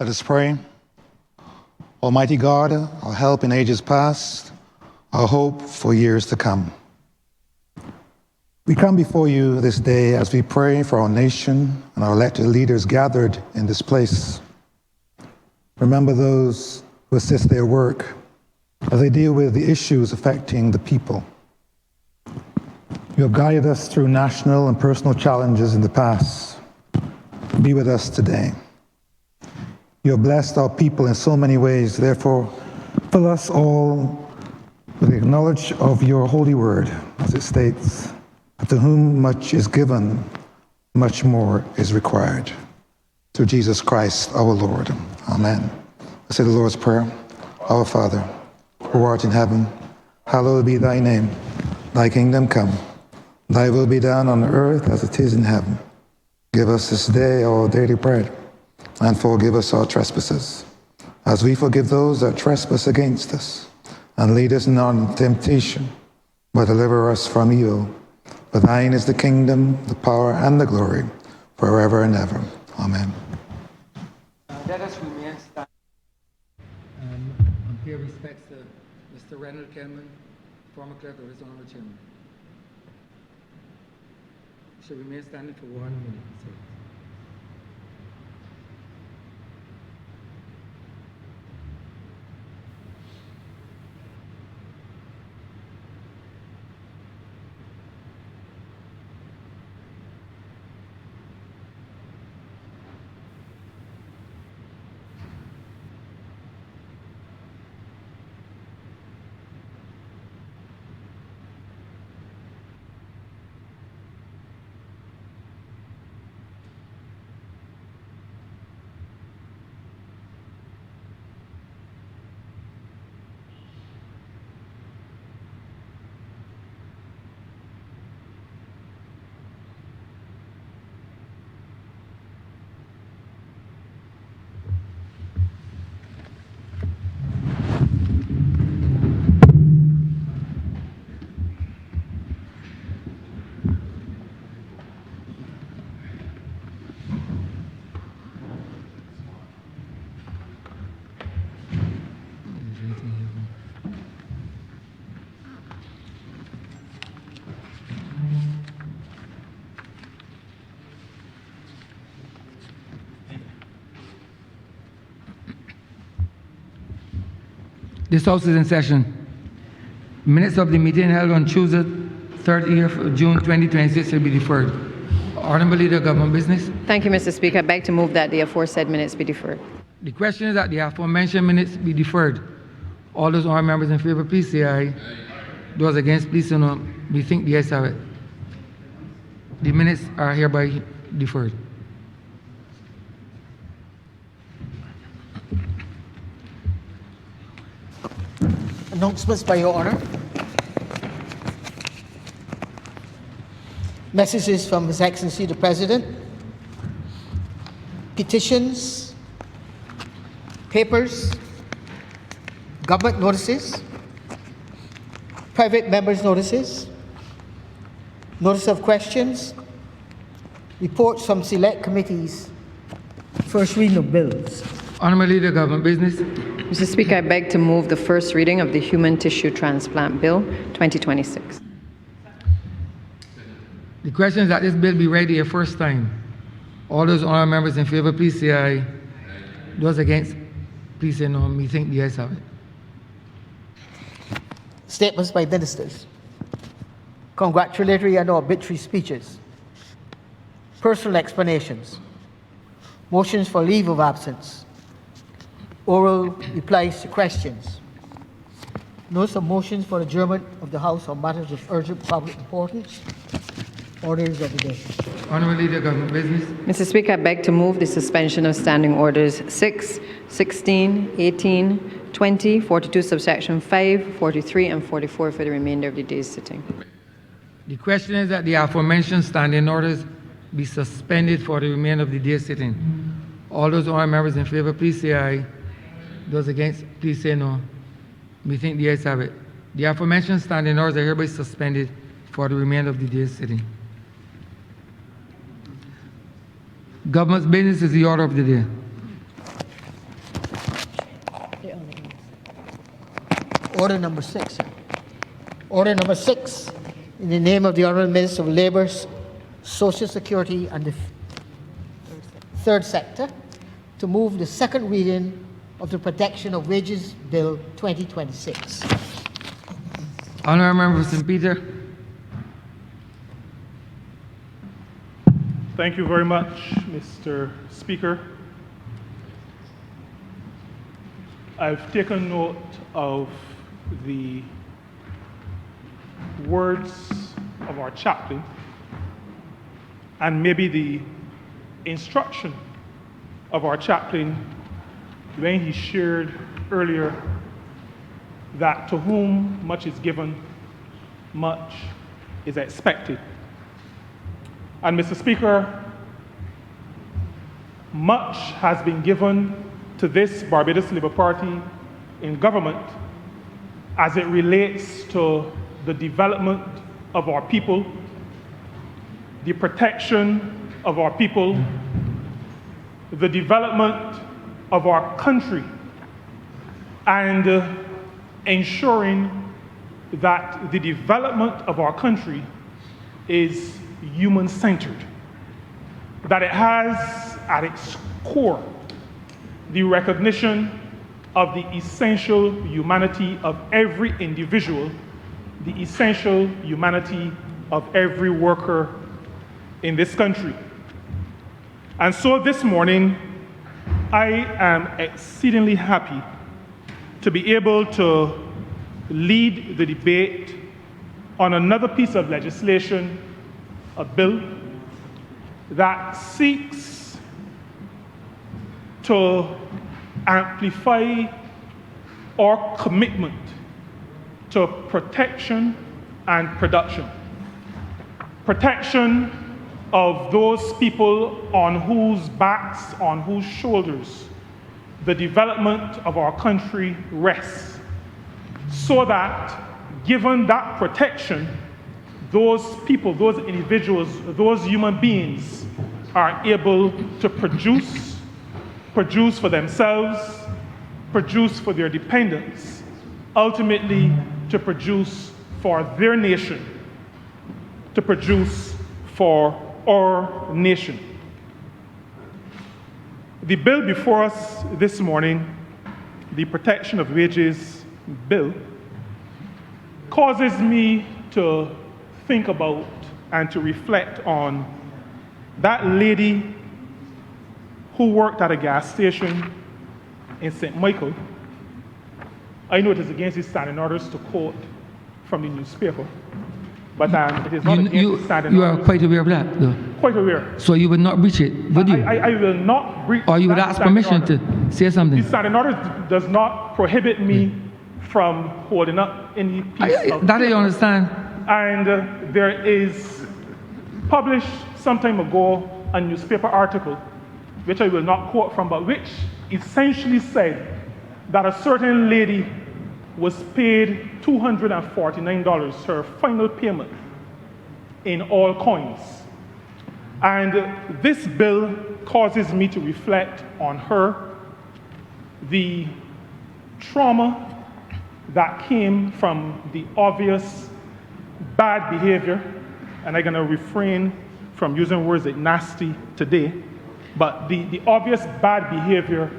Let us pray. Almighty God, our help in ages past, our hope for years to come. We come before you this day as we pray for our nation and our elected leaders gathered in this place. Remember those who assist their work as they deal with the issues affecting the people. You have guided us through national and personal challenges in the past. Be with us today. You have blessed our people in so many ways. Therefore, fill us all with the knowledge of your holy word, as it states, to whom much is given, much more is required. Through Jesus Christ, our Lord. Amen. Let's say the Lord's Prayer. Our Father, who art in heaven, hallowed be thy name. Thy kingdom come. Thy will be done on earth as it is in heaven. Give us this day our daily bread, and forgive us our trespasses, as we forgive those that trespass against us. And lead us not into temptation, but deliver us from evil. For thine is the kingdom, the power, and the glory, forever and ever. Amen. Let us remain standing and pay respects to Mr. Reynold Kelman, former clerk of his Honourable Chairman. Should remain standing for 1 minute. This House is in session. Minutes of the meeting held on Tuesday, 30th of June 2026 will be deferred. Honourable Leader of Government Business. Thank you, Mr. Speaker. I beg to move that the aforesaid minutes be deferred. The question is that the aforementioned minutes be deferred. All those honourable members in favour, please say aye. Those against, please say no. We think the ayes have it. The minutes are hereby deferred. Announcements by Your Honour. Messages from His Excellency the President. Petitions, papers, government notices, private members' notices, notice of questions, reports from select committees, first reading of bills. Honourable Leader of Government Business. Mr. Speaker, I beg to move the first reading of the Human Tissue Transplant Bill 2026. The question is that this bill be read a first time. All those honourable members in favour, please say aye. Those against, please say no. We think the ayes have it. Statements by ministers. Congratulatory and obituary speeches. Personal explanations. Motions for leave of absence. Oral replies to questions. Notice of motions for adjournment of the House on matters of urgent public importance. Orders of the day. Honourable Leader of Government Business. Mr. Speaker, I beg to move the suspension of Standing Orders 6, 16, 18, 20, 42 subsection 5, 43, and 44 for the remainder of the day's sitting. The question is that the aforementioned standing orders be suspended for the remainder of the day's sitting. All those honourable members in favour, please say aye. Those against, please say no. We think the ayes have it. The aforementioned standing orders are hereby suspended for the remainder of the day's sitting. Government's business is the order of the day. Order number 6. Order number 6, in the name of the Honourable Minister of Labour, Social Security and the Third Sector, to move the second reading of the Protection of Wages Bill 2026. Honourable Member St. Peter. Thank you very much, Mr. Speaker. I've taken note of the words of our chaplain and maybe the instruction of our chaplain when he shared earlier that to whom much is given, much is expected. And Mr. Speaker, much has been given to this Barbados Labour Party in government as it relates to the development of our people, the protection of our people, the development of our country, and ensuring that the development of our country is human-centered, that it has at its core the recognition of the essential humanity of every individual, the essential humanity of every worker in this country. And so this morning, I am exceedingly happy to be able to lead the debate on another piece of legislation, a bill that seeks to amplify our commitment to protection and production. Protection of those people on whose backs, on whose shoulders, the development of our country rests, so that, given that protection, those people, those individuals, those human beings are able to produce for themselves, produce for their dependents, ultimately to produce for their nation, to produce for our nation. The bill before us this morning, the Protection of Wages Bill, causes me to think about and to reflect on that lady who worked at a gas station in St. Michael. I know it is against the standing orders to quote from the newspaper, but it is not against the standing You orders. are quite aware of that, though. Quite aware. So you would not breach it, would you? I will not breach Or you would that ask standing permission order. to say something? The standing order does not prohibit me from holding up any piece of That I paper. understand. And there is published some time ago a newspaper article, which I will not quote from, but which essentially said that a certain lady was paid $249, her final payment, in all coins. And this bill causes me to reflect on her, the trauma that came from the obvious bad behavior, and I'm going to refrain from using words like nasty today, but the obvious bad behavior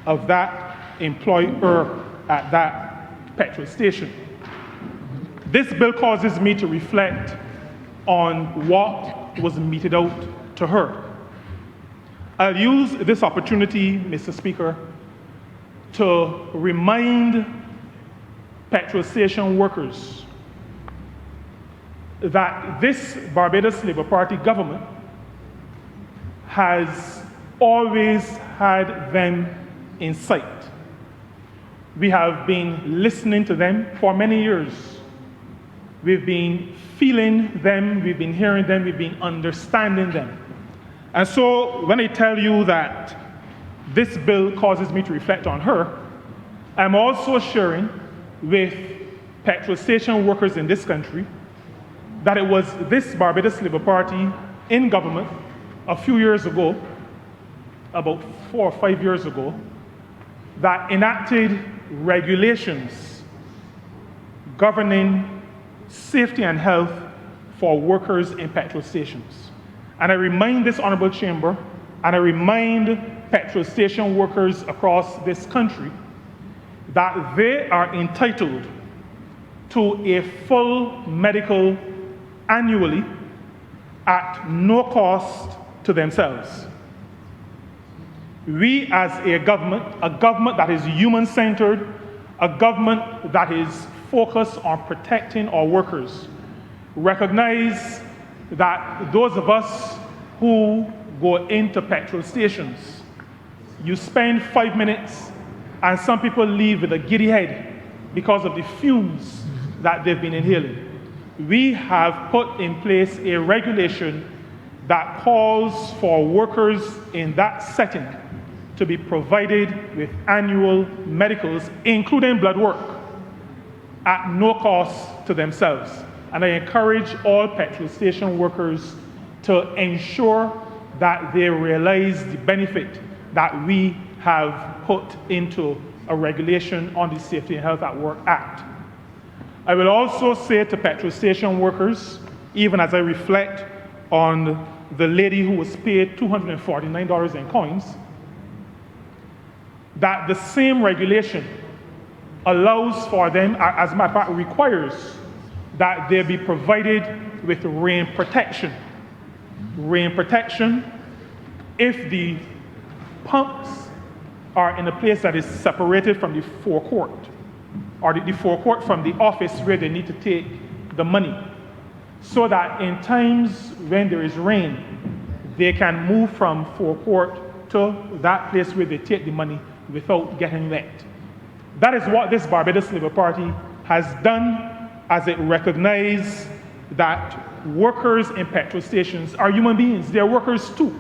of that employer at that petrol station. This bill causes me to reflect on what was meted out to her. I'll use this opportunity, Mr. Speaker, to remind petrol station workers that this Barbados Labour Party government has always had them in sight. We have been listening to them for many years. We've been feeling them, we've been hearing them, we've been understanding them. And so when I tell you that this bill causes me to reflect on her, I'm also sharing with petrol station workers in this country that it was this Barbados Labour Party in government a few years ago, about 4 or 5 years ago, that enacted regulations governing safety and health for workers in petrol stations. And I remind this honorable chamber, and I remind petrol station workers across this country that they are entitled to a full medical annually at no cost to themselves. We as a government that is human-centered, a government that is focused on protecting our workers, recognize that those of us who go into petrol stations, you spend 5 minutes and some people leave with a giddy head because of the fumes that they've been inhaling. We have put in place a regulation that calls for workers in that setting to be provided with annual medicals, including blood work, at no cost to themselves. And I encourage all petrol station workers to ensure that they realize the benefit that we have put into a regulation on the Safety and Health at Work Act. I will also say to petrol station workers, even as I reflect on the lady who was paid $249 in coins, that the same regulation allows for them, as a matter of fact, requires that they be provided with rain protection. Rain protection if the pumps are in a place that is separated from the forecourt, or the forecourt from the office where they need to take the money, so that in times when there is rain, they can move from forecourt to that place where they take the money without getting wet. That is what this Barbados Labour Party has done, as it recognizes that workers in petrol stations are human beings. They're workers too.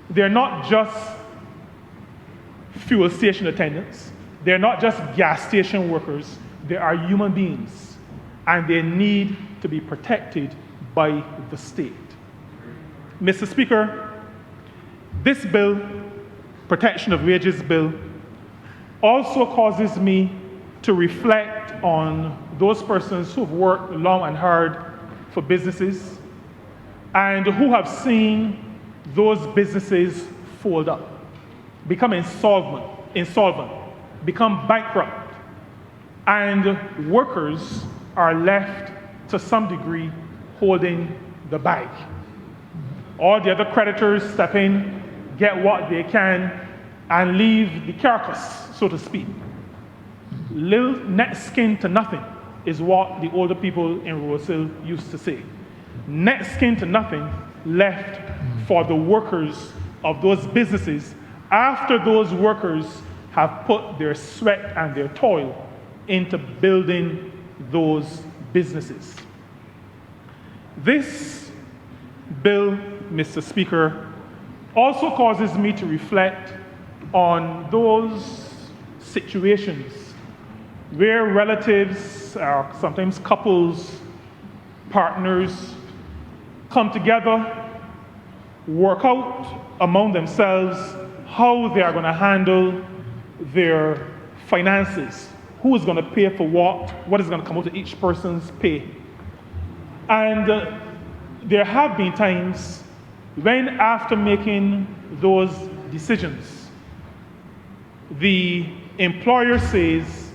They're not just fuel station attendants. They're not just gas station workers. They are human beings, and they need to be protected by the state. Mr. Speaker, this bill, Protection of Wages Bill, also causes me to reflect on those persons who've worked long and hard for businesses and who have seen those businesses fold up, become insolvent, become bankrupt, and workers are left to some degree holding the bag. All the other creditors step in, get what they can, and leave the carcass, so to speak. Little net skin to nothing is what the older people in Rosehill used to say. Net skin to nothing left for the workers of those businesses after those workers have put their sweat and their toil into building those businesses. This bill, Mr. Speaker, also causes me to reflect on those situations where relatives, or sometimes couples, partners, come together, work out among themselves how they are going to handle their finances, who is going to pay for what is going to come out of each person's pay. And there have been times when, after making those decisions, the employer says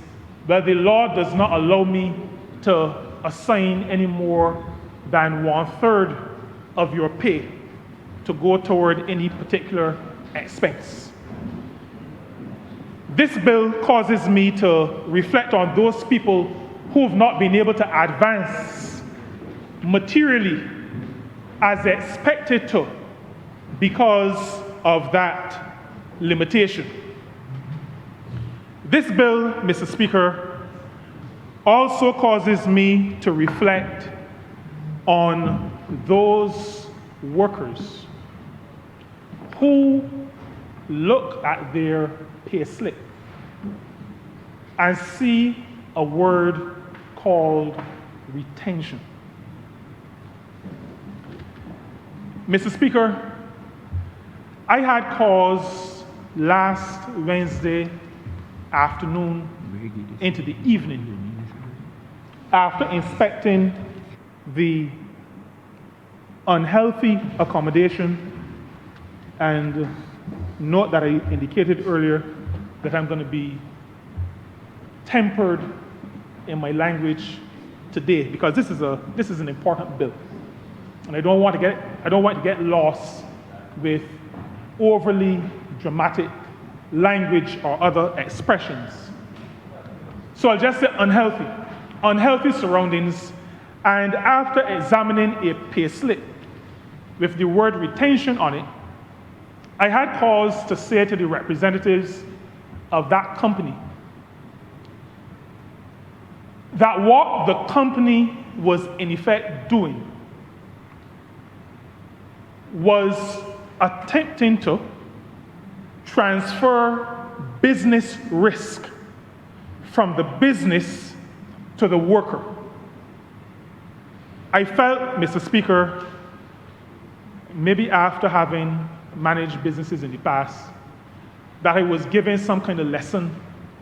that the law does not allow me to assign any more than 1/3 of your pay to go toward any particular expense. This bill causes me to reflect on those people who have not been able to advance materially as expected to because of that limitation. This bill, Mr. Speaker, also causes me to reflect on those workers who look at their pay slip and see a word called retention. Mr. Speaker, I had cause last Wednesday afternoon into the evening after inspecting the unhealthy accommodation, and note that I indicated earlier that I'm going to be tempered in my language today because this is an important bill, and I don't want to get lost with overly dramatic language or other expressions. So I'll just say unhealthy surroundings, and after examining a pay slip with the word retention on it, I had cause to say to the representatives of that company that what the company was in effect doing was attempting to transfer business risk from the business to the worker. I felt, Mr. Speaker, maybe after having managed businesses in the past, that I was giving some kind of lesson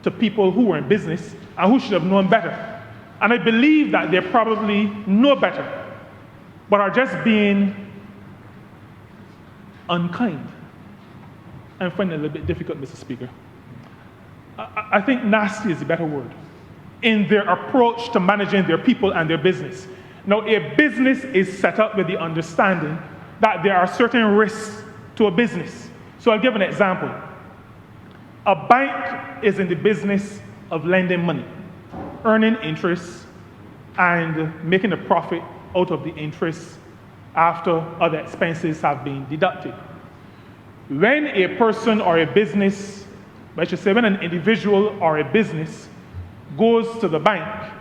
to people who were in business and who should have known better. And I believe that they probably know better, but are just being unkind. I'm finding it a little bit difficult, Mr. Speaker. I think nasty is a better word in their approach to managing their people and their business. Now, a business is set up with the understanding that there are certain risks to a business. So I'll give an example. A bank is in the business of lending money, earning interest, and making a profit out of the interest after other expenses have been deducted. When a person or a business, I should say when an individual or a business goes to the bank,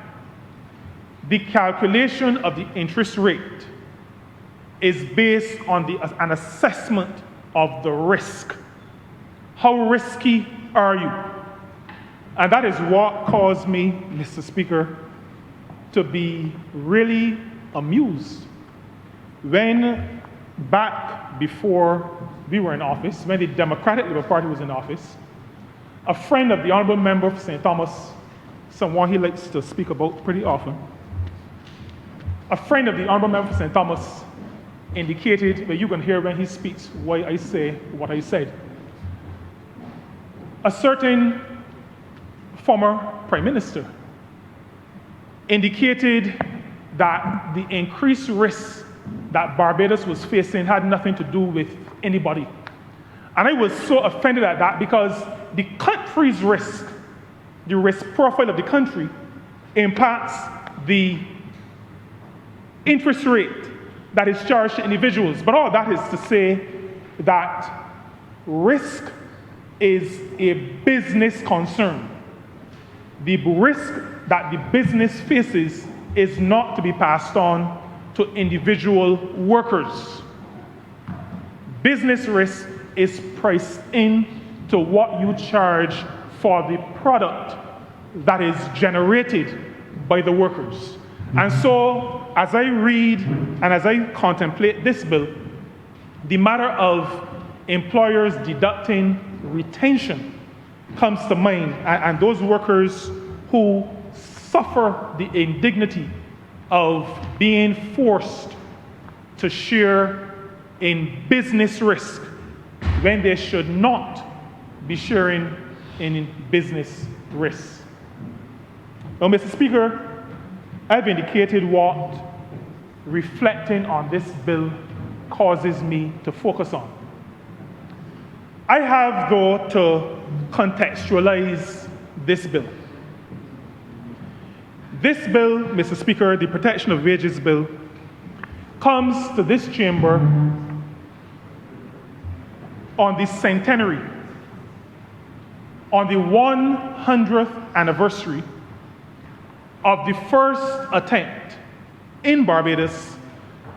the calculation of the interest rate is based on an assessment of the risk. How risky are you? And that is what caused me, Mr. Speaker, to be really amused when back before we were in office, when the Democratic Labour Party was in office, a friend of the Honourable Member for St. Thomas, someone he likes to speak about pretty often, a friend of the Honourable Member for St. Thomas indicated, well, you can hear when he speaks why I say what I said. A certain former Prime Minister indicated that the increased risk that Barbados was facing had nothing to do with anybody. And I was so offended at that because the country's risk, the risk profile of the country, impacts the interest rate that is charged to individuals. But all that is to say that risk is a business concern. The risk that the business faces is not to be passed on to individual workers. Business risk is priced into what you charge for the product that is generated by the workers. And so, as I read and as I contemplate this bill, the matter of employers deducting retention comes to mind, and those workers who suffer the indignity of being forced to share in business risk when they should not be sharing in business risk. Now, Mr. Speaker, I've indicated what reflecting on this bill causes me to focus on. I have, though, to contextualize this bill. This bill, Mr. Speaker, the Protection of Wages Bill, comes to this chamber on the centenary, on the 100th anniversary of the first attempt in Barbados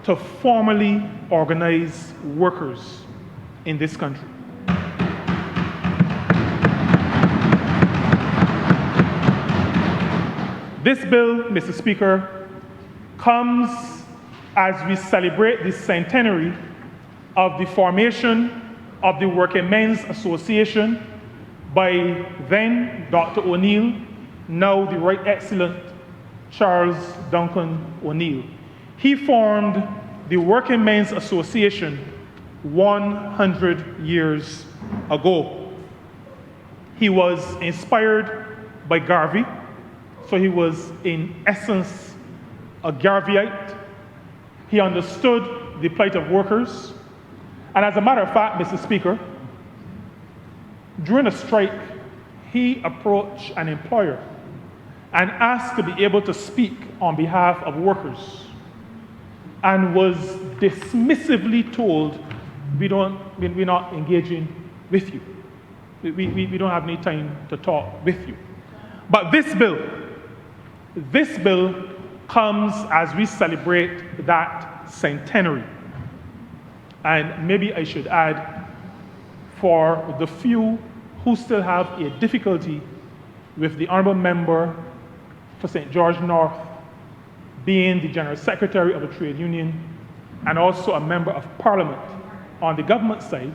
to formally organize workers in this country. This bill, Mr. Speaker, comes as we celebrate the centenary of the formation of the Working Men's Association by then Dr. O'Neill, now the Right Excellent Charles Duncan O'Neill. He formed the Working Men's Association 100 years ago. He was inspired by Garvey, so he was in essence a Garveyite. He understood the plight of workers. And as a matter of fact, Mr. Speaker, during a strike, he approached an employer and asked to be able to speak on behalf of workers, and was dismissively told, we're not engaging with you. We don't have any time to talk with you. But this bill comes as we celebrate that centenary. And maybe I should add, for the few who still have a difficulty with the Honourable Member for St. George North being the General Secretary of a trade union and also a Member of Parliament on the government side,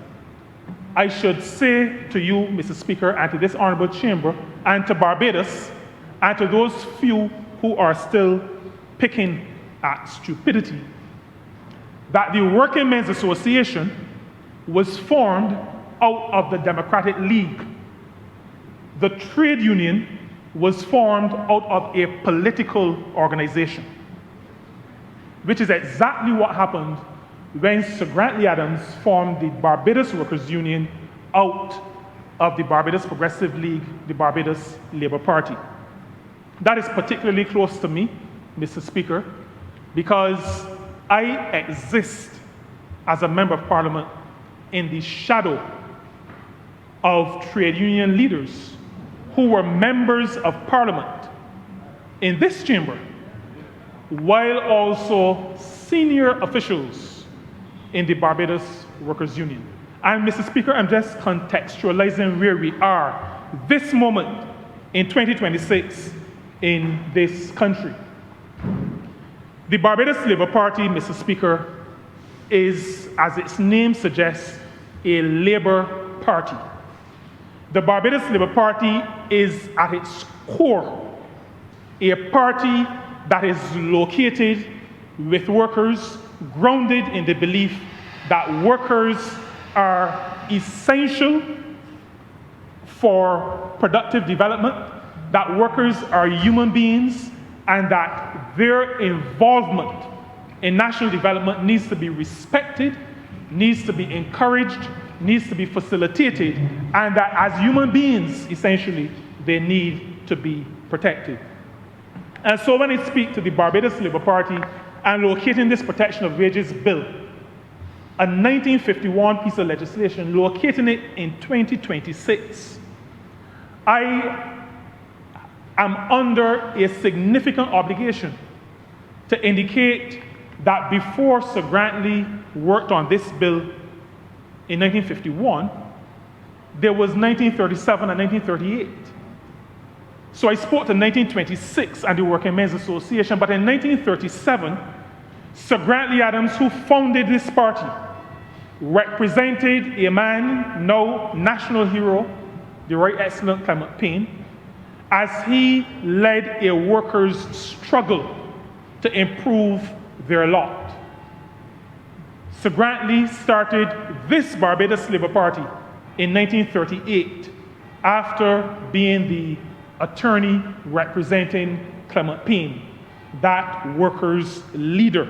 I should say to you, Mr. Speaker, and to this Honourable Chamber, and to Barbados, and to those few who are still picking at stupidity, that the Working Men's Association was formed out of the Democratic League. The trade union was formed out of a political organization, which is exactly what happened when Sir Grantley Adams formed the Barbados Workers' Union out of the Barbados Progressive League, the Barbados Labour Party. That is particularly close to me, Mr. Speaker, because I exist as a Member of Parliament in the shadow of trade union leaders who were members of Parliament in this chamber, while also senior officials in the Barbados Workers' Union. And Mr. Speaker, I'm just contextualizing where we are this moment in 2026 in this country. The Barbados Labour Party, Mr. Speaker, is, as its name suggests, a Labour party. The Barbados Labour Party is at its core a party that is located with workers, grounded in the belief that workers are essential for productive development, that workers are human beings, and that their involvement in national development needs to be respected, needs to be encouraged, needs to be facilitated, and that as human beings, essentially, they need to be protected. And so when I speak to the Barbados Labour Party and locating this protection of wages bill, a 1951 piece of legislation, locating it in 2026, I am under a significant obligation to indicate that before Sir Grantley worked on this bill in 1951, there was 1937 and 1938. So I spoke to 1926 and the Working Men's Association, but in 1937, Sir Grantley Adams, who founded this party, represented a man, now national hero, the Right Excellent Clement Payne, as he led a workers' struggle to improve their lot. Sir Grantley started this Barbados Labour Party in 1938 after being the attorney representing Clement Payne, that workers' leader.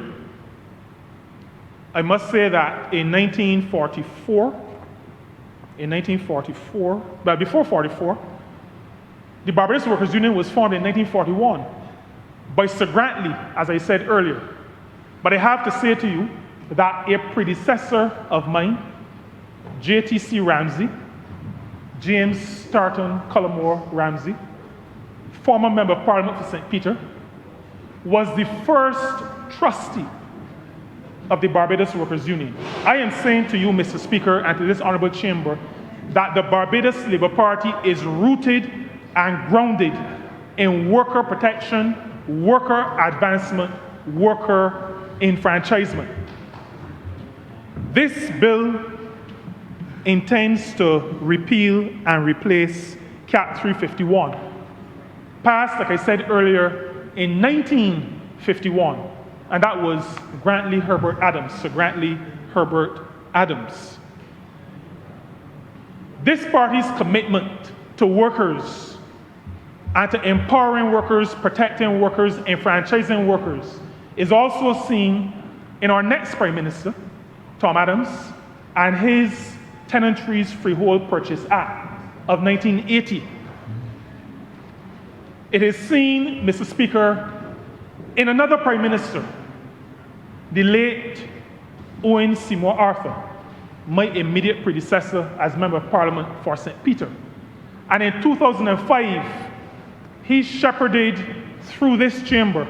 I must say that in 1944, but before 44, the Barbados Workers' Union was formed in 1941 by Sir Grantley, as I said earlier. But I have to say to you that a predecessor of mine, J.T.C. Ramsey, James Starton Cullimore Ramsey, former Member of Parliament for St. Peter, was the first trustee of the Barbados Workers' Union. I am saying to you, Mr. Speaker, and to this Honourable Chamber, that the Barbados Labour Party is rooted and grounded in worker protection, worker advancement, worker enfranchisement. This bill intends to repeal and replace Cap 351, passed, like I said earlier, in 1951, and that was Grantley Herbert Adams, Sir Grantley Herbert Adams. This party's commitment to workers and to empowering workers, protecting workers, enfranchising workers is also seen in our next Prime Minister, Tom Adams, and his Tenantries Freehold Purchase Act of 1980. It is seen, Mr. Speaker, in another Prime Minister, the late Owen Seymour Arthur, my immediate predecessor as Member of Parliament for St. Peter. And in 2005, he shepherded through this chamber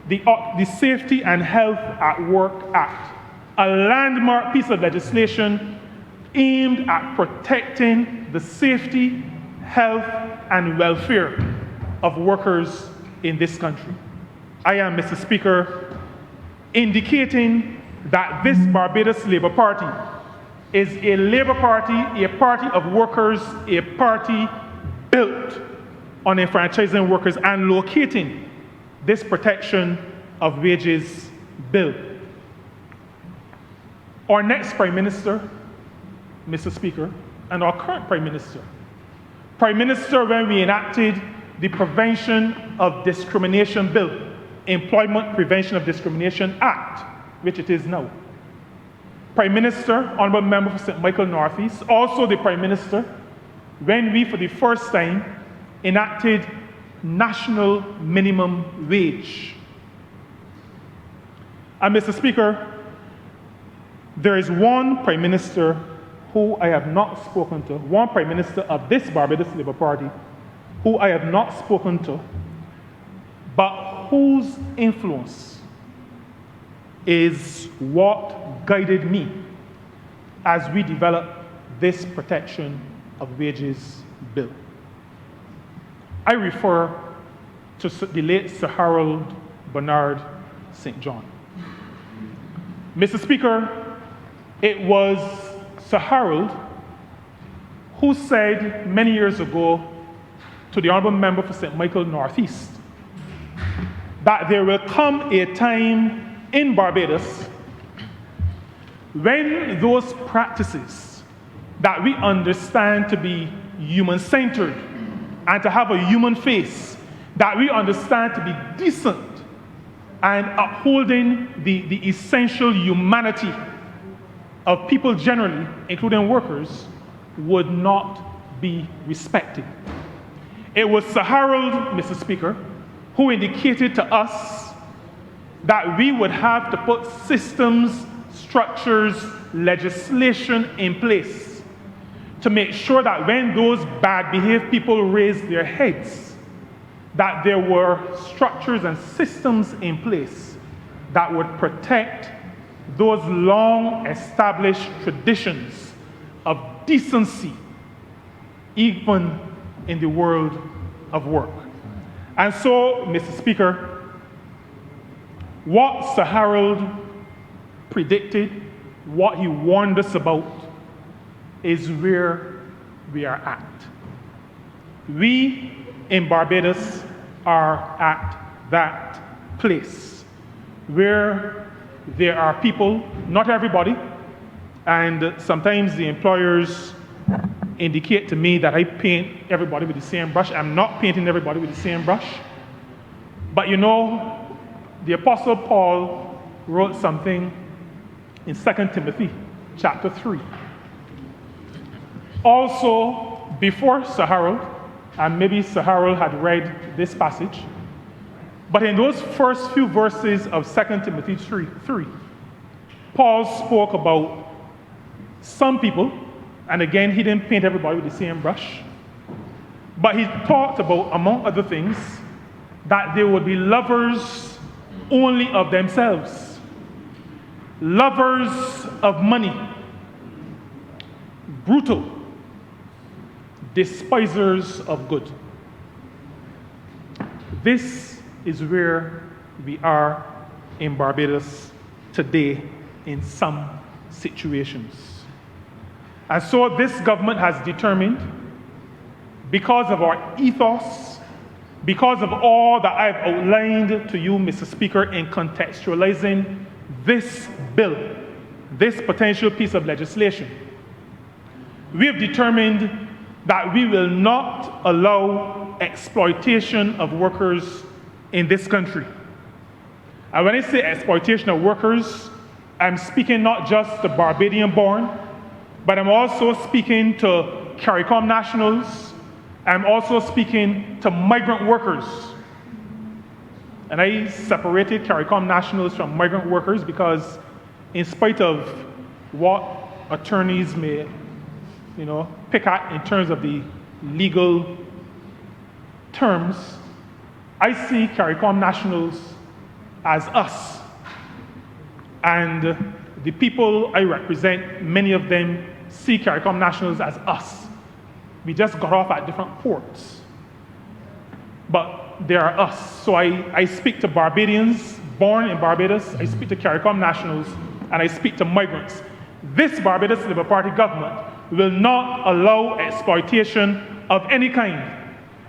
the Safety and Health at Work Act, a landmark piece of legislation aimed at protecting the safety, health, and welfare of workers in this country. I am, Mr. Speaker, indicating that this Barbados Labour Party is a Labour Party, a party of workers, a party built on enfranchising workers and locating this protection of wages bill. Our next Prime Minister, Mr. Speaker, and our current Prime Minister, when we enacted the Prevention of Discrimination Bill, Employment Prevention of Discrimination Act, which it is now. Prime Minister, Honourable Member for St. Michael Northeast, also the Prime Minister, when we for the first time enacted national minimum wage. And Mr. Speaker, there is one Prime Minister who I have not spoken to, one Prime Minister of this Barbados Labour Party who I have not spoken to, but whose influence is what guided me as we developed this protection of wages bill. I refer to the late Sir Harold Bernard St. John. Mr. Speaker, it was Sir Harold who said many years ago to the Honourable Member for St. Michael Northeast that there will come a time in Barbados when those practices that we understand to be human-centered and to have a human face, that we understand to be decent and upholding the essential humanity of people generally, including workers, would not be respected. It was Sir Harold, Mr. Speaker, who indicated to us that we would have to put systems, structures, legislation in place to make sure that when those bad behaved people raised their heads, that there were structures and systems in place that would protect those long established traditions of decency, even in the world of work. And so, Mr. Speaker, what Sir Harold predicted, what he warned us about, is where we are at. We in Barbados are at that place where there are people, not everybody, and sometimes the employers indicate to me that I paint everybody with the same brush. I'm not painting everybody with the same brush. But you know, the Apostle Paul wrote something in 2 Timothy chapter 3. Also, before Sir Harold, and maybe Sir Harold had read this passage, but in those first few verses of 2 Timothy 3, Paul spoke about some people, and again, he didn't paint everybody with the same brush, but he talked about, among other things, that they would be lovers only of themselves, lovers of money, brutal, despisers of good. This is where we are in Barbados today in some situations. And so this government has determined, because of our ethos, because of all that I've outlined to you, Mr. Speaker, in contextualizing this bill, this potential piece of legislation, we have determined that we will not allow exploitation of workers in this country. And when I say exploitation of workers, I'm speaking not just to Barbadian-born, but I'm also speaking to CARICOM nationals. I'm also speaking to migrant workers. And I separated CARICOM nationals from migrant workers because in spite of what attorneys may pick at in terms of the legal terms, I see CARICOM nationals as us. And the people I represent, many of them see CARICOM nationals as us. We just got off at different ports. But they are us. So I speak to Barbadians born in Barbados, I speak to CARICOM nationals, and I speak to migrants. This Barbados Labour Party government will not allow exploitation of any kind.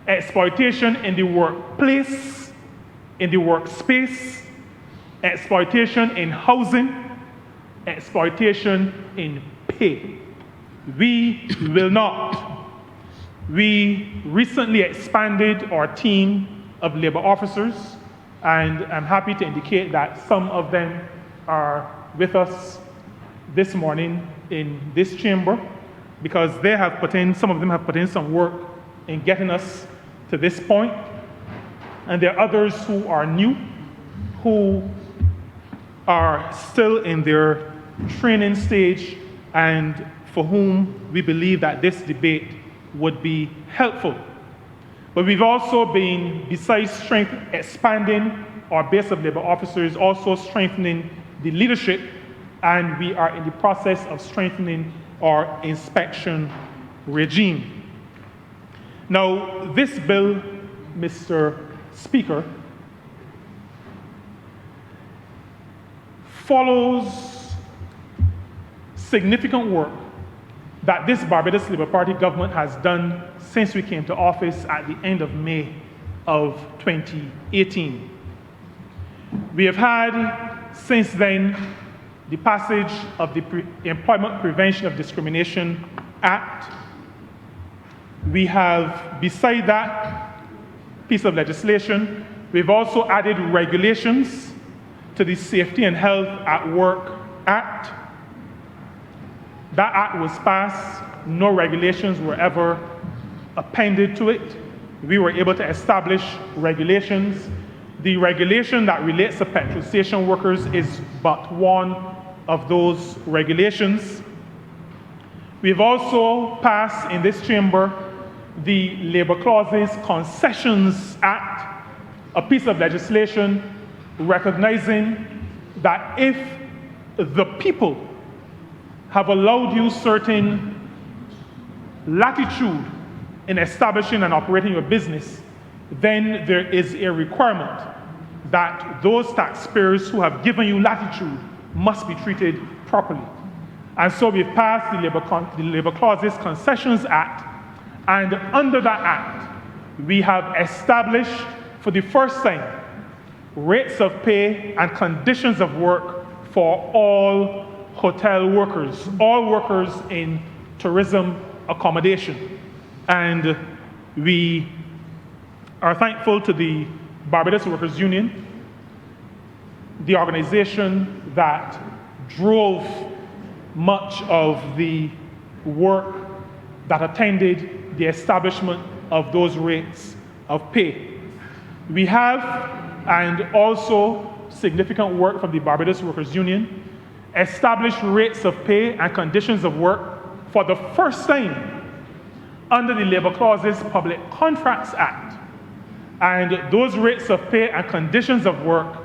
Exploitation in the workplace, in the workspace, exploitation in housing, exploitation in pay. We will not. We recently expanded our team of labor officers, and I'm happy to indicate that some of them are with us this morning in this chamber because some of them have put in some work in getting us to this point. And there are others who are new, who are still in their training stage, and for whom we believe that this debate would be helpful. But we've also been, besides expanding our base of labor officers, also strengthening the leadership, and we are in the process of strengthening our inspection regime. Now, this bill, Mr. Speaker, follows significant work that this Barbados Labour Party government has done since we came to office at the end of May of 2018. We have had, since then, the passage of the Employment Prevention of Discrimination Act. We have, beside that piece of legislation, we've also added regulations to the Safety and Health at Work Act. That act was passed, no regulations were ever appended to it. We were able to establish regulations. The regulation that relates to petrol station workers is but one of those regulations. We've also passed in this chamber the Labor Clauses Concessions Act, a piece of legislation recognizing that if the people have allowed you certain latitude in establishing and operating your business, then there is a requirement that those taxpayers who have given you latitude must be treated properly. And so we've passed the Labor Clauses Concessions Act, and under that act, we have established for the first time rates of pay and conditions of work for all hotel workers, all workers in tourism accommodation. And we are thankful to the Barbados Workers Union, the organization that drove much of the work that attended the establishment of those rates of pay. We have, and also significant work from the Barbados Workers Union, established rates of pay and conditions of work for the first time under the Labor Clauses Public Contracts Act. And those rates of pay and conditions of work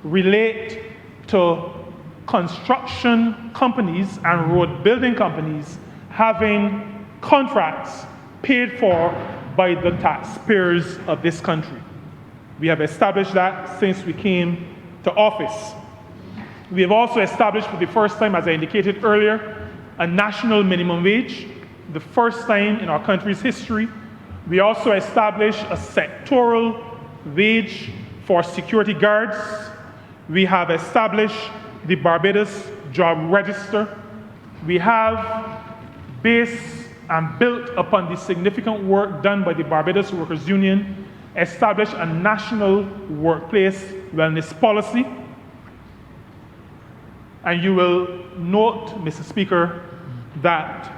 relate to construction companies and road building companies having contracts paid for by the taxpayers of this country. We have established that since we came to office. We have also established for the first time, as I indicated earlier, a national minimum wage, the first time in our country's history. We also established a sectoral sectoral wage for security guards. We have established the Barbados Job Register. We have, based and built upon the significant work done by the Barbados Workers Union, established a national workplace wellness policy. And you will note, Mr. Speaker, that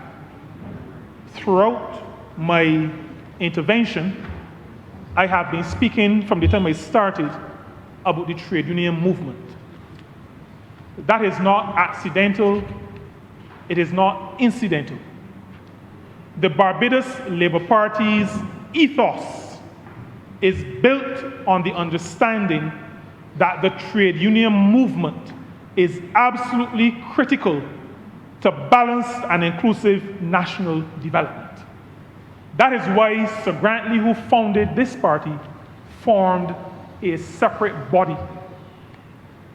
throughout my intervention, I have been speaking from the time I started about the trade union movement. That is not accidental, it is not incidental. The Barbados Labour Party's ethos is built on the understanding that the trade union movement is absolutely critical to balanced and inclusive national development. That is why Sir Grantley, who founded this party, formed a separate body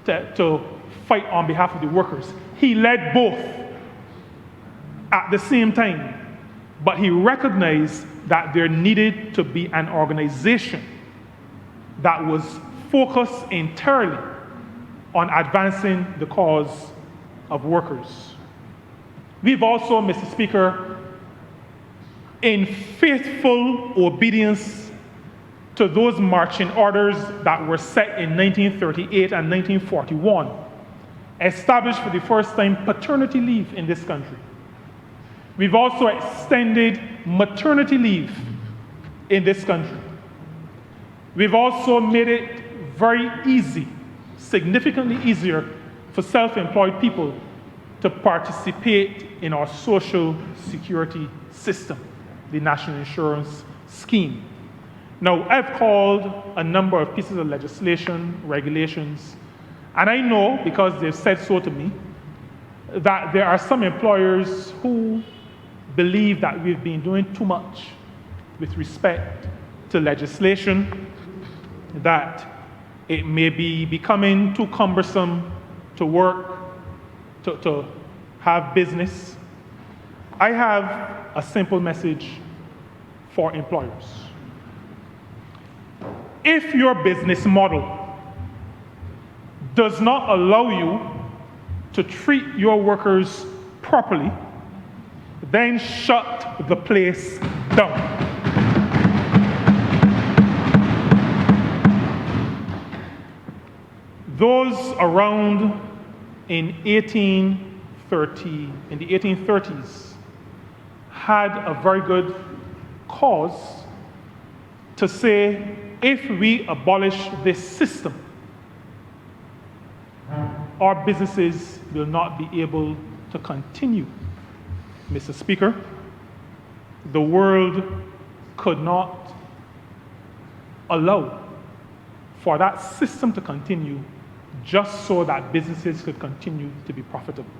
to fight on behalf of the workers. He led both at the same time, but he recognized that there needed to be an organization that was focused entirely on advancing the cause of workers. We've also, Mr. Speaker, in faithful obedience to those marching orders that were set in 1938 and 1941, established for the first time paternity leave in this country. We've also extended maternity leave in this country. We've also made it very easy, significantly easier for self-employed people to participate in our social security system, the National Insurance Scheme. Now, I've called a number of pieces of legislation, regulations, and I know, because they've said so to me, that there are some employers who believe that we've been doing too much with respect to legislation, that it may be becoming too cumbersome to work, to have business. I have a simple message for employers. If your business model does not allow you to treat your workers properly, then shut the place down. Those around in the 1830s had a very good cause to say, if we abolish this system, our businesses will not be able to continue. Mr. Speaker, the world could not allow for that system to continue just so that businesses could continue to be profitable.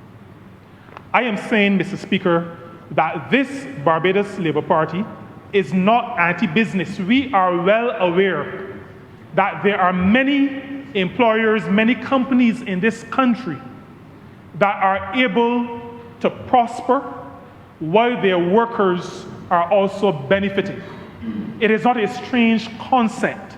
I am saying, Mr. Speaker, that this Barbados Labour Party is not anti-business. We are well aware that there are many employers, many companies in this country that are able to prosper while their workers are also benefiting. It is not a strange concept.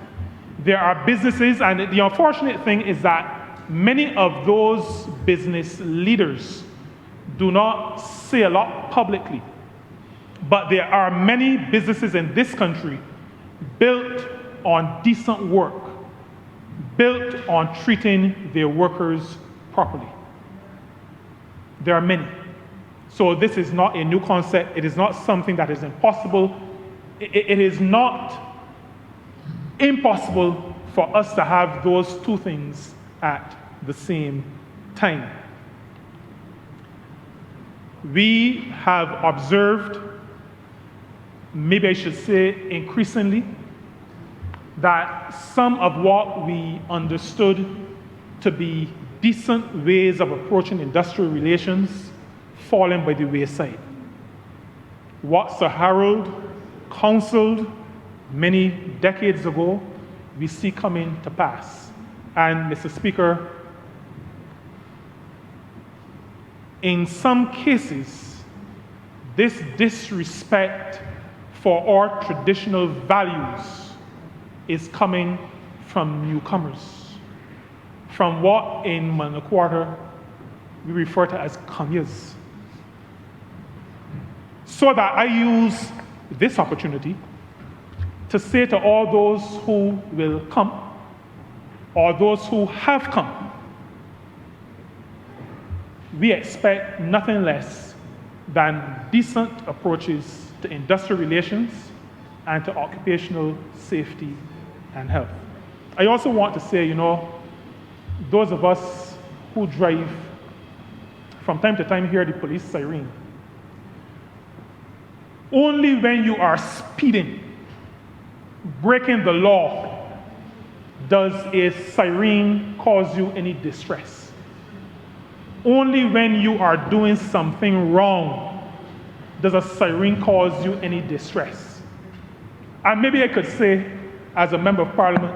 There are businesses, and the unfortunate thing is that many of those business leaders do not say a lot publicly, but there are many businesses in this country built on decent work, built on treating their workers properly. There are many. So this is not a new concept. It is not something that is impossible. It is not impossible for us to have those two things at the same time. We have observed, maybe I should say increasingly, that some of what we understood to be decent ways of approaching industrial relations fallen by the wayside. What Sir Harold counseled many decades ago, we see coming to pass. And Mr. Speaker, in some cases, this disrespect for our traditional values is coming from newcomers, from what in Manakwata we refer to as Kanyas. So that I use this opportunity to say to all those who will come, or those who have come, we expect nothing less than decent approaches to industrial relations and to occupational safety and health. I also want to say, those of us who drive, from time to time hear the police siren. Only when you are speeding, breaking the law, does a siren cause you any distress. Only when you are doing something wrong does a siren cause you any distress. And maybe I could say, as a member of parliament,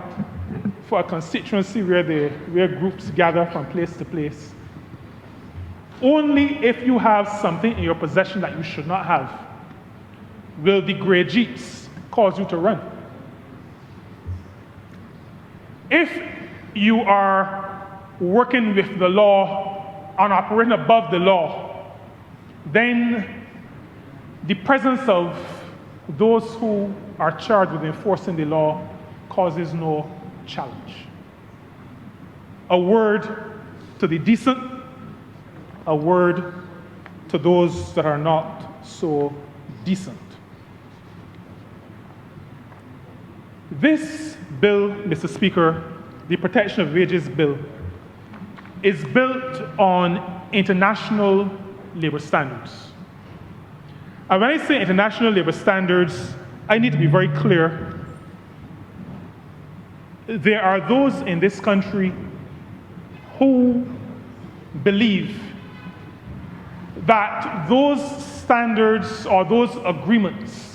for a constituency where groups gather from place to place, only if you have something in your possession that you should not have will the grey jeeps cause you to run. If you are working with the law and operating above the law, then the presence of those who are charged with enforcing the law causes no challenge. A word to the decent, a word to those that are not so decent. This bill, Mr. Speaker, the Protection of Wages Bill, is built on international labor standards. And when I say international labor standards, I need to be very clear. There are those in this country who believe that those standards or those agreements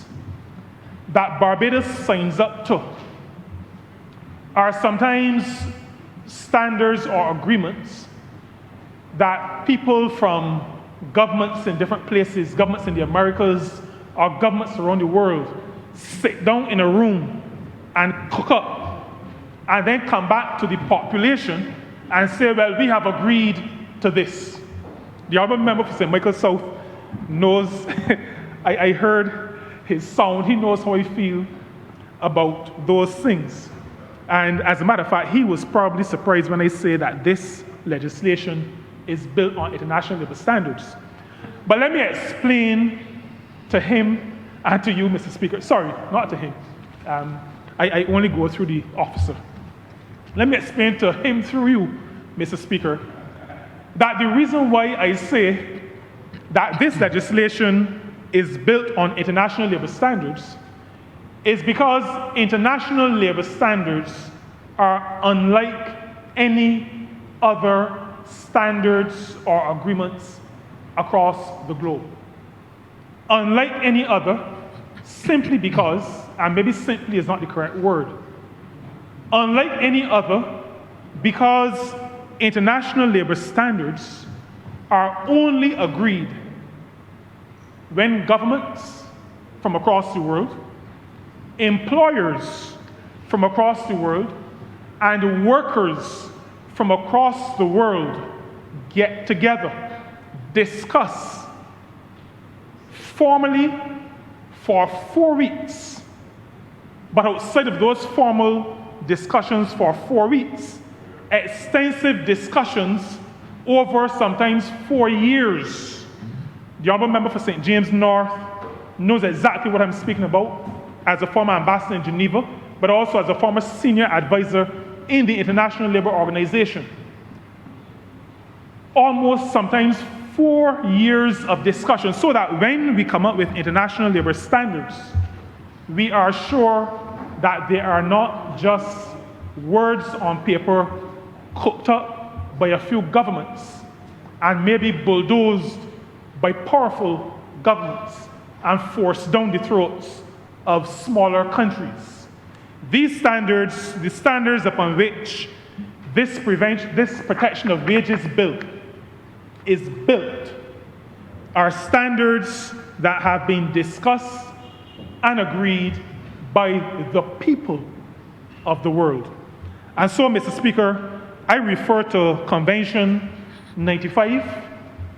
that Barbados signs up to are sometimes standards or agreements that people from governments in different places, governments in the Americas, or governments around the world, sit down in a room and cook up, and then come back to the population and say, well, we have agreed to this. The honourable member for St. Michael South knows, I heard his sound, he knows how I feel about those things. And as a matter of fact, he was probably surprised when I say that this legislation is built on international labor standards. But let me explain to him and to you, Mr. Speaker. Sorry, not to him. I only go through the officer. Let me explain to him through you, Mr. Speaker, that the reason why I say that this legislation is built on international labor standards is because international labor standards are unlike any other standards or agreements across the globe. Unlike any other, simply because, and maybe simply is not the correct word, unlike any other, because international labor standards are only agreed when governments from across the world, employers from across the world, and workers from across the world get together, discuss formally for 4 weeks. But outside of those formal discussions for 4 weeks, extensive discussions over sometimes 4 years. The honourable member for St. James North knows exactly what I'm speaking about as a former ambassador in Geneva, but also as a former senior advisor in the International Labour Organization. Almost sometimes 4 years of discussion, so that when we come up with international labour standards, we are sure that they are not just words on paper cooked up by a few governments and maybe bulldozed by powerful governments and forced down the throats of smaller countries. These standards, the standards upon which this protection of wages bill is built, are standards that have been discussed and agreed by the people of the world. And so, Mr. Speaker, I refer to Convention 95.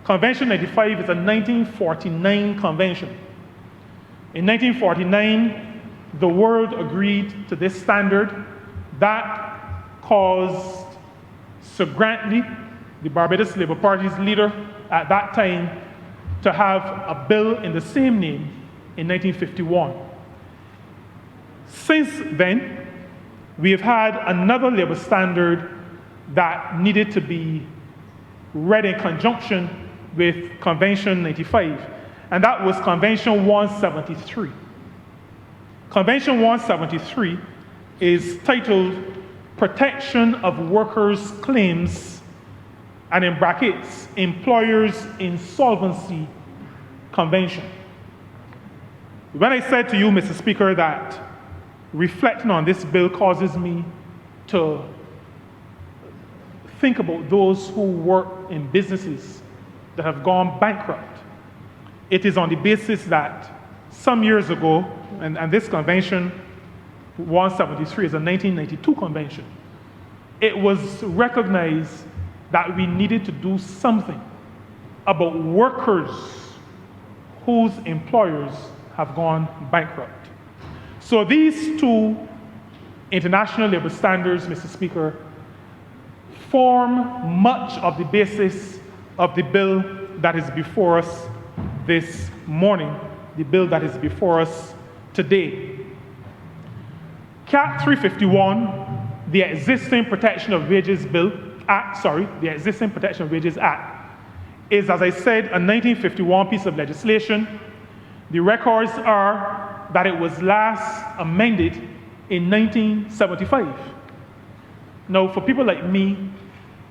Convention 95 is a 1949 convention. In 1949, the world agreed to this standard that caused Sir Grantley, the Barbados Labour Party's leader at that time, to have a bill in the same name in 1951. Since then, we have had another labour standard that needed to be read in conjunction with Convention 95, and that was Convention 173. Convention 173 is titled Protection of Workers' Claims, and in brackets, Employers' Insolvency Convention. When I said to you, Mr. Speaker, that reflecting on this bill causes me to think about those who work in businesses that have gone bankrupt, it is on the basis that some years ago, and this convention, 173, is a 1992 convention, it was recognized that we needed to do something about workers whose employers have gone bankrupt. So these two international labor standards, Mr. Speaker, form much of the basis of the bill that is before us this morning, the bill that is before us today. CAT 351, the Existing Protection of Wages the Existing Protection of Wages Act, is, as I said, a 1951 piece of legislation. The records are that it was last amended in 1975. Now, for people like me,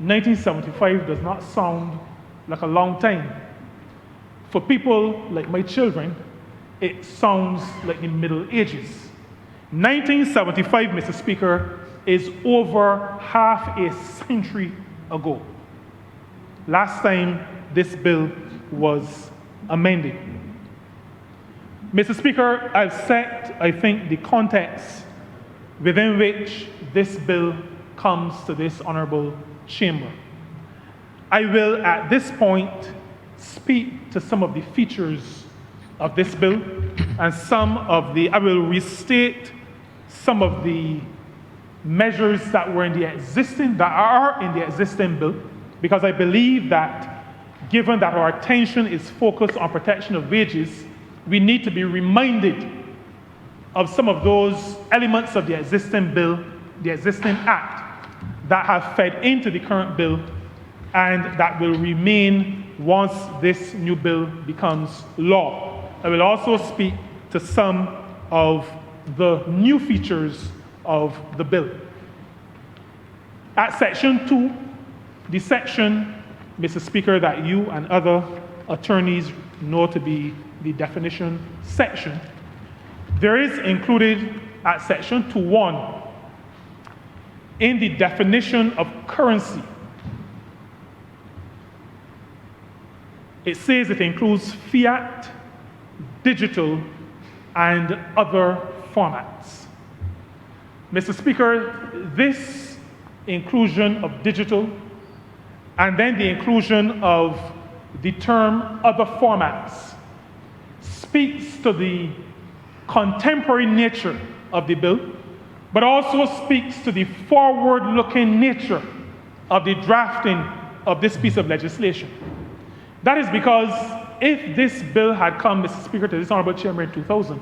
1975 does not sound like a long time. For people like my children, it sounds like the Middle Ages. 1975, Mr. Speaker, is over half a century ago. Last time this bill was amended. Mr. Speaker, I've set, I think, the context within which this bill comes to this honourable chamber. I will, at this point, speak to some of the features of this bill and I will restate some of the measures that are in the existing bill, because I believe that given that our attention is focused on protection of wages, we need to be reminded of some of those elements of the existing bill, the existing act, that have fed into the current bill and that will remain once this new bill becomes law. I will also speak to some of the new features of the bill. At section 2, the section, Mr. Speaker, that you and other attorneys know to be the definition section, there is included at section 2.1 in the definition of currency. It says it includes fiat, digital, and other formats. Mr. Speaker, this inclusion of digital and then the inclusion of the term other formats speaks to the contemporary nature of the bill, but also speaks to the forward-looking nature of the drafting of this piece of legislation. That is because if this bill had come, Mr. Speaker, to this honourable chamber in 2000,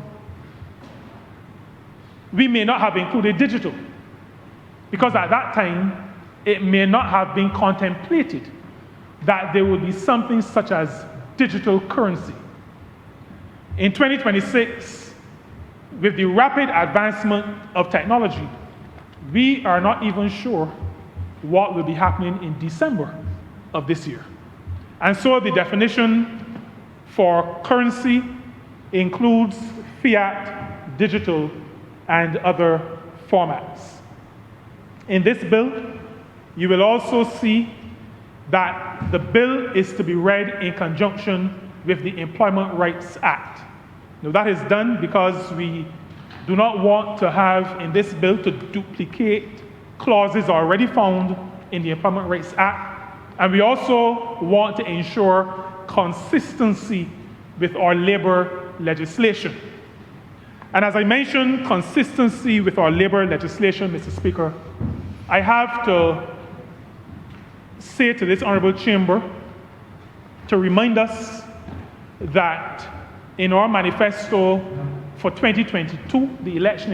we may not have included digital, because at that time, it may not have been contemplated that there would be something such as digital currency. In 2026, with the rapid advancement of technology, we are not even sure what will be happening in December of this year. And so the definition for currency includes fiat, digital, and other formats. In this bill, you will also see that the bill is to be read in conjunction with the Employment Rights Act. Now, that is done because we do not want to have in this bill to duplicate clauses already found in the Employment Rights Act. And we also want to ensure consistency with our labor legislation. And as I mentioned, consistency with our labor legislation, Mr. Speaker, I have to say to this honorable chamber to remind us that in our manifesto for 2022, the election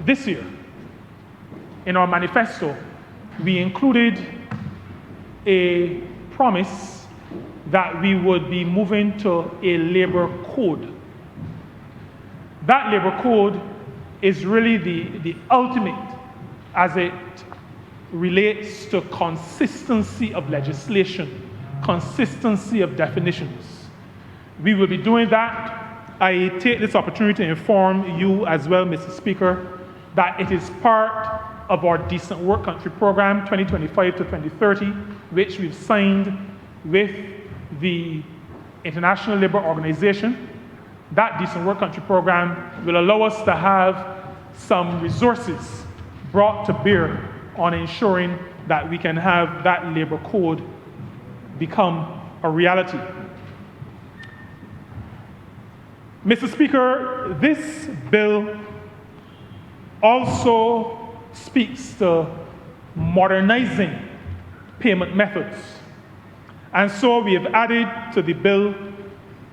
this year, in our manifesto, we included a promise that we would be moving to a labor code. That labor code is really the ultimate as it relates to consistency of legislation, consistency of definitions. We will be doing that. I take this opportunity to inform you as well, Mr. Speaker, that it is part of our Decent Work Country program 2025 to 2030, which we've signed with the International Labour Organization. That Decent Work Country program will allow us to have some resources brought to bear on ensuring that we can have that labor code become a reality. Mr. Speaker, this bill also speaks to modernizing payment methods. And so we have added to the bill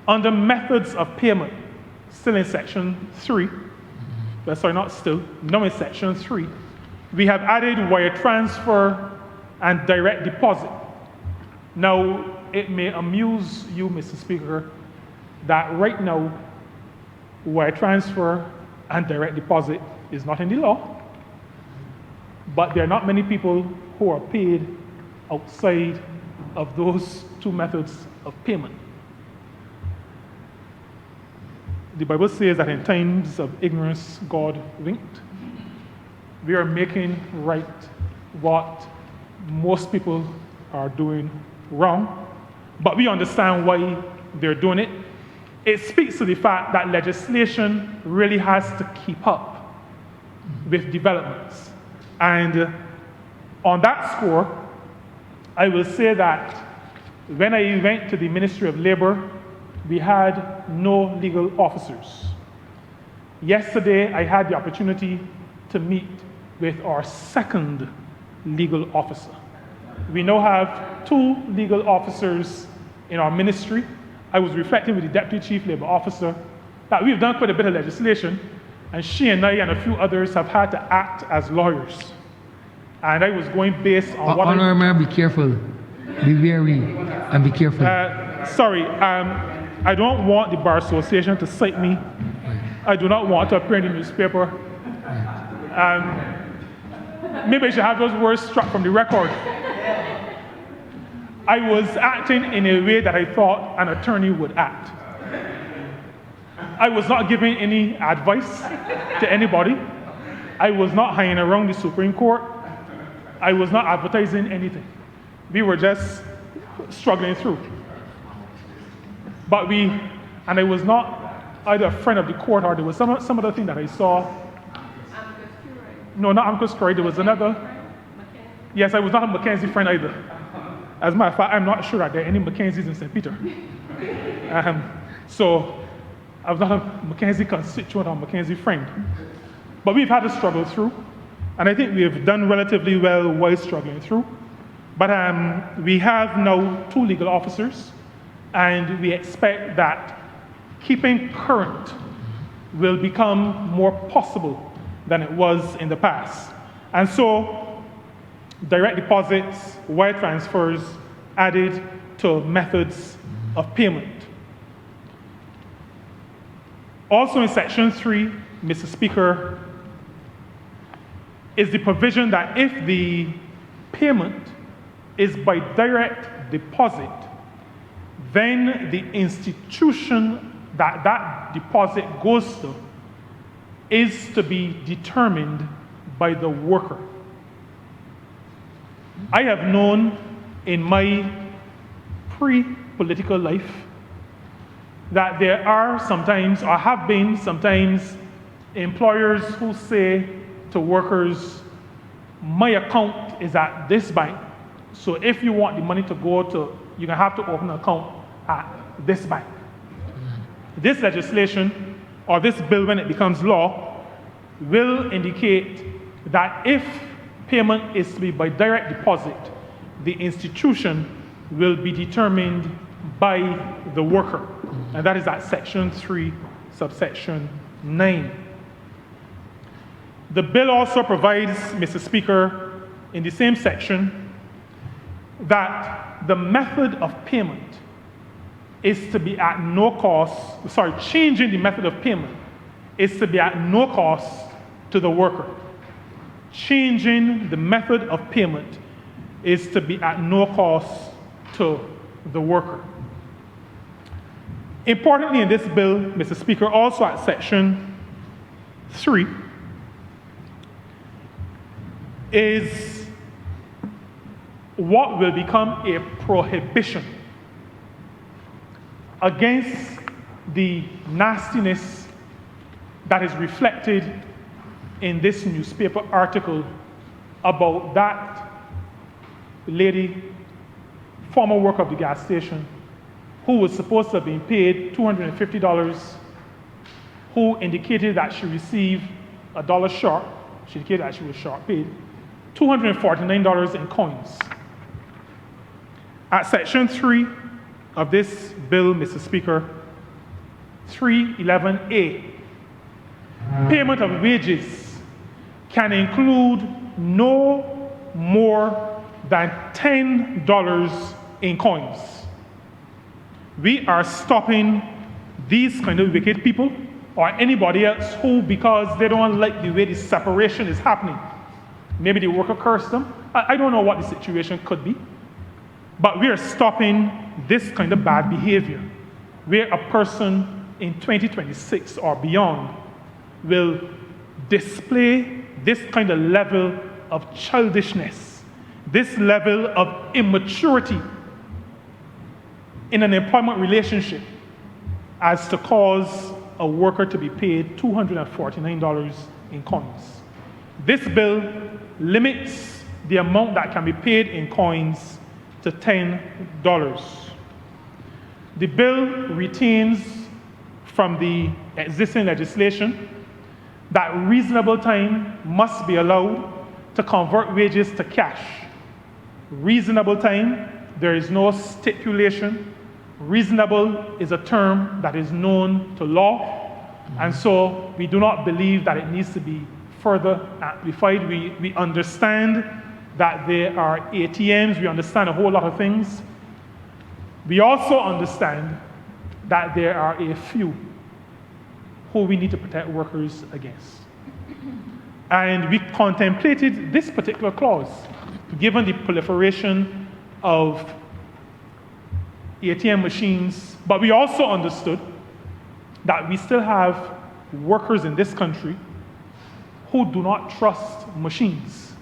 under methods of payment, still in section 3, now in section 3, we have added wire transfer and direct deposit. Now, it may amuse you, Mr. Speaker, that right now, wire transfer and direct deposit is not in the law, but there are not many people who are paid outside of those two methods of payment. The Bible says that in times of ignorance, God winked. We are making right what most people are doing wrong, but we understand why they're doing it. It speaks to the fact that legislation really has to keep up with developments. And on that score, I will say that when I went to the Ministry of Labor, we had no legal officers. Yesterday, I had the opportunity to meet with our second legal officer. We now have 2 legal officers in our ministry. I was reflecting with the Deputy Chief Labor Officer that we've done quite a bit of legislation, and she and I and a few others have had to act as lawyers. And I was going based on what Honourable, be careful. Be wary and be careful. I don't want the Bar Association to cite me. I do not want to appear in the newspaper. Maybe I should have those words struck from the record. I was acting in a way that I thought an attorney would act. I was not giving any advice to anybody. I was not hanging around the Supreme Court. I was not advertising anything. We were just struggling through. But I was not either a friend of the court or there was some other thing that I saw. No, not Uncle's Curry. There was another. Yes, I was not a Mackenzie friend either. As a matter of fact, I'm not sure that there are any Mackenzies in St. Peter. So I was not a Mackenzie constituent or Mackenzie friend. But we've had to struggle through. And I think we have done relatively well while struggling through. But we have now 2 legal officers. And we expect that keeping current will become more possible than it was in the past. And so, direct deposits, wire transfers added to methods of payment. Also in section 3, Mr. Speaker, is the provision that if the payment is by direct deposit, then the institution that deposit goes to is to be determined by the worker. I have known in my pre-political life that there are sometimes, or have been sometimes, employers who say to workers, my account is at this bank, so if you want the money to go to, you're gonna have to open an account at this bank. This legislation, or this bill when it becomes law, will indicate that if payment is to be by direct deposit, the institution will be determined by the worker. And that is at section 3, subsection 9. The bill also provides, Mr. Speaker, in the same section, that the method of payment is to be at no cost, changing the method of payment is to be at no cost to the worker. Changing the method of payment is to be at no cost to the worker. Importantly in this bill, Mr. Speaker, also at section 3, is what will become a prohibition against the nastiness that is reflected in this newspaper article about that lady, former worker of the gas station, who was supposed to have been paid $250, who indicated that she received $1 short. She indicated that she was short paid $249 in coins. At section 3 of this bill, Mr. Speaker, 311A, payment of wages can include no more than $10 in coins. We are stopping these kind of wicked people or anybody else who, because they don't like the way the separation is happening, maybe the worker cursed them. I don't know what the situation could be, but we are stopping this kind of bad behavior where a person in 2026 or beyond will display this kind of level of childishness, this level of immaturity in an employment relationship as to cause a worker to be paid $249 in coins. This bill limits the amount that can be paid in coins to $10. The bill retains from the existing legislation that reasonable time must be allowed to convert wages to cash. Reasonable time, there is no stipulation. Reasonable is a term that is known to law, and so we do not believe that it needs to be further amplified. We understand that there are ATMs, we understand a whole lot of things. We also understand that there are a few who we need to protect workers against. And we contemplated this particular clause, given the proliferation of ATM machines, but we also understood that we still have workers in this country who do not trust machines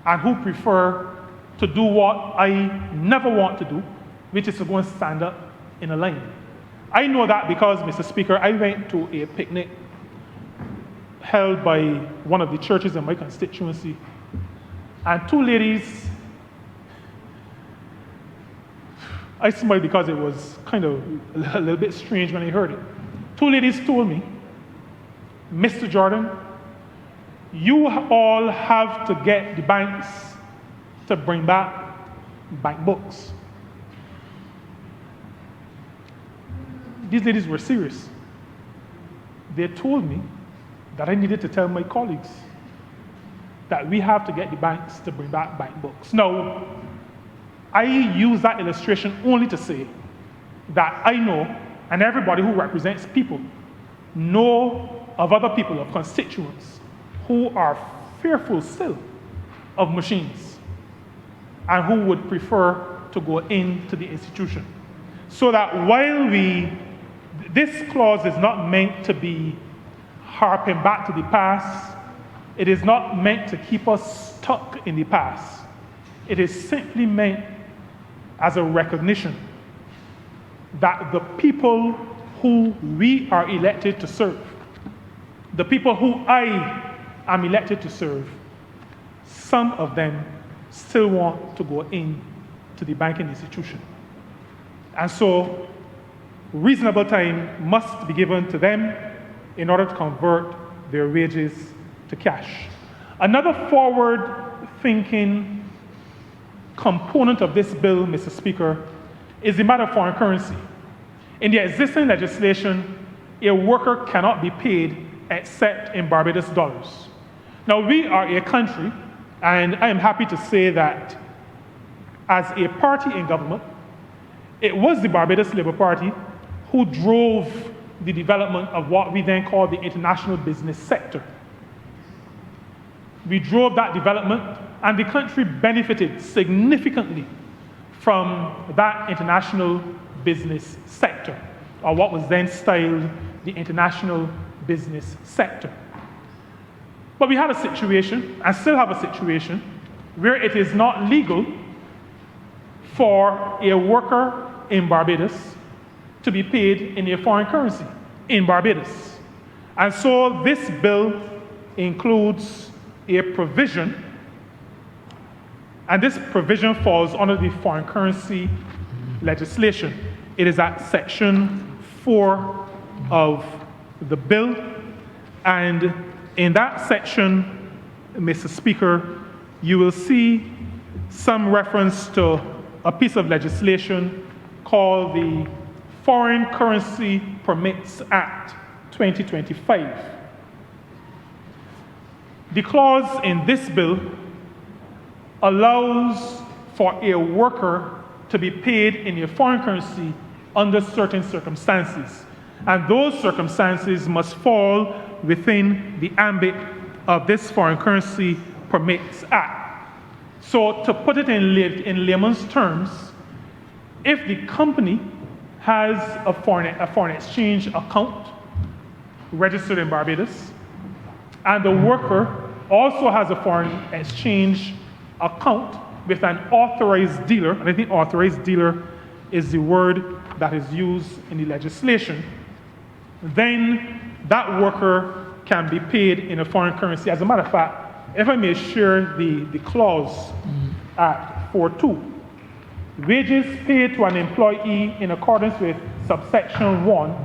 and who prefer to do what I never want to do, which is to go and stand up in a line. I know that because, Mr. Speaker, I went to a picnic held by one of the churches in my constituency, and two ladies, I smiled because it was kind of a little bit strange when I heard it. Two ladies told me, Mr. Jordan, you all have to get the banks to bring back bank books. These ladies were serious. They told me that I needed to tell my colleagues that we have to get the banks to bring back bank books. Now, I use that illustration only to say that I know, and everybody who represents people know of other people, of constituents, who are fearful still of machines and who would prefer to go into the institution. So that while this clause is not meant to be harping back to the past, it is not meant to keep us stuck in the past. It is simply meant as a recognition that the people who we are elected to serve, the people who I am elected to serve, some of them still want to go in to the banking institution. And so reasonable time must be given to them in order to convert their wages to cash. Another forward-thinking component of this bill, Mr. Speaker, is the matter of foreign currency. In the existing legislation, a worker cannot be paid except in Barbados dollars. Now, we are a country, and I am happy to say that as a party in government, it was the Barbados Labour Party who drove the development of what we then call the international business sector. We drove that development, and the country benefited significantly from that international business sector, or what was then styled the international business sector. But we had a situation, and still have a situation, where it is not legal for a worker in Barbados to be paid in a foreign currency in Barbados. And so this bill includes a provision, and this provision falls under the foreign currency legislation. It is at section 4 of the bill, and in that section, Mr. Speaker, you will see some reference to a piece of legislation called the Foreign Currency Permits Act 2025. The clause in this bill allows for a worker to be paid in a foreign currency under certain circumstances, and those circumstances must fall within the ambit of this Foreign Currency Permits Act. So to put it in layman's terms, if the company has a foreign exchange account registered in Barbados, and the worker also has a foreign exchange account with an authorized dealer, and I think authorized dealer is the word that is used in the legislation, then that worker can be paid in a foreign currency. As a matter of fact, if I may share the clause at 4.2, wages paid to an employee in accordance with subsection 1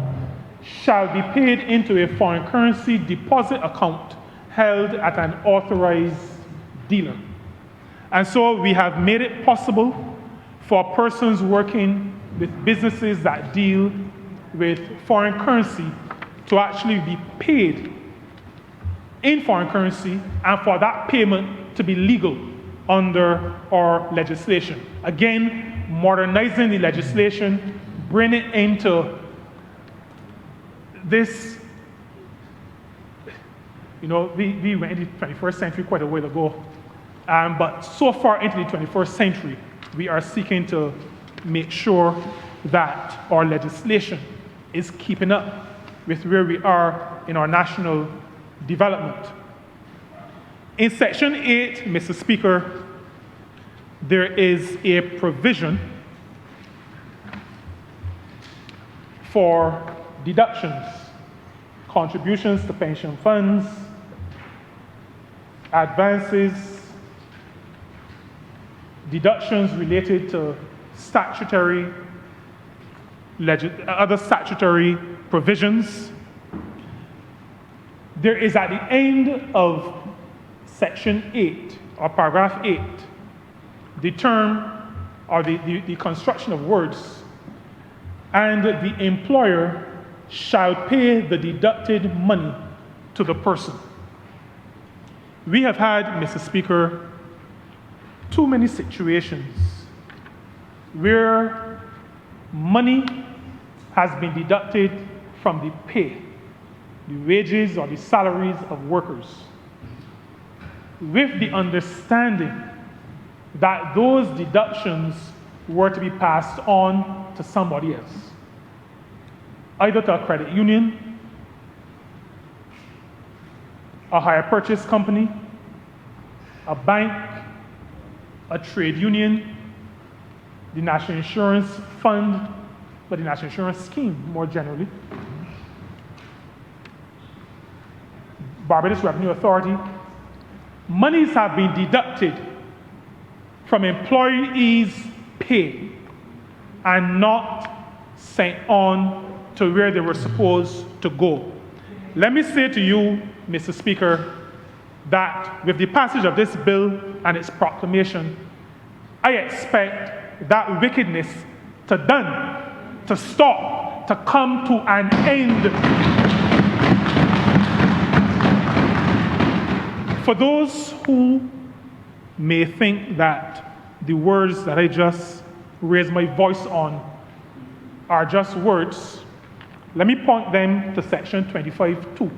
shall be paid into a foreign currency deposit account held at an authorized dealer. And so we have made it possible for persons working with businesses that deal with foreign currency to actually be paid in foreign currency, and for that payment to be legal under our legislation. Again, modernizing the legislation, bringing it into this, we went into the 21st century quite a while ago, but so far into the 21st century, we are seeking to make sure that our legislation is keeping up with where we are in our national development. In Section 8, Mr. Speaker, there is a provision for deductions, contributions to pension funds, advances, deductions related to other statutory provisions. There is at the end of Section 8, or paragraph 8, the term, or the construction of words, and the employer shall pay the deducted money to the person. We have had, Mr. Speaker, too many situations where money has been deducted from the pay, the wages or the salaries of workers, with the understanding that those deductions were to be passed on to somebody else, either to a credit union, a hire purchase company, a bank, a trade union, the National Insurance Fund, but the National Insurance Scheme more generally. Barbados Revenue Authority, monies have been deducted from employees' pay and not sent on to where they were supposed to go. Let me say to you, Mr. Speaker, that with the passage of this bill and its proclamation, I expect that wickedness to done, to stop, to come to an end. For those who may think that the words that I just raised my voice on are just words, let me point them to section 25(2)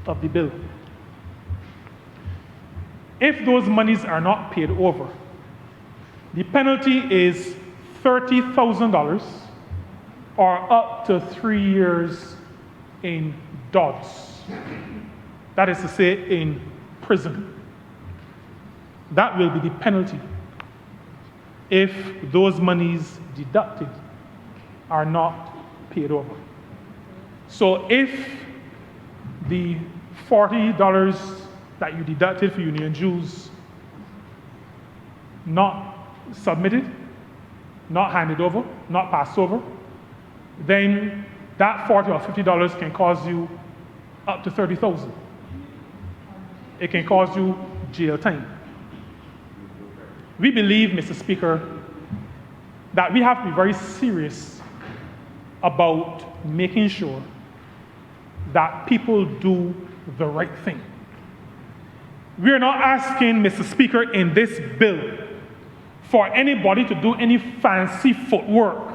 of the bill. If those monies are not paid over, the penalty is $30,000 or up to 3 years in DODS. That is to say, in prison. That will be the penalty if those monies deducted are not paid over. So if the $40 that you deducted for union dues not submitted, not handed over, not passed over, then that $40 or $50 can cost you up to $30,000. It can cause you jail time. We believe, Mr. Speaker, that we have to be very serious about making sure that people do the right thing. We are not asking, Mr. Speaker, in this bill for anybody to do any fancy footwork.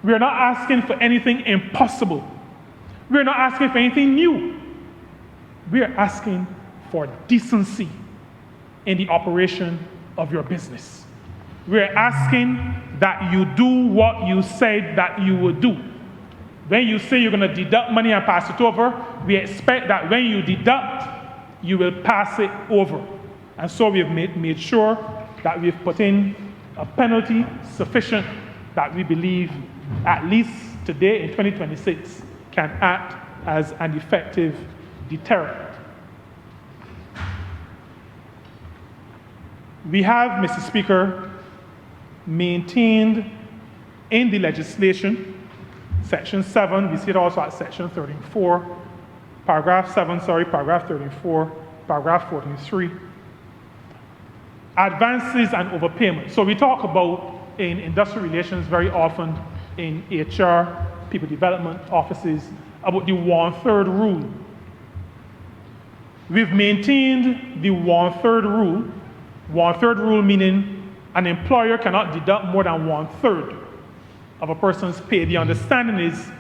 We are not asking for anything impossible. We are not asking for anything new. We are asking for decency in the operation of your business. We are asking that you do what you said that you would do. When you say you're going to deduct money and pass it over, we expect that when you deduct, you will pass it over. And so we've made sure that we've put in a penalty sufficient that we believe, at least today in 2026, can act as an effective deterrent. We have, Mr. Speaker, maintained in the legislation, Section 7, we see it also at Section 34, paragraph 34, paragraph 43, advances and overpayments. So we talk about in industrial relations very often in HR, people development offices, about the 1/3 rule. We've maintained the 1/3 rule. 1/3 rule meaning an employer cannot deduct more than 1/3 of a person's pay. The understanding is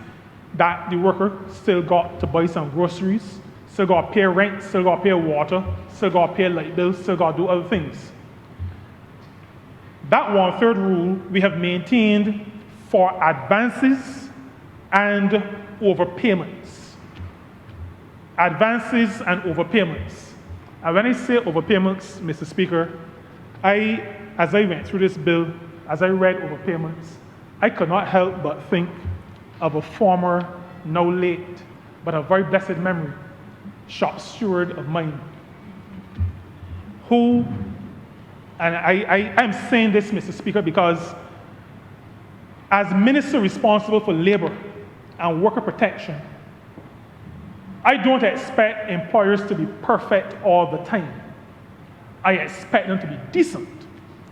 that the worker still got to buy some groceries, still got to pay rent, still got to pay water, still got to pay light bills, still got to do other things. That 1/3 rule we have maintained for advances and overpayments. Advances and overpayments. And when I say overpayments, Mr. Speaker, as I went through this bill, as I read overpayments, I could not help but think of a former, now late, but a very blessed memory, shop steward of mine, who, and I'm saying this, Mr. Speaker, because as minister responsible for labor and worker protection, I don't expect employers to be perfect all the time. I expect them to be decent.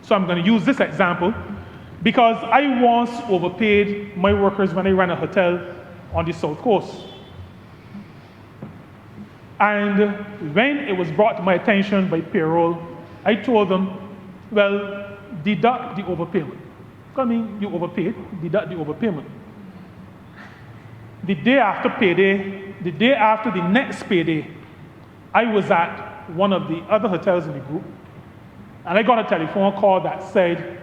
So I'm going to use this example because I once overpaid my workers when I ran a hotel on the South Coast. And when it was brought to my attention by payroll, I told them, well, deduct the overpayment. I mean, you overpaid, deduct the overpayment. The day after payday, the day after the next payday, I was at one of the other hotels in the group, and I got a telephone call that said,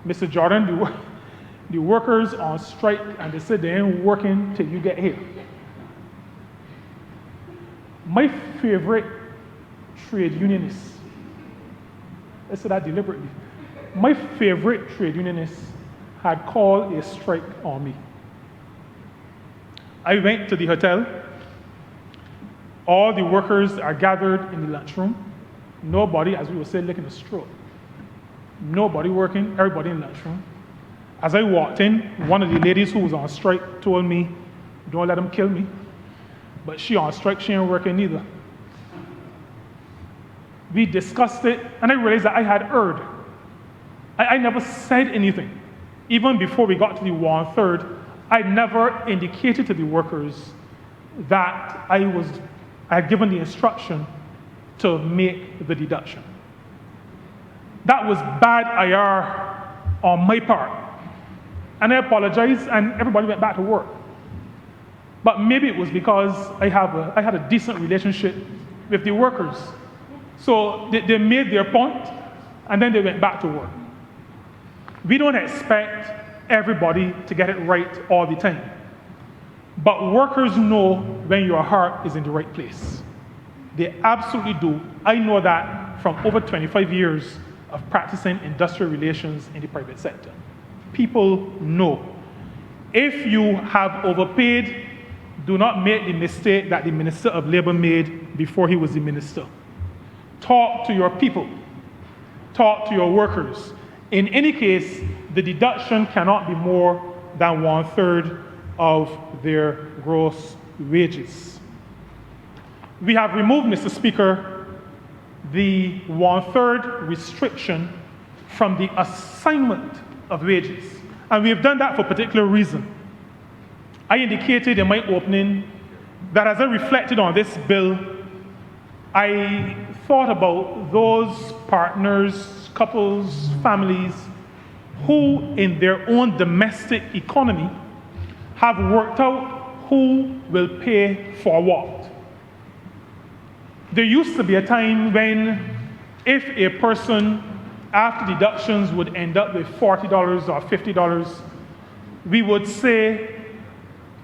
Mr. Jordan, the workers on strike, and they said they ain't working till you get here. My favorite trade unionists, I said that deliberately, my favorite trade unionists had called a strike on me. I went to the hotel. All the workers are gathered in the lunchroom. Nobody, as we would say, licking a straw. Nobody working, everybody in the lunchroom. As I walked in, one of the ladies who was on strike told me, don't let them kill me. But she on strike, she ain't working either. We discussed it, and I realized that I had erred. I never said anything. Even before we got to the 1/3, I never indicated to the workers that I had given the instruction to make the deduction. That was bad IR on my part. And I apologized, and everybody went back to work. But maybe it was because I had a decent relationship with the workers. So they made their point, and then they went back to work. We don't expect everybody to get it right all the time. But workers know when your heart is in the right place. They absolutely do. I know that from over 25 years of practicing industrial relations in the private sector. People know. If you have overpaid, do not make the mistake that the Minister of Labor made before he was the minister. Talk to your people. Talk to your workers. In any case, the deduction cannot be more than 1/3 of their gross wages. We have removed, Mr. Speaker, the 1/3 restriction from the assignment of wages. And we have done that for a particular reason. I indicated in my opening that as I reflected on this bill, I thought about those partners, couples, families, who in their own domestic economy have worked out who will pay for what. There used to be a time when if a person after deductions would end up with $40 or $50, we would say,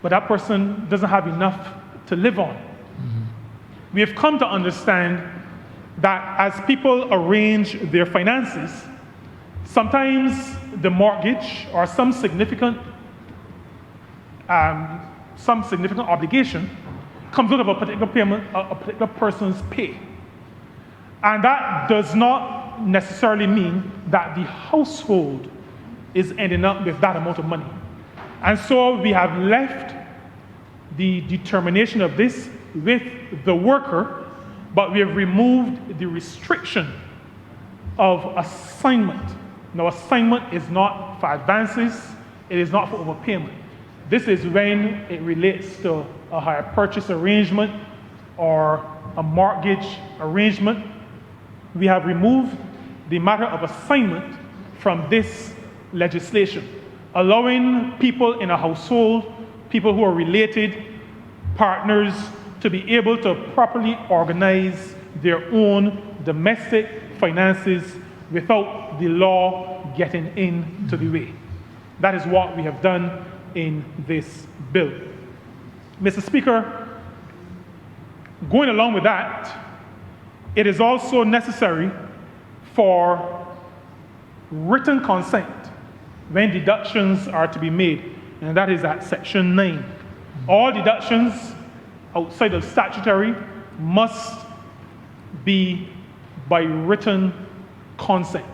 but that person doesn't have enough to live on. We have come to understand that as people arrange their finances, sometimes the mortgage or some significant obligation comes out of a particular payment, a particular person's pay. And that does not necessarily mean that the household is ending up with that amount of money. And so we have left the determination of this with the worker, but we have removed the restriction of assignment. Now, assignment is not for advances, it is not for overpayment. This is when it relates to a hire purchase arrangement or a mortgage arrangement. We have removed the matter of assignment from this legislation, allowing people in a household, people who are related, partners, to be able to properly organize their own domestic finances without the law getting into the way. That is what we have done in this bill. Mr. Speaker, going along with that, it is also necessary for written consent when deductions are to be made, and that is at Section 9. All deductions outside of statutory must be by written consent.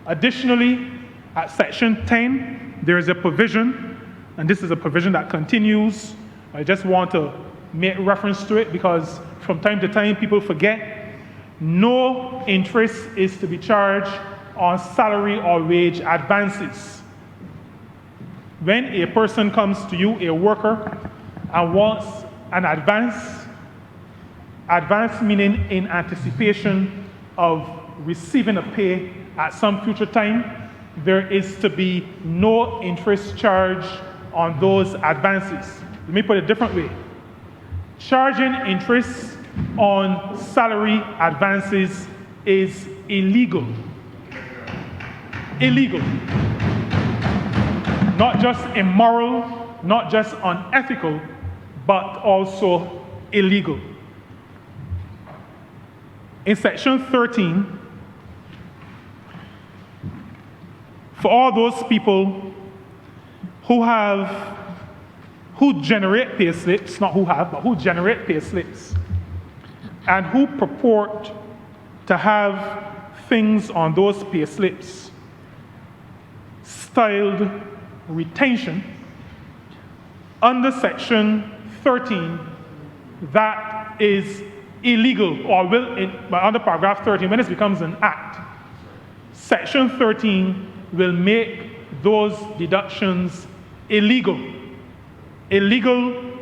Additionally, at Section 10, there is a provision, and this is a provision that continues. I just want to make reference to it because from time to time people forget. No interest is to be charged on salary or wage advances. When a person comes to you, a worker, and wants an advance meaning in anticipation of receiving a pay at some future time, there is to be no interest charged on those advances. Let me put it a different way. Charging interest on salary advances is illegal. Illegal. Not just immoral, not just unethical, but also illegal. In Section 13, for all those people who generate pay slips, not who have, but who generate pay slips, and who purport to have things on those pay slips styled retention under Section 13, that is illegal, or under paragraph 13, when it becomes an act, Section 13 will make those deductions illegal. Illegal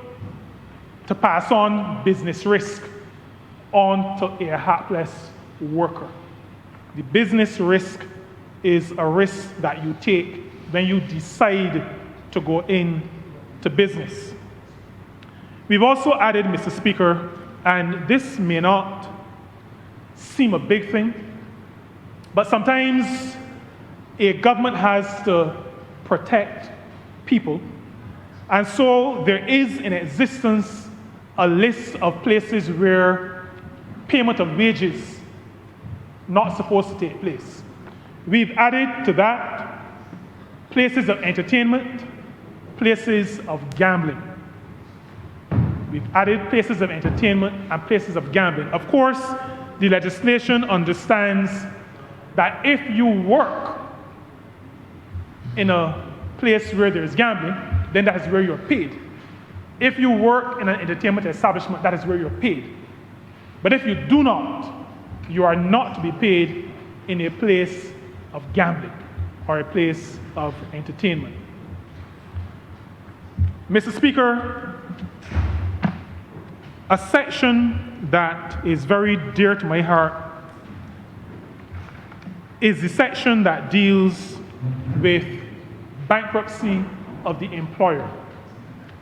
to pass on business risk onto a hapless worker. The business risk is a risk that you take when you decide to go into business. We've also added, Mr. Speaker, and this may not seem a big thing, but sometimes a government has to protect people, and so there is in existence a list of places where payment of wages not supposed to take place. We've added to that places of entertainment, places of gambling. We've added places of entertainment and places of gambling. Of course, the legislation understands that if you work in a place where there's gambling, then that is where you're paid. If you work in an entertainment establishment, that is where you're paid. But if you do not, you are not to be paid in a place of gambling or a place of entertainment. Mr. Speaker, a section that is very dear to my heart is the section that deals with bankruptcy of the employer.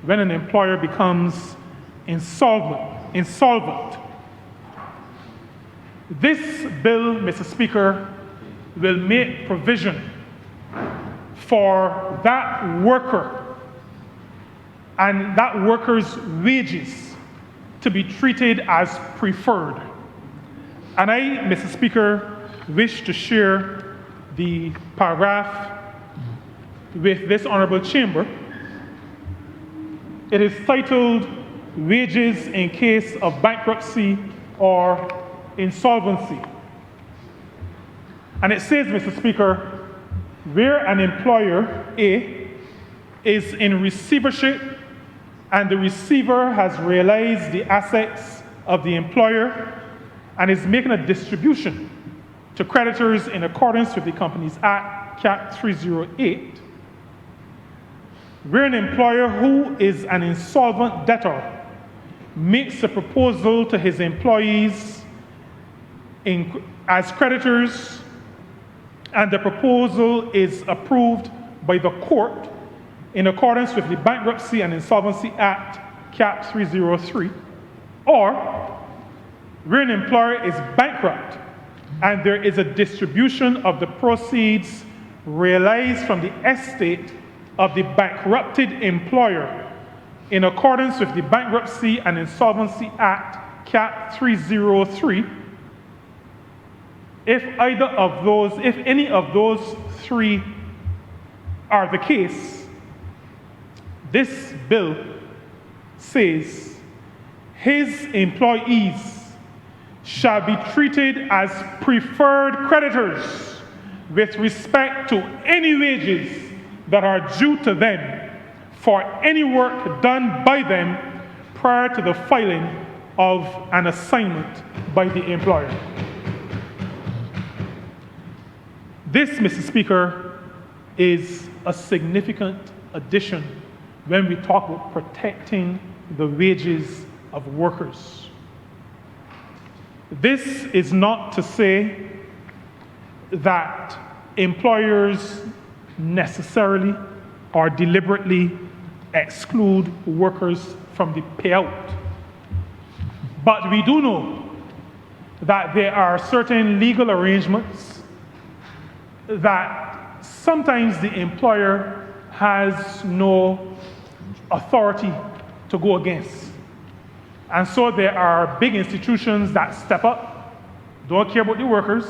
When an employer becomes insolvent. This bill, Mr. Speaker, will make provision for that worker and that worker's wages to be treated as preferred. And I, Mr. Speaker, wish to share the paragraph with this honorable chamber. It is titled Wages in Case of Bankruptcy or Insolvency. And it says, Mr. Speaker, where an employer A is in receivership and the receiver has realized the assets of the employer and is making a distribution to creditors in accordance with the Companies Act, Cap 308, where an employer who is an insolvent debtor makes a proposal to his employees as creditors, and the proposal is approved by the court in accordance with the Bankruptcy and Insolvency Act, Cap 303, or where an employer is bankrupt and there is a distribution of the proceeds realized from the estate of the bankrupted employer in accordance with the Bankruptcy and Insolvency Act, Cap 303, if any of those three are the case, this bill says his employees shall be treated as preferred creditors with respect to any wages that are due to them for any work done by them prior to the filing of an assignment by the employer. This, Mr. Speaker, is a significant addition when we talk about protecting the wages of workers. This is not to say that employers necessarily or deliberately exclude workers from the payout. But we do know that there are certain legal arrangements that sometimes the employer has no authority to go against. And so there are big institutions that step up, don't care about the workers.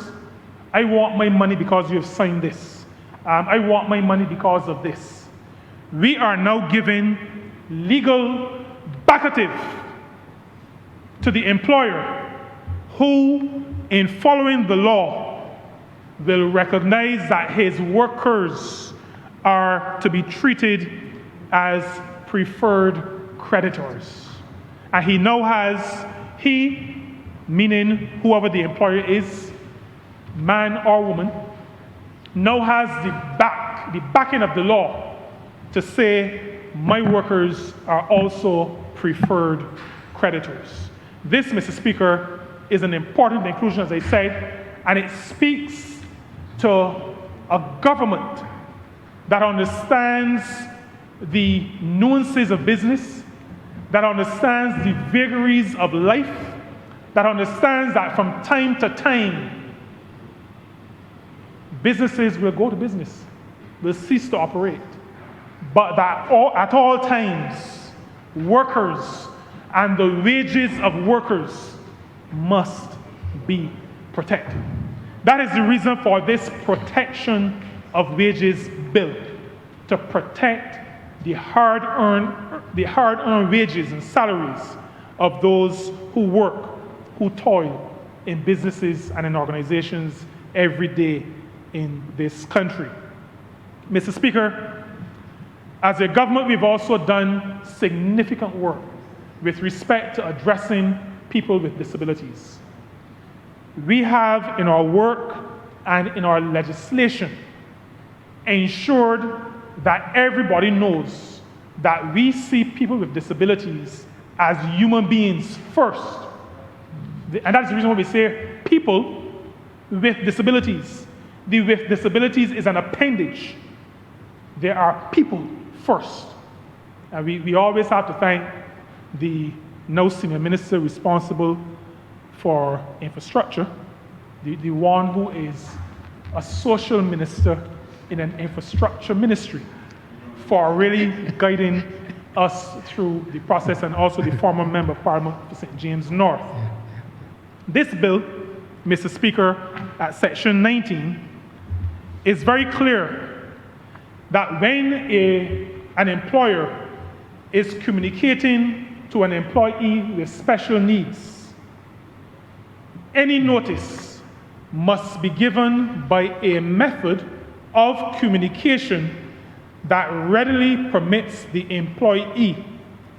I want my money because you have signed this. I want my money because of this. We are now giving legal backative to the employer who, in following the law, will recognize that his workers are to be treated as preferred creditors. And he now has, meaning whoever the employer is, man or woman, now has the backing of the law to say, my workers are also preferred creditors. This, Mr. Speaker, is an important inclusion, as I said, and it speaks to a government that understands the nuances of business, that understands the vagaries of life, that understands that from time to time, businesses will go to business, will cease to operate, but that at all times, workers and the wages of workers must be protected. That is the reason for this protection of wages bill, to protect the hard-earned wages and salaries of those who work, who toil in businesses and in organizations every day in this country. Mr. Speaker, as a government, we've also done significant work with respect to addressing people with disabilities. We have, in our work and in our legislation, ensured that everybody knows that we see people with disabilities as human beings first. And that's the reason why we say people with disabilities. The with disabilities is an appendage. There are people first. And we always have to thank the now senior minister responsible for infrastructure, the one who is a social minister in an infrastructure ministry, for really guiding us through the process, and also the former member of Parliament for St. James North. This bill, Mr. Speaker, at section 19, is very clear that when an employer is communicating to an employee with special needs, any notice must be given by a method of communication that readily permits the employee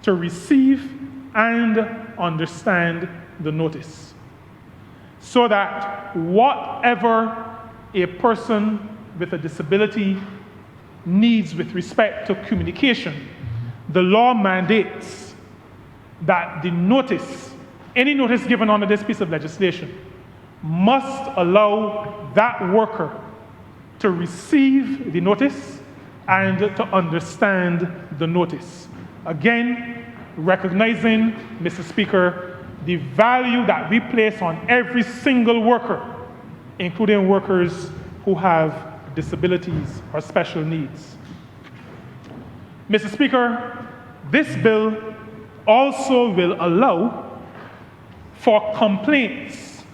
to receive and understand the notice, so that whatever a person with a disability needs with respect to communication, the law mandates that the notice, any notice given under this piece of legislation, must allow that worker to receive the notice and to understand the notice. Again, recognizing, Mr. Speaker, the value that we place on every single worker, including workers who have disabilities or special needs. Mr. Speaker, this bill also will allow for complaints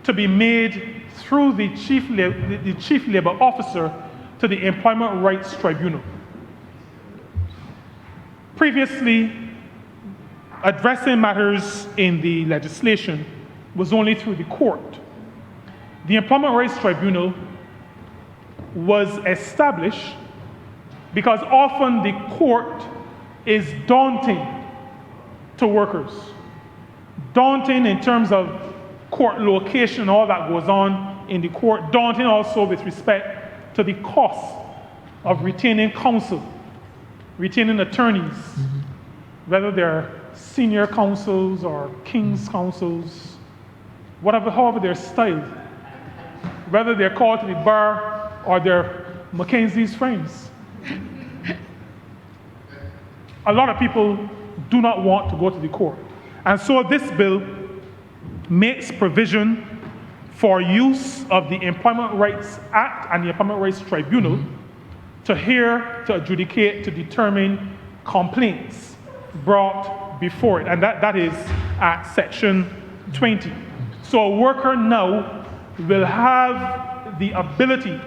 to be made through the Chief Labor Officer to the Employment Rights Tribunal. Previously, addressing matters in the legislation was only through the court. The Employment Rights Tribunal was established because often the court is daunting to workers. Daunting in terms of court location and all that goes on in the court. Daunting also with respect to the cost of retaining counsel, retaining attorneys, whether they're senior counsels or king's counsels, however they're styled, whether they're called to the bar or they're Mackenzie's friends. A lot of people do not want to go to the court. And so this bill makes provision for use of the Employment Rights Act and the Employment Rights Tribunal to hear, to adjudicate, to determine complaints brought before it. And that is at section 20. So a worker now will have the ability,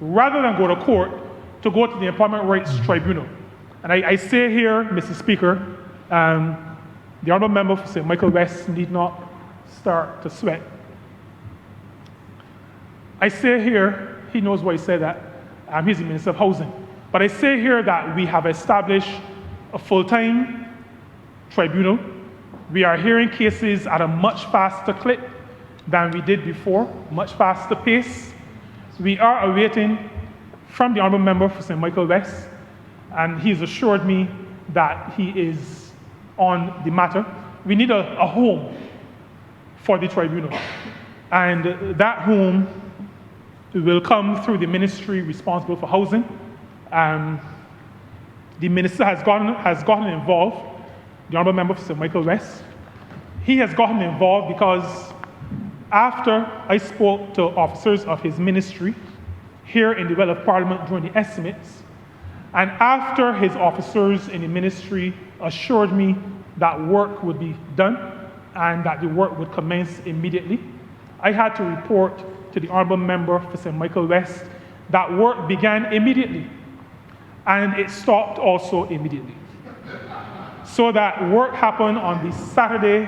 rather than go to court, to go to the Employment Rights Tribunal. And I say here, Mr. Speaker, the Honourable Member for St. Michael West need not start to sweat. I say here, he knows why he said that, he's the Minister of Housing. But I say here that we have established a full-time tribunal. We are hearing cases at a much faster clip than we did before, much faster pace. We are awaiting from the Honourable Member for St. Michael West, and he's assured me that he is on the matter. We need a home for the tribunal, and that home will come through the ministry responsible for housing. The minister has gotten involved, the Honourable Member for St. Michael West. He has gotten involved because after I spoke to officers of his ministry here in the Well of Parliament during the estimates, and after his officers in the ministry assured me that work would be done and that the work would commence immediately, I had to report to the Honourable Member for St. Michael West that work began immediately and it stopped also immediately. So that work happened on the Saturday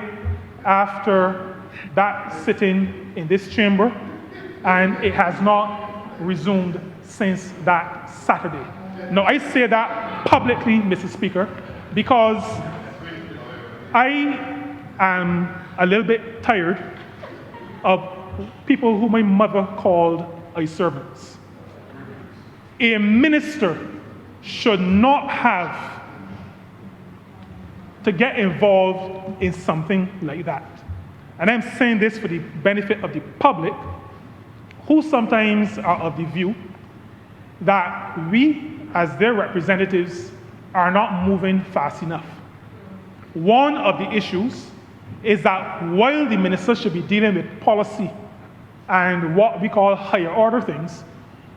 after that sitting in this chamber, and it has not resumed since that Saturday. Now, I say that publicly, Mr. Speaker, because I am a little bit tired of people who my mother called eye servants. A minister should not have to get involved in something like that. And I'm saying this for the benefit of the public, who sometimes are of the view that we, as their representatives, are not moving fast enough. One of the issues is that while the minister should be dealing with policy and what we call higher order things,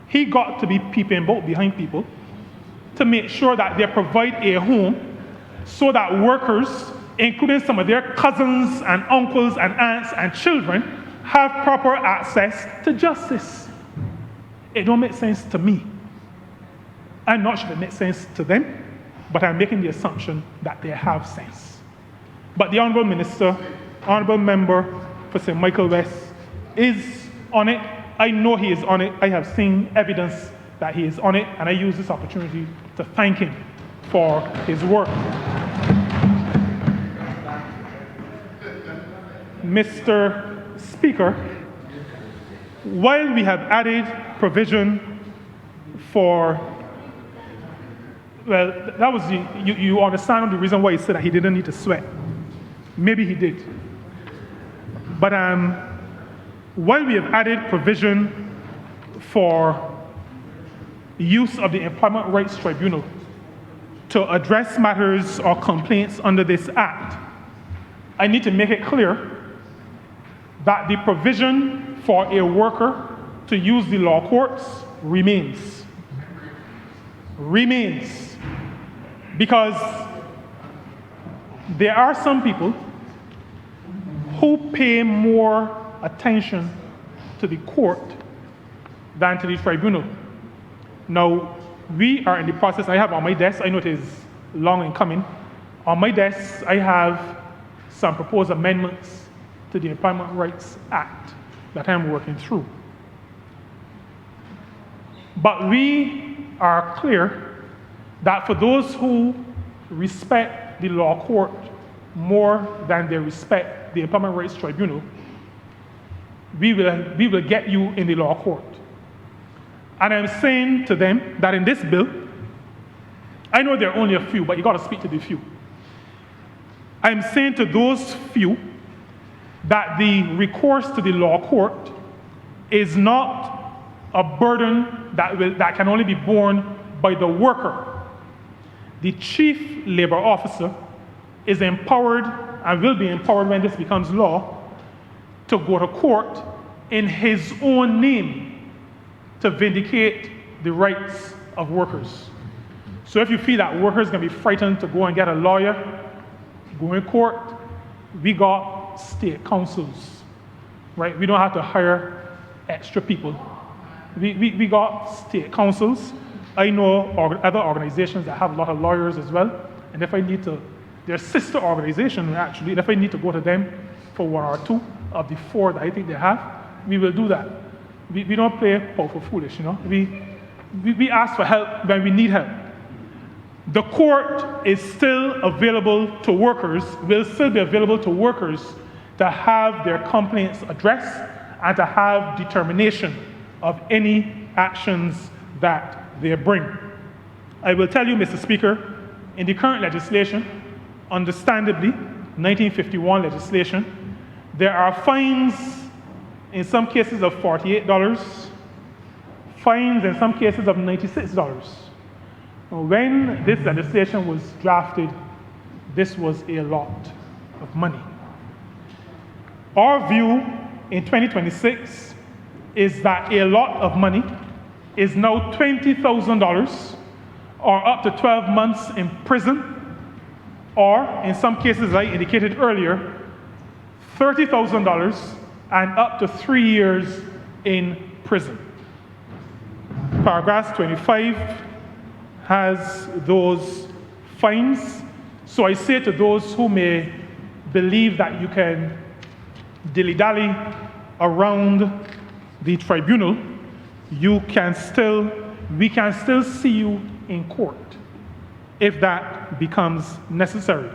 he got to be peeping both behind people to make sure that they provide a home so that workers, including some of their cousins and uncles and aunts and children, have proper access to justice. It don't make sense to me. I'm not sure it makes sense to them, but I'm making the assumption that they have sense. But the Honourable Minister, Honourable Member for St. Michael West, is on it. I know he is on it. I have seen evidence that he is on it, and I use this opportunity to thank him for his work. Mr. Speaker, while we have added provision for, well, that was you understand the reason why he said that he didn't need to sweat. Maybe he did. But while we have added provision for use of the Employment Rights Tribunal to address matters or complaints under this Act, I need to make it clear that the provision for a worker to use the law courts remains. Remains. Because there are some people who pay more attention to the court than to the tribunal. Now, we are in the process. I have on my desk, I know it is long in coming, on my desk I have some proposed amendments to the Employment Rights Act that I'm working through. But we are clear that for those who respect the law court more than they respect the Employment Rights Tribunal, we will get you in the law court. And I'm saying to them that in this bill, I know there are only a few, but you got to speak to the few. I'm saying to those few that the recourse to the law court is not a burden that can only be borne by the worker. The chief labor officer is empowered and will be empowered when this becomes law to go to court in his own name to vindicate the rights of workers. So if you feel that workers are going to be frightened to go and get a lawyer, go in court, we got state councils, right? We don't have to hire extra people We got state councils. I know other organizations that have a lot of lawyers as well. And if I need to, their sister organization actually, and if I need to go to them for one or two of the four that I think they have, we will do that. We don't play powerful foolish, you know. We ask for help when we need help. The court is still available to workers, will still be available to workers to have their complaints addressed and to have determination of any actions that they bring. I will tell you, Mr. Speaker, in the current legislation, understandably, 1951 legislation, there are fines in some cases of $48, fines in some cases of $96. When this legislation was drafted, this was a lot of money. Our view in 2026 is that a lot of money is now $20,000 or up to 12 months in prison, or in some cases, as I indicated earlier, $30,000 and up to 3 years in prison. Paragraph 25 has those fines. So I say to those who may believe that you can dilly-dally around the tribunal, we can still see you in court if that becomes necessary.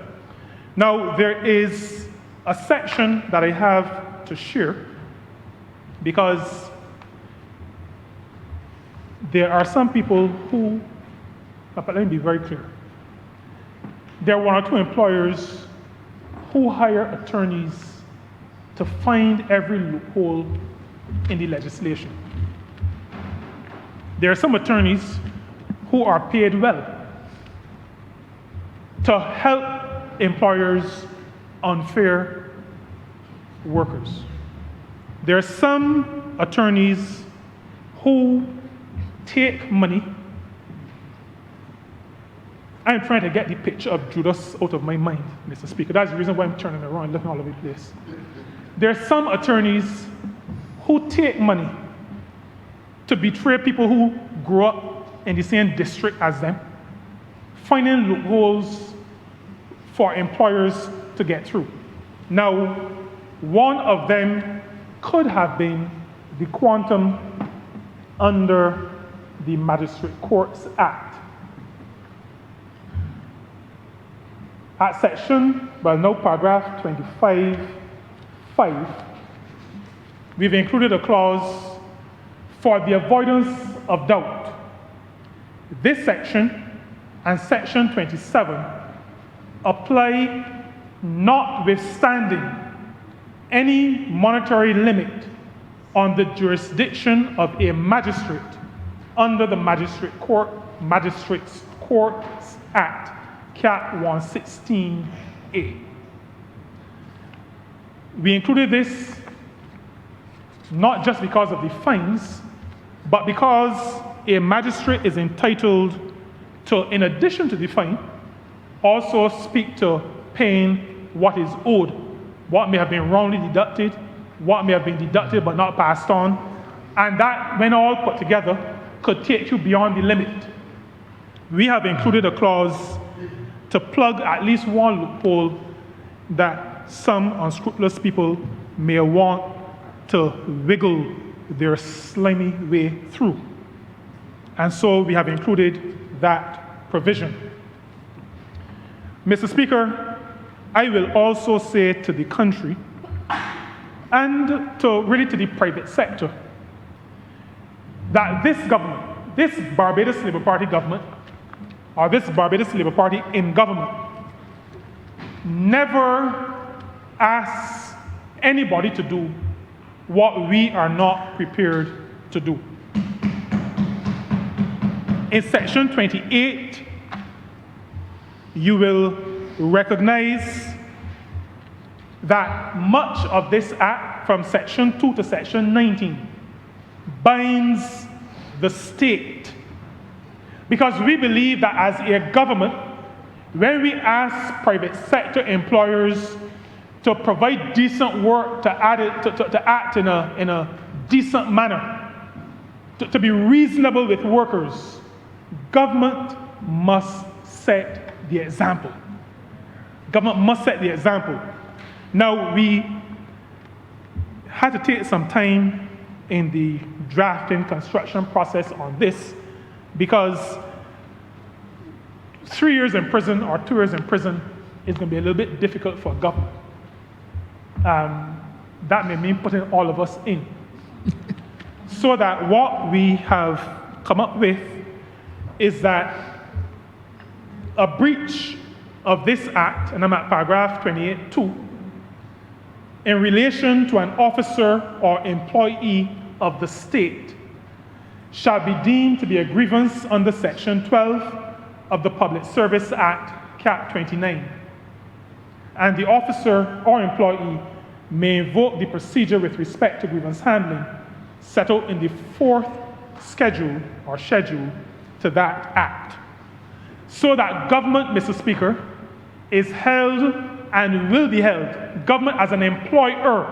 Now, there is a section that I have to share because there are some people who, but let me be very clear. There are one or two employers who hire attorneys to find every loophole in the legislation. There are some attorneys who are paid well to help employers unfair workers. There are some attorneys who take money. I'm trying to get the picture of Judas out of my mind, Mr. Speaker. That's the reason why I'm turning around, looking all over the place. There are some attorneys who take money to betray people who grew up in the same district as them, finding loopholes for employers to get through. Now, one of them could have been the quantum under the Magistrate Courts Act. At paragraph 25(5), we've included a clause for the avoidance of doubt. This section and section 27 apply notwithstanding any monetary limit on the jurisdiction of a magistrate under the Magistrates Courts Act, Cap 116A. We included this not just because of the fines, but because a magistrate is entitled to, in addition to the fine, also speak to paying what is owed, what may have been wrongly deducted, what may have been deducted but not passed on, and that, when all put together, could take you beyond the limit. We have included a clause to plug at least one loophole that some unscrupulous people may want to wiggle their slimy way through. And so we have included that provision. Mr. Speaker, I will also say to the country and to the private sector that this government, this Barbados Labour Party government, or this Barbados Labour Party in government, never asks anybody to do what we are not prepared to do. In section 28, you will recognize that much of this act, from section 2 to section 19, binds the state. Because we believe that as a government, when we ask private sector employers to provide decent work, to act in a decent manner, to be reasonable with workers, government must set the example. Government must set the example. Now, we had to take some time in the drafting construction process on this because 3 years in prison or 2 years in prison is going to be a little bit difficult for government. That may mean putting all of us in. So that what we have come up with is that a breach of this act, and I'm at paragraph 28.2, in relation to an officer or employee of the state shall be deemed to be a grievance under Section 12 of the Public Service Act, Cap 29. And the officer or employee may invoke the procedure with respect to grievance handling set out in the 4th schedule or schedule to that act. So that government, Mr. Speaker, is held and will be held, government as an employer,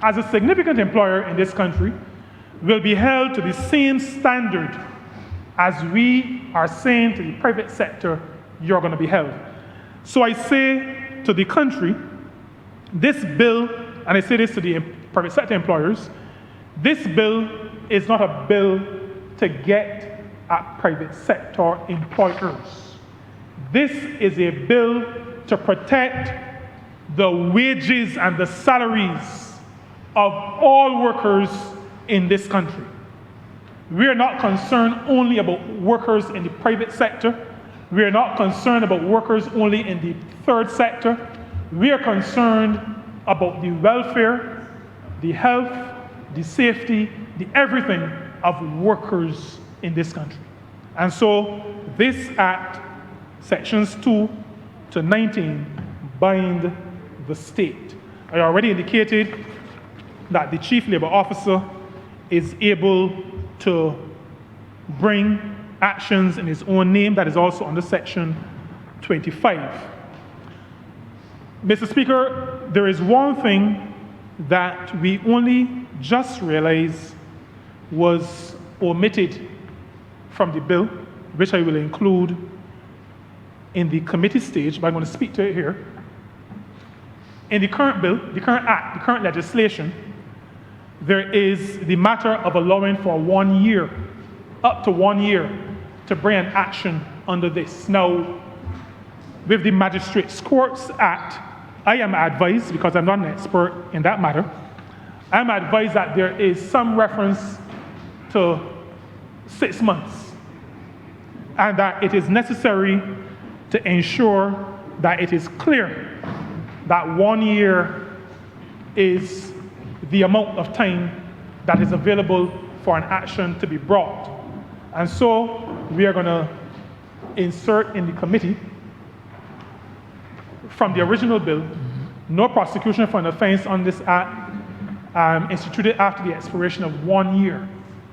as a significant employer in this country, will be held to the same standard as we are saying to the private sector, you're going to be held. So I say to the country, this bill, and I say this to the private sector employers, this bill is not a bill to get at private sector employers. This is a bill to protect the wages and the salaries of all workers in this country. We are not concerned only about workers in the private sector. We are not concerned about workers only in the third sector. We are concerned about the welfare, the health, the safety, the everything of workers in this country. And so this act, sections 2 to 19, bind the state. I already indicated that the chief labor officer is able to bring actions in his own name. That is also under section 25. Mr. Speaker, there is one thing that we only just realized was omitted from the bill, which I will include in the committee stage, but I'm going to speak to it here. In the current bill, the current act, the current legislation, there is the matter of allowing for 1 year, up to 1 year, to bring an action under this. Now, with the Magistrates Courts Act, I am advised, because I'm not an expert in that matter, I'm advised that there is some reference to 6 months, and that it is necessary to ensure that it is clear that 1 year is the amount of time that is available for an action to be brought. And so we are going to insert in the committee from the original bill, no prosecution for an offense on this act instituted after the expiration of 1 year,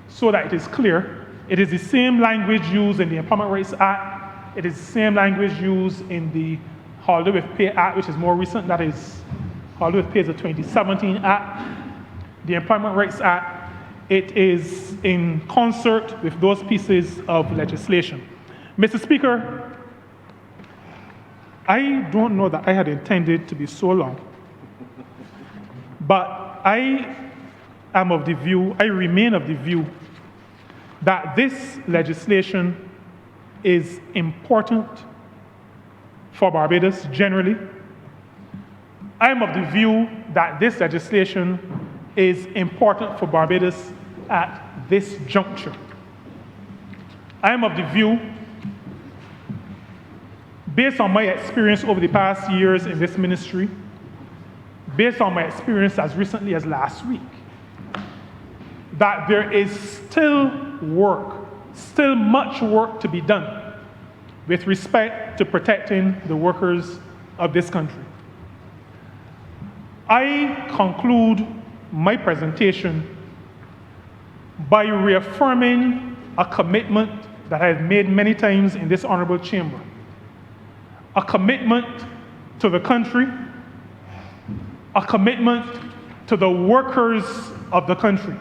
so that it is clear. It is the same language used in the Employment Rights Act. It is the same language used in the Holiday with Pay Act, which is more recent. That is, Holiday with Pay is a 2017 act. The Employment Rights Act, it is in concert with those pieces of legislation. Mr. Speaker, I don't know that I had intended to be so long, but I am of the view, I remain of the view that this legislation is important for Barbados generally. I am of the view that this legislation is important for Barbados at this juncture. I am of the view, based on my experience over the past years in this ministry, based on my experience as recently as last week, that there is still work, still much work to be done with respect to protecting the workers of this country. I conclude my presentation by reaffirming a commitment that I have made many times in this honorable chamber, a commitment to the country, a commitment to the workers of the country.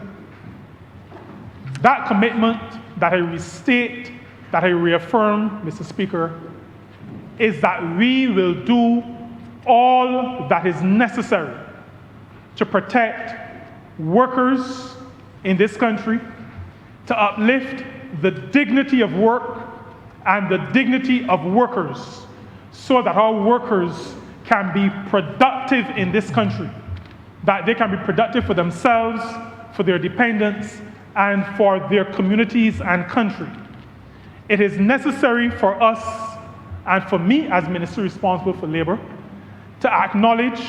That commitment that I restate, that I reaffirm, Mr. Speaker, is that we will do all that is necessary to protect workers in this country, to uplift the dignity of work and the dignity of workers, so that our workers can be productive in this country, that they can be productive for themselves, for their dependents, and for their communities and country. It is necessary for us, and for me as Minister responsible for Labour, to acknowledge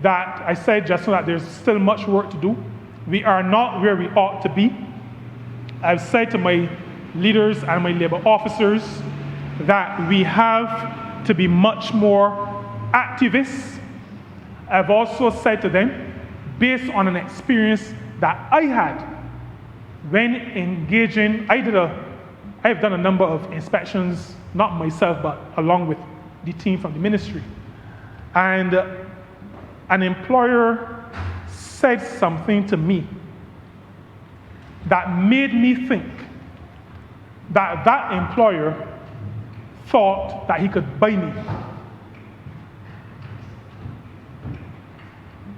that I said just now that there's still much work to do. We are not where we ought to be. I've said to my leaders and my Labour officers that we have to be much more activists. I've also said to them, based on an experience that I had when engaging, I have done a number of inspections, not myself, but along with the team from the ministry. And an employer said something to me that made me think that that employer thought that he could buy me.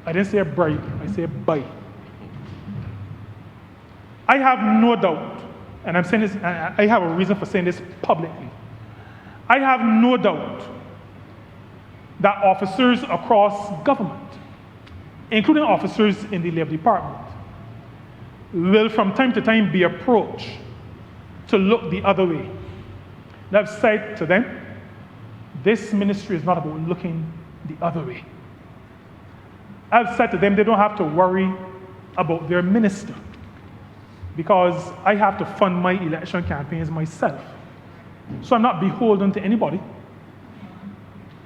I didn't say bribe, I said buy. I have no doubt, and I'm saying this, I have a reason for saying this publicly. I have no doubt that officers across government, including officers in the Labour Department, will from time to time be approached to look the other way. And I've said to them, this ministry is not about looking the other way. I've said to them they don't have to worry about their minister, because I have to fund my election campaigns myself. So I'm not beholden to anybody.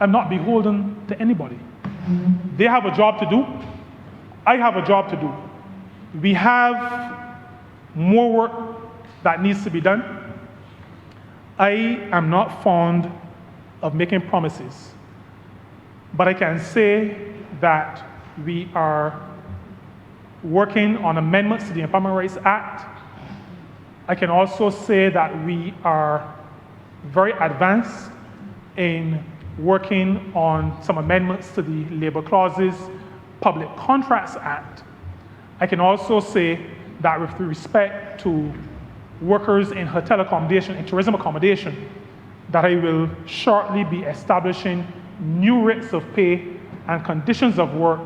I'm not beholden to anybody. They have a job to do. I have a job to do. We have more work that needs to be done. I am not fond of making promises, but I can say that we are working on amendments to the Employment Rights Act. I can also say that we are very advanced in working on some amendments to the Labor Clauses Public Contracts Act. I can also say that with respect to workers in hotel accommodation and tourism accommodation, that I will shortly be establishing new rates of pay and conditions of work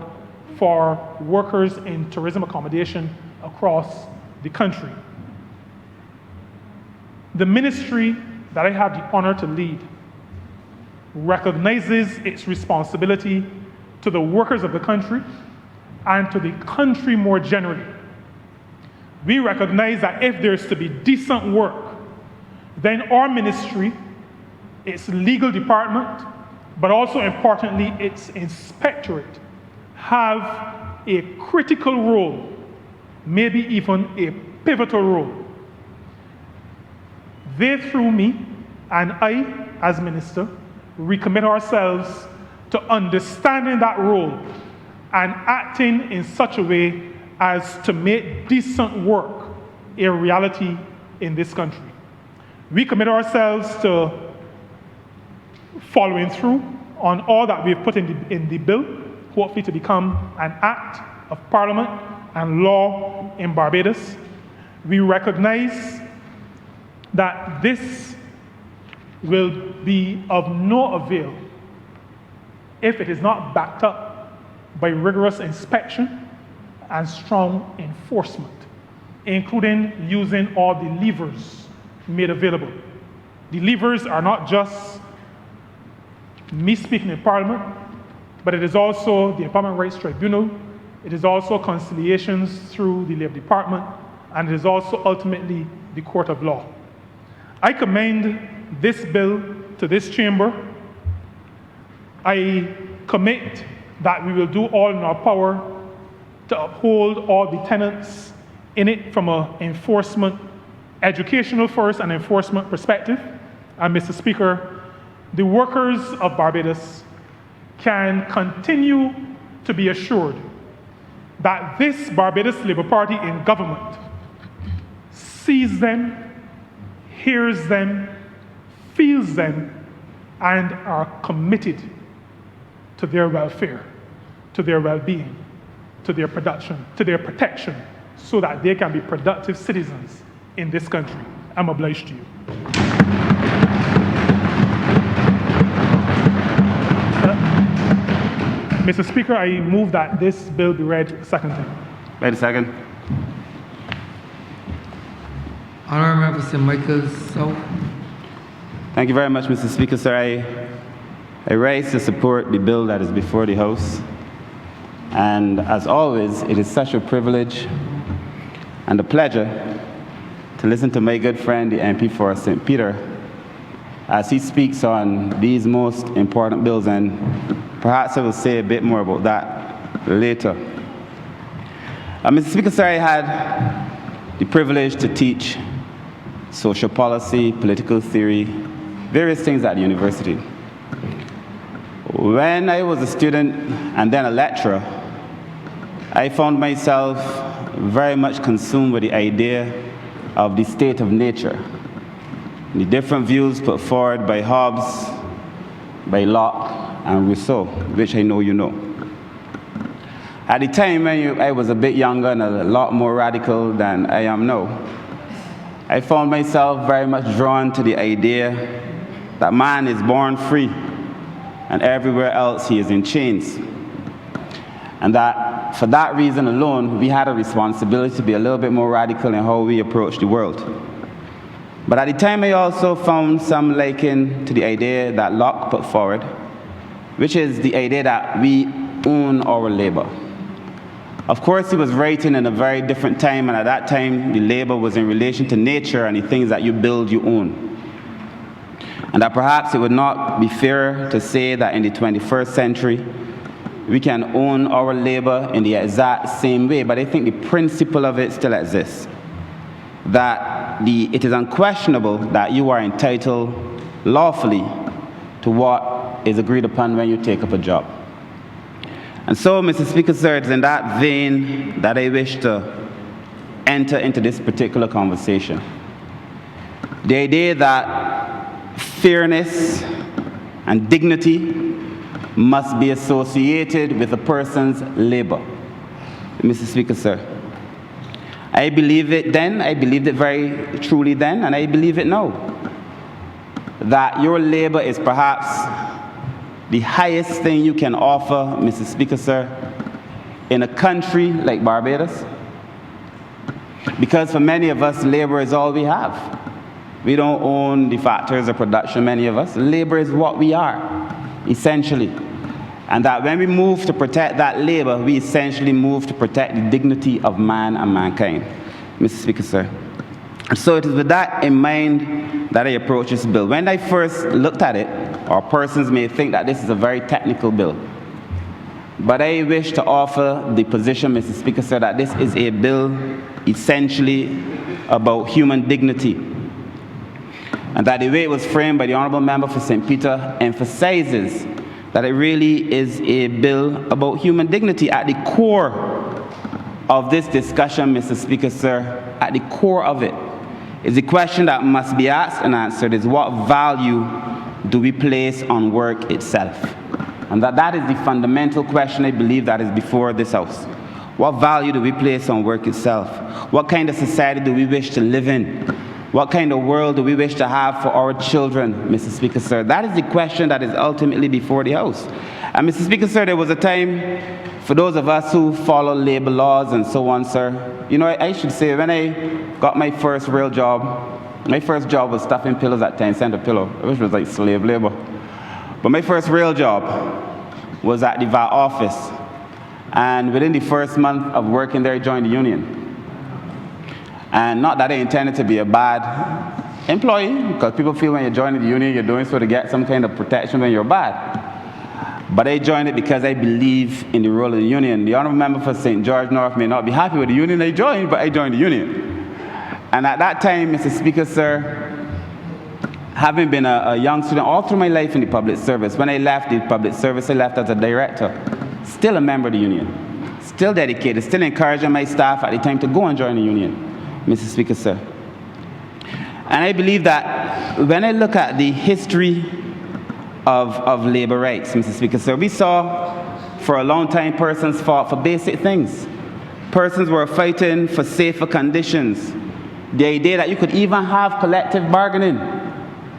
for workers in tourism accommodation across the country. The ministry that I have the honor to lead recognizes its responsibility to the workers of the country and to the country more generally. We recognize that if there's to be decent work, then our ministry, its legal department, but also importantly, its inspectorate, have a critical role, maybe even a pivotal role. They, through me, and I, as minister, recommit ourselves to understanding that role and acting in such a way as to make decent work a reality in this country. We commit ourselves to following through on all that we've put in the bill, hopefully to become an act of parliament and law in Barbados. We recognize that this will be of no avail if it is not backed up by rigorous inspection and strong enforcement, including using all the levers made available. The levers are not just me speaking in Parliament, but it is also the Employment Rights Tribunal, it is also conciliations through the Labour Department, and it is also ultimately the Court of Law. I commend this bill to this chamber. I commit that we will do all in our power to uphold all the tenets in it from an enforcement, educational first and enforcement perspective. And Mr. Speaker, the workers of Barbados can continue to be assured that this Barbados Labour Party in government sees them, hears them, feels them, and are committed to their welfare, to their well-being, to their protection, so that they can be productive citizens in this country. I'm obliged to you. Mr. Speaker, I move that this bill be read a second time. Wait a second. Honourable Member St. Michael South. Thank you very much, Mr. Speaker. Sir, I rise to support the bill that is before the House. And as always, it is such a privilege and a pleasure to listen to my good friend, the MP for St. Peter, as he speaks on these most important bills, and perhaps I will say a bit more about that later. Mr. Speaker, sir, I had the privilege to teach social policy, political theory, various things at the university. When I was a student and then a lecturer, I found myself very much consumed with the idea of the state of nature, the different views put forward by Hobbes, by Locke, and Rousseau, which I know you know. At the time when I was a bit younger and a lot more radical than I am now, I found myself very much drawn to the idea that man is born free and everywhere else he is in chains. And that for that reason alone, we had a responsibility to be a little bit more radical in how we approach the world. But at the time, I also found some liking to the idea that Locke put forward, which is the idea that we own our labor. Of course, he was writing in a very different time, and at that time, the labor was in relation to nature and the things that you build, you own. And that perhaps it would not be fair to say that in the 21st century, we can own our labor in the exact same way, but I think the principle of it still exists. That it is unquestionable that you are entitled lawfully to what is agreed upon when you take up a job. And so, Mr. Speaker, sir, it's in that vein that I wish to enter into this particular conversation. The idea that fairness and dignity must be associated with a person's labor. Mr. Speaker, sir, I believe it then, I believed it very truly then, and I believe it now, that your labor is perhaps the highest thing you can offer, Mr. Speaker, sir, in a country like Barbados. Because for many of us, labor is all we have. We don't own the factors of production, many of us. Labor is what we are, essentially. And that when we move to protect that labor, we essentially move to protect the dignity of man and mankind, Mr. Speaker, sir. And so it is with that in mind that I approach this bill. When I first looked at it, or persons may think that this is a very technical bill, but I wish to offer the position, Mr. Speaker, sir, that this is a bill essentially about human dignity. And that the way it was framed by the Honourable Member for St. Peter emphasizes that it really is a bill about human dignity. At the core of this discussion, Mr. Speaker, sir, at the core of it is the question that must be asked and answered is what value do we place on work itself? And that is the fundamental question I believe that is before this House. What value do we place on work itself? What kind of society do we wish to live in? What kind of world do we wish to have for our children, Mr. Speaker, sir? That is the question that is ultimately before the House. And Mr. Speaker, sir, there was a time for those of us who follow labor laws and so on, sir. You know, I should say, when I got my first real job, my first job was stuffing pillows at 10 cents a pillow, which was like slave labor. But my first real job was at the VAT office. And within the first month of working there, I joined the union. And not that I intended to be a bad employee, because people feel when you're joining the union, you're doing so to get some kind of protection when you're bad. But I joined it because I believe in the role of the union. The Honourable Member for St. George North may not be happy with the union I joined, but I joined the union. And at that time, Mr. Speaker, sir, having been a young student all through my life in the public service, when I left the public service, I left as a director, still a member of the union, still dedicated, still encouraging my staff at the time to go and join the union, Mr. Speaker, sir. And I believe that when I look at the history of labor rights, Mr. Speaker, sir, we saw for a long time persons fought for basic things. Persons were fighting for safer conditions. The idea that you could even have collective bargaining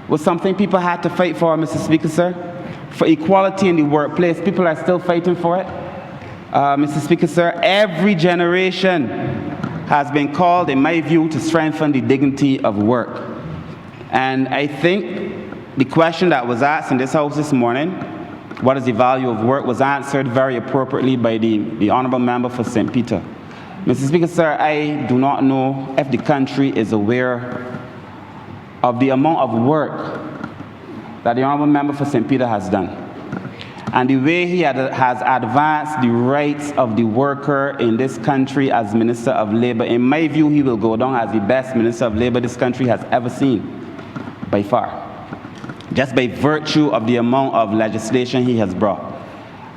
was something people had to fight for, Mr. Speaker, sir. For equality in the workplace, people are still fighting for it. Mr. Speaker, sir, every generation has been called, in my view, to strengthen the dignity of work. And I think the question that was asked in this House this morning, what is the value of work, was answered very appropriately by the Honourable Member for St. Peter. Mr. Speaker, sir, I do not know if the country is aware of the amount of work that the Honourable Member for St. Peter has done, and the way he has advanced the rights of the worker in this country as Minister of Labour. In my view, he will go down as the best Minister of Labour this country has ever seen, by far, just by virtue of the amount of legislation he has brought.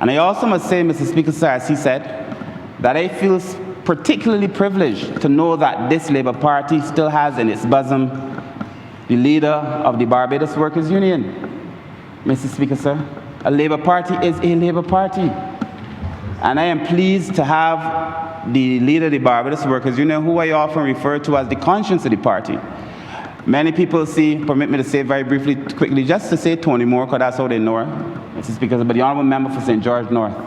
And I also must say, Mr. Speaker, sir, as he said, that I feel particularly privileged to know that this Labour Party still has in its bosom the leader of the Barbados Workers' Union. Mr. Speaker, sir, a Labour Party is a Labour Party. And I am pleased to have the leader of the Barbados Workers' Union, who I often refer to as the conscience of the party. Many people see, permit me to say very briefly, quickly, just to say Tony Moore, because that's how they know her, Mr. Speaker, but the Honourable Member for St. George North,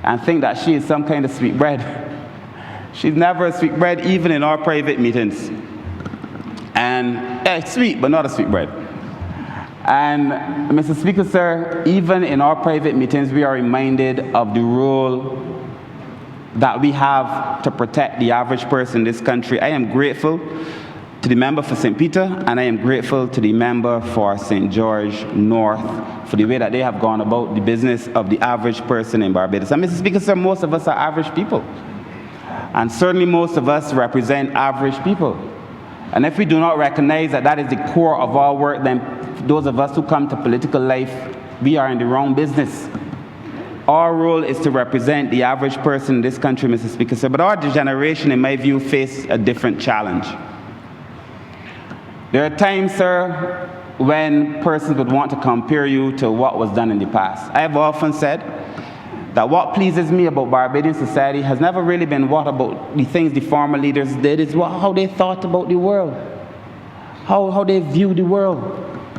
and think that she is some kind of sweetbread. She's never a sweetbread, even in our private meetings. And it's sweet, but not a sweetbread. And Mr. Speaker, sir, even in our private meetings, we are reminded of the role that we have to protect the average person in this country. I am grateful to the member for St. Peter, and I am grateful to the member for St. George North for the way that they have gone about the business of the average person in Barbados. And Mr. Speaker, sir, most of us are average people. And certainly most of us represent average people. And if we do not recognize that that is the core of our work, then those of us who come to political life, we are in the wrong business. Our role is to represent the average person in this country, Mr. Speaker, sir. But our generation, in my view, face a different challenge. There are times, sir, when persons would want to compare you to what was done in the past. I have often said that what pleases me about Barbadian society has never really been what about the things the former leaders did, it's how they thought about the world, how they viewed the world,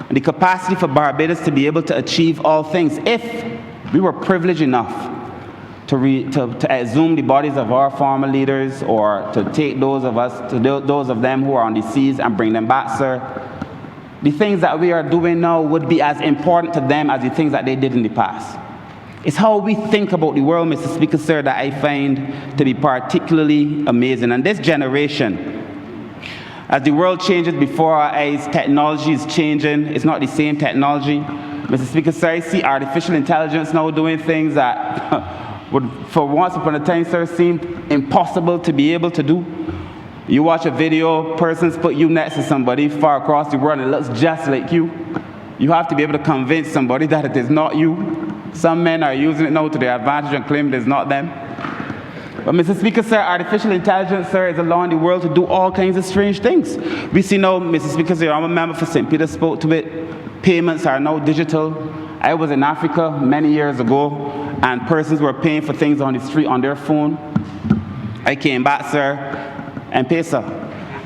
and the capacity for Barbados to be able to achieve all things if we were privileged enough to exhume the bodies of our former leaders, or to take those of them who are on the seas and bring them back, sir. The things that we are doing now would be as important to them as the things that they did in the past. It's how we think about the world, Mr. Speaker, sir, that I find to be particularly amazing. And this generation, as the world changes before our eyes, technology is changing. It's not the same technology. Mr. Speaker, sir, I see artificial intelligence now doing things that would, for once upon a time, sir, seem impossible to be able to do. You watch a video, persons put you next to somebody far across the world and it looks just like you. You have to be able to convince somebody that it is not you. Some men are using it now to their advantage and claim it is not them. But Mr. Speaker, sir, artificial intelligence, sir, is allowing the world to do all kinds of strange things. We see now, Mr. Speaker, sir, I'm a member for St. Peter spoke to it. Payments are now digital. I was in Africa many years ago, and persons were paying for things on the street on their phone. I came back, sir, and M-Pesa.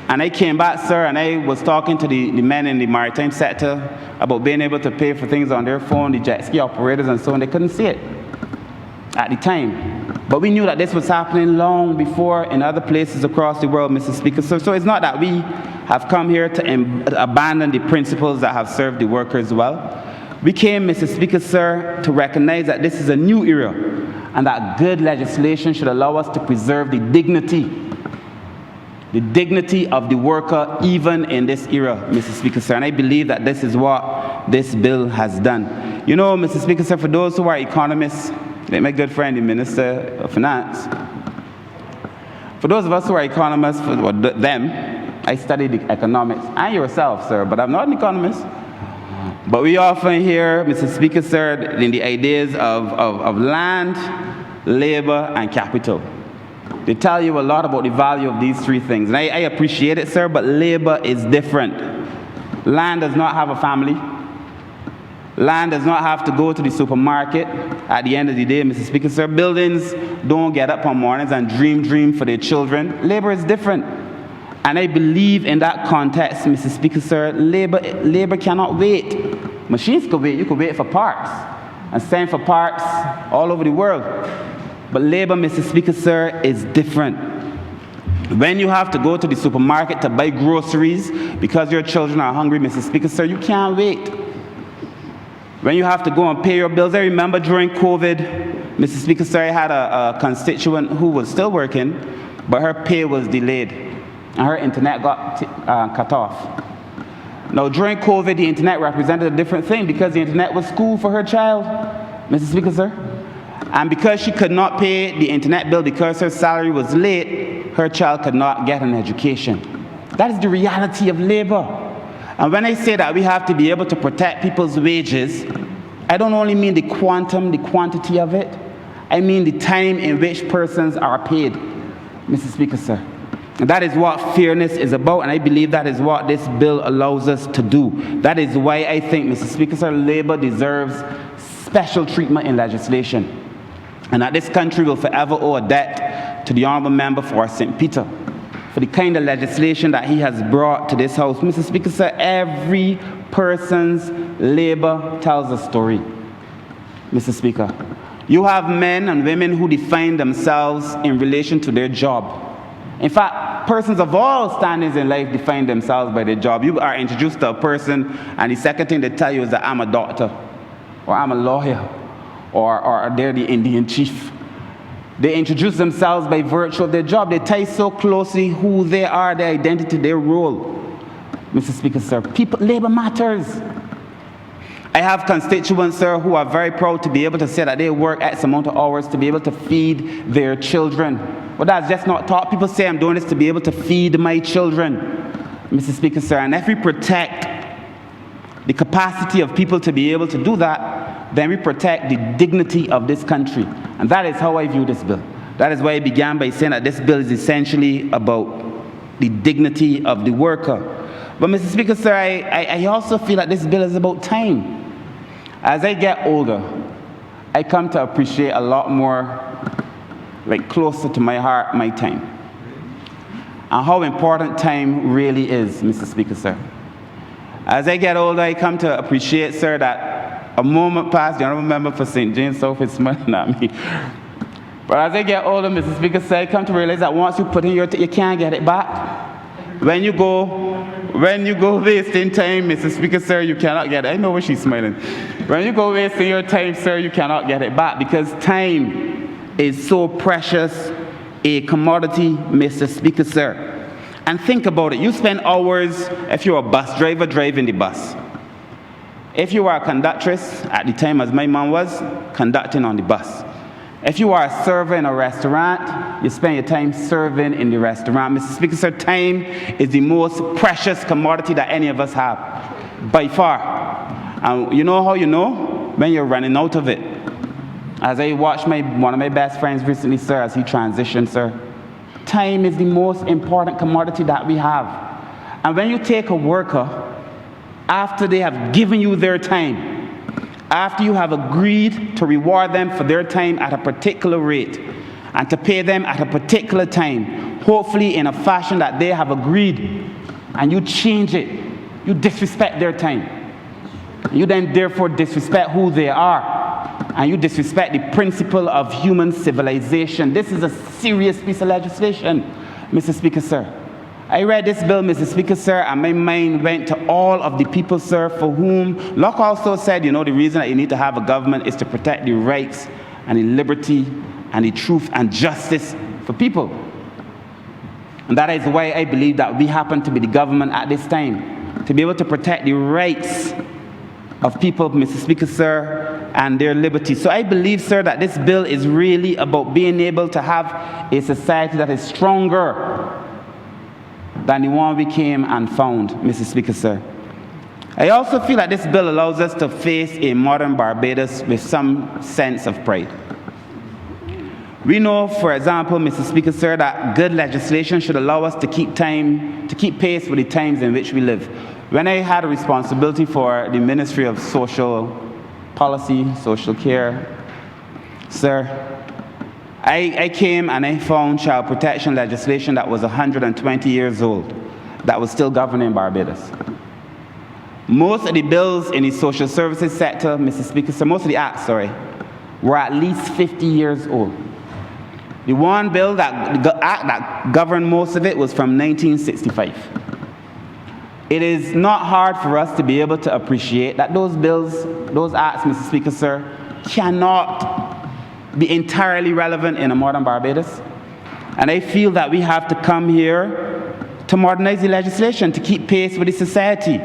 And I came back, sir, and I was talking to the men in the maritime sector about being able to pay for things on their phone, the jet ski operators and so on. They couldn't see it at the time. But we knew that this was happening long before in other places across the world, Mr. Speaker. So it's not that we have come here to abandon the principles that have served the workers well. We came, Mr. Speaker, sir, to recognize that this is a new era and that good legislation should allow us to preserve the dignity of the worker even in this era, Mr. Speaker, sir. And I believe that this is what this bill has done. You know, Mr. Speaker, sir, for those who are economists, like my good friend, the Minister of Finance, for those of us who are economists, for them, I studied economics, and yourself, sir, but I'm not an economist. But we often hear, Mr. Speaker, sir, in the ideas of land, labor, and capital. They tell you a lot about the value of these three things. And I appreciate it, sir, but labor is different. Land does not have a family. Land does not have to go to the supermarket at the end of the day, Mr. Speaker, sir. Buildings don't get up on mornings and dream for their children. Labor is different. And I believe in that context, Mr. Speaker, sir, labor cannot wait. Machines could wait. You could wait for parts and send for parts all over the world. But labor, Mr. Speaker, sir, is different. When you have to go to the supermarket to buy groceries because your children are hungry, Mr. Speaker, sir, you can't wait. When you have to go and pay your bills, I remember during COVID, Mr. Speaker, sir, I had a constituent who was still working, but her pay was delayed, and her internet got cut off. Now, during COVID, the internet represented a different thing because the internet was school for her child, Mr. Speaker, sir. And because she could not pay the internet bill because her salary was late, her child could not get an education. That is the reality of labor. And when I say that we have to be able to protect people's wages, I don't only mean the quantum, the quantity of it. I mean the time in which persons are paid, Mr. Speaker, sir. And that is what fairness is about, and I believe that is what this bill allows us to do. That is why I think, Mr. Speaker, sir, labor deserves special treatment in legislation. And that this country will forever owe a debt to the Honourable Member for St. Peter for the kind of legislation that he has brought to this House. Mr. Speaker, sir, every person's labor tells a story, Mr. Speaker. You have men and women who define themselves in relation to their job. In fact, persons of all standings in life define themselves by their job. You are introduced to a person, and the second thing they tell you is that I'm a doctor, or I'm a lawyer, or they're the Indian chief. They introduce themselves by virtue of their job. They tie so closely who they are, their identity, their role. Mr. Speaker, sir, labor matters. I have constituents, sir, who are very proud to be able to say that they work X amount of hours to be able to feed their children. But that's just not taught. People say I'm doing this to be able to feed my children, Mr. Speaker, sir. And if we protect the capacity of people to be able to do that, then we protect the dignity of this country. And that is how I view this bill. That is why I began by saying that this bill is essentially about the dignity of the worker. But Mr. Speaker, sir, I also feel that this bill is about time. As I get older, I come to appreciate a lot more, like closer to my heart, my time. And how important time really is, Mr. Speaker, sir. As I get older, I come to appreciate, sir, that a moment passed, the Honourable Member for St. James South is smiling at me. But as I get older, Mr. Speaker, sir, I come to realize that once you put in your you can't get it back. When you go wasting time, Mr. Speaker, sir, you cannot get it. I know where she's smiling. When you go wasting your time, sir, you cannot get it back because time is so precious a commodity, Mr. Speaker, sir. And think about it. You spend hours, if you're a bus driver, driving the bus. If you are a conductress, at the time as my mom was, conducting on the bus. If you are a server in a restaurant, you spend your time serving in the restaurant. Mr. Speaker, sir, time is the most precious commodity that any of us have, by far. And you know how you know? When you're running out of it. As I watched one of my best friends recently, sir, as he transitioned, sir, time is the most important commodity that we have. And when you take a worker, after they have given you their time, after you have agreed to reward them for their time at a particular rate and to pay them at a particular time, hopefully in a fashion that they have agreed, and you change it, you disrespect their time. You then therefore disrespect who they are, and you disrespect the principle of human civilization. This is a serious piece of legislation, Mr. Speaker, sir. I read this bill, Mr. Speaker, sir, and my mind went to all of the people, sir, for whom Locke also said, you know, the reason that you need to have a government is to protect the rights and the liberty and the truth and justice for people. And that is why I believe that we happen to be the government at this time, to be able to protect the rights of people, Mr. Speaker, sir, and their liberty. So I believe, sir, that this bill is really about being able to have a society that is stronger than the one we came and found, Mr. Speaker, sir. I also feel that this bill allows us to face a modern Barbados with some sense of pride. We know, for example, Mr. Speaker, sir, that good legislation should allow us to keep pace with the times in which we live. When I had a responsibility for the Ministry of Social Policy, Social Care, sir, I came and I found child protection legislation that was 120 years old, that was still governing Barbados. Most of the bills in the social services sector, Mr. Speaker, sir, most of the acts, sorry, were at least 50 years old. The one bill that governed most of it was from 1965. It is not hard for us to be able to appreciate that those bills, those acts, Mr. Speaker, sir, cannot be entirely relevant in a modern Barbados. And I feel that we have to come here to modernize the legislation, to keep pace with the society.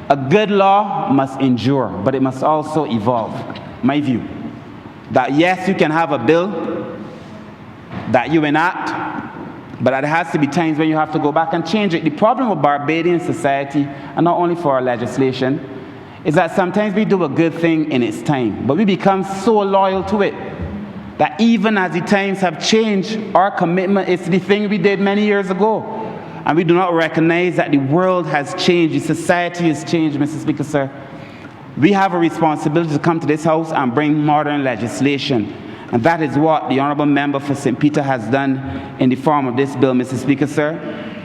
A good law must endure, but it must also evolve. My view, that yes, you can have a bill that you enact, but there has to be times when you have to go back and change it. The problem with Barbadian society, and not only for our legislation, is that sometimes we do a good thing in its time, but we become so loyal to it that even as the times have changed, our commitment is to the thing we did many years ago. And we do not recognize that the world has changed, the society has changed, Mr. Speaker, sir. We have a responsibility to come to this House and bring modern legislation. And that is what the Honourable Member for St. Peter has done in the form of this bill, Mr. Speaker, sir.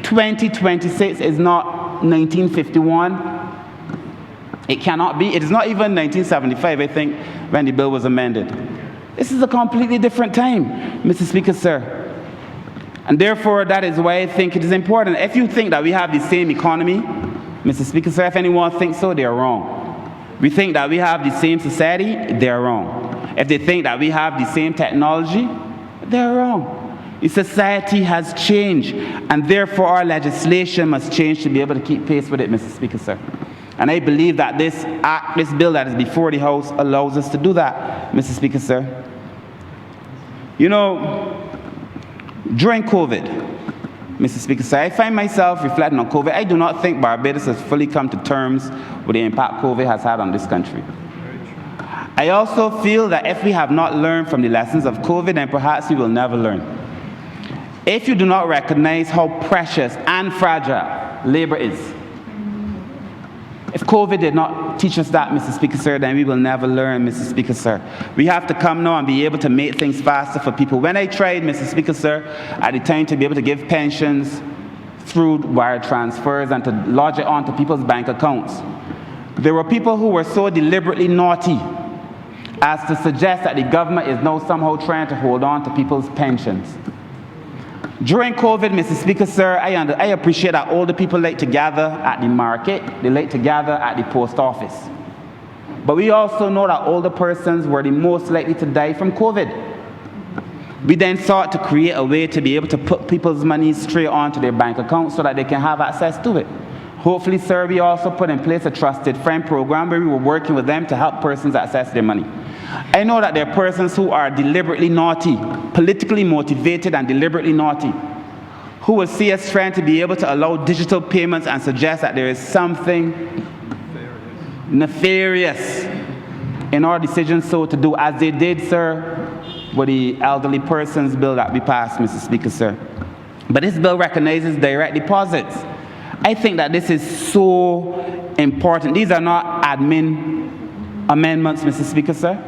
2026 is not 1951. It cannot be. It is not even 1975, I think, when the bill was amended. This is a completely different time, Mr. Speaker, sir. And therefore, that is why I think it is important. If you think that we have the same economy, Mr. Speaker, sir, if anyone thinks so, they are wrong. We think that we have the same society, they are wrong. If they think that we have the same technology, they're wrong. The society has changed, and therefore our legislation must change to be able to keep pace with it, Mr. Speaker, sir. And I believe that this bill that is before the House allows us to do that, Mr. Speaker, sir. You know, during COVID, Mr. Speaker, sir, I find myself reflecting on COVID. I do not think Barbados has fully come to terms with the impact COVID has had on this country. I also feel that if we have not learned from the lessons of COVID, then perhaps we will never learn. If you do not recognize how precious and fragile labor is, if COVID did not teach us that, Mr. Speaker, sir, then we will never learn, Mr. Speaker, sir. We have to come now and be able to make things faster for people. When I tried, Mr. Speaker, sir, at the time to be able to give pensions through wire transfers and to lodge it onto people's bank accounts, there were people who were so deliberately naughty as to suggest that the government is now somehow trying to hold on to people's pensions. During COVID, Mr. Speaker, sir, I appreciate that older people like to gather at the market, they like to gather at the post office. But we also know that older persons were the most likely to die from COVID. We then sought to create a way to be able to put people's money straight onto their bank accounts so that they can have access to it. Hopefully, sir, we also put in place a trusted friend program where we were working with them to help persons access their money. I know that there are persons who are deliberately naughty, politically motivated and deliberately naughty, who will see us trying to be able to allow digital payments and suggest that there is something nefarious in our decision so to do, as they did, sir, with the elderly persons bill that we passed, Mr. Speaker, sir. But this bill recognizes direct deposits. I think that this is so important. These are not admin amendments, Mr. Speaker, sir.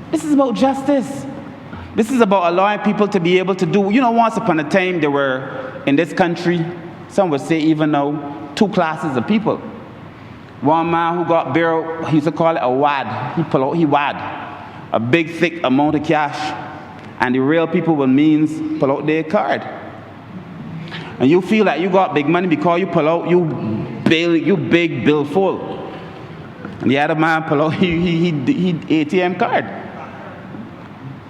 This is about justice. This is about allowing people to be able to do, you know, once upon a time there were, in this country, some would say even now, two classes of people. One man who got bail, he used to call it a wad. He wad a big, thick amount of cash. And the real people with means pull out their card. And you feel that you got big money because you pull out you big bill full. And the other man pull out he ATM card.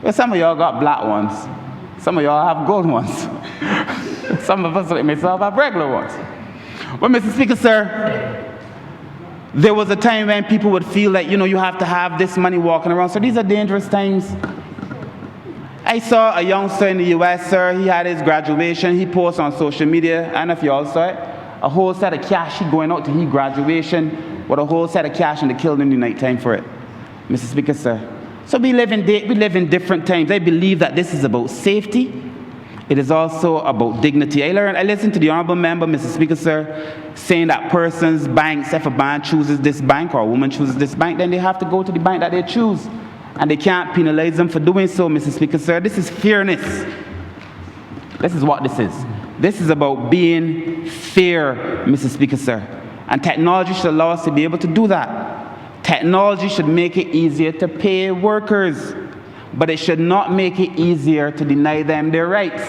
Well, some of y'all got black ones. Some of y'all have gold ones. Some of us, like myself, have regular ones. But Mr. Speaker, sir, there was a time when people would feel like, you know, you have to have this money walking around. So these are dangerous times. I saw a youngster in the US, sir. He had his graduation. He posted on social media. I don't know if you all saw it. A whole set of cash. He going out to his graduation with a whole set of cash and they killed him in the night time for it. Mr. Speaker, sir. So we live in different times. I believe that this is about safety. It is also about dignity. I listened to the Honourable Member, Mr. Speaker, sir, saying that persons, banks, if a man chooses this bank or a woman chooses this bank, then they have to go to the bank that they choose. And they can't penalize them for doing so, Mr. Speaker, sir. This is fairness. This is what this is. This is about being fair, Mr. Speaker, sir. And technology should allow us to be able to do that. Technology should make it easier to pay workers, but it should not make it easier to deny them their rights.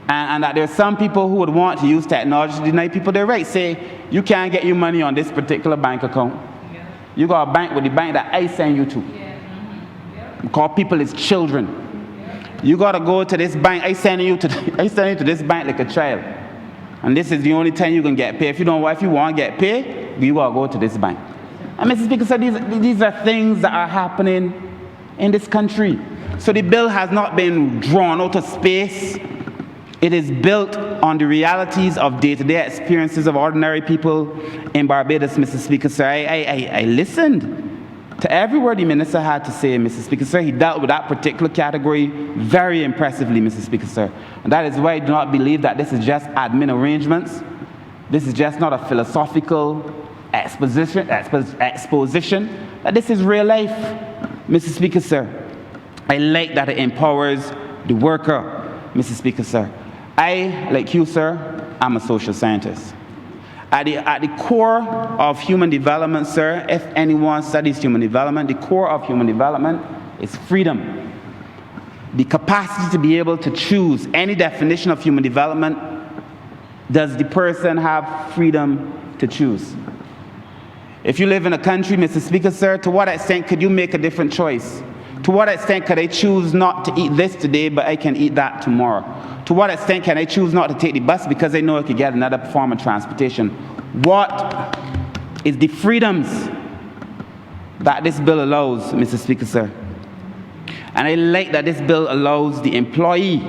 And that there are some people who would want to use technology to deny people their rights. Say, you can't get your money on this particular bank account. You got a bank with the bank that I send you to. Because people is children. You got to go to this bank. I send you to this bank like a child. And this is the only time you can get paid. If you want to get paid, you got to go to this bank. And Mr. Speaker said these are things that are happening in this country. So the bill has not been drawn out of space. It is built on the realities of day-to-day experiences of ordinary people in Barbados, Mr. Speaker, sir. I listened to every word the minister had to say, Mr. Speaker, sir. He dealt with that particular category very impressively, Mr. Speaker, sir. And that is why I do not believe that this is just admin arrangements. This is just not a philosophical exposition, that this is real life, Mr. Speaker, sir. I like that it empowers the worker, Mr. Speaker, sir. I, like you, sir, I'm a social scientist. At the core of human development, sir, if anyone studies human development, the core of human development is freedom. The capacity to be able to choose any definition of human development. Does the person have freedom to choose? If you live in a country, Mr. Speaker, sir, to what extent could you make a different choice? To what extent could I choose not to eat this today, but I can eat that tomorrow? To what extent can I choose not to take the bus because I know I could get another form of transportation? What is the freedoms that this bill allows, Mr. Speaker, sir? And I like that this bill allows the employee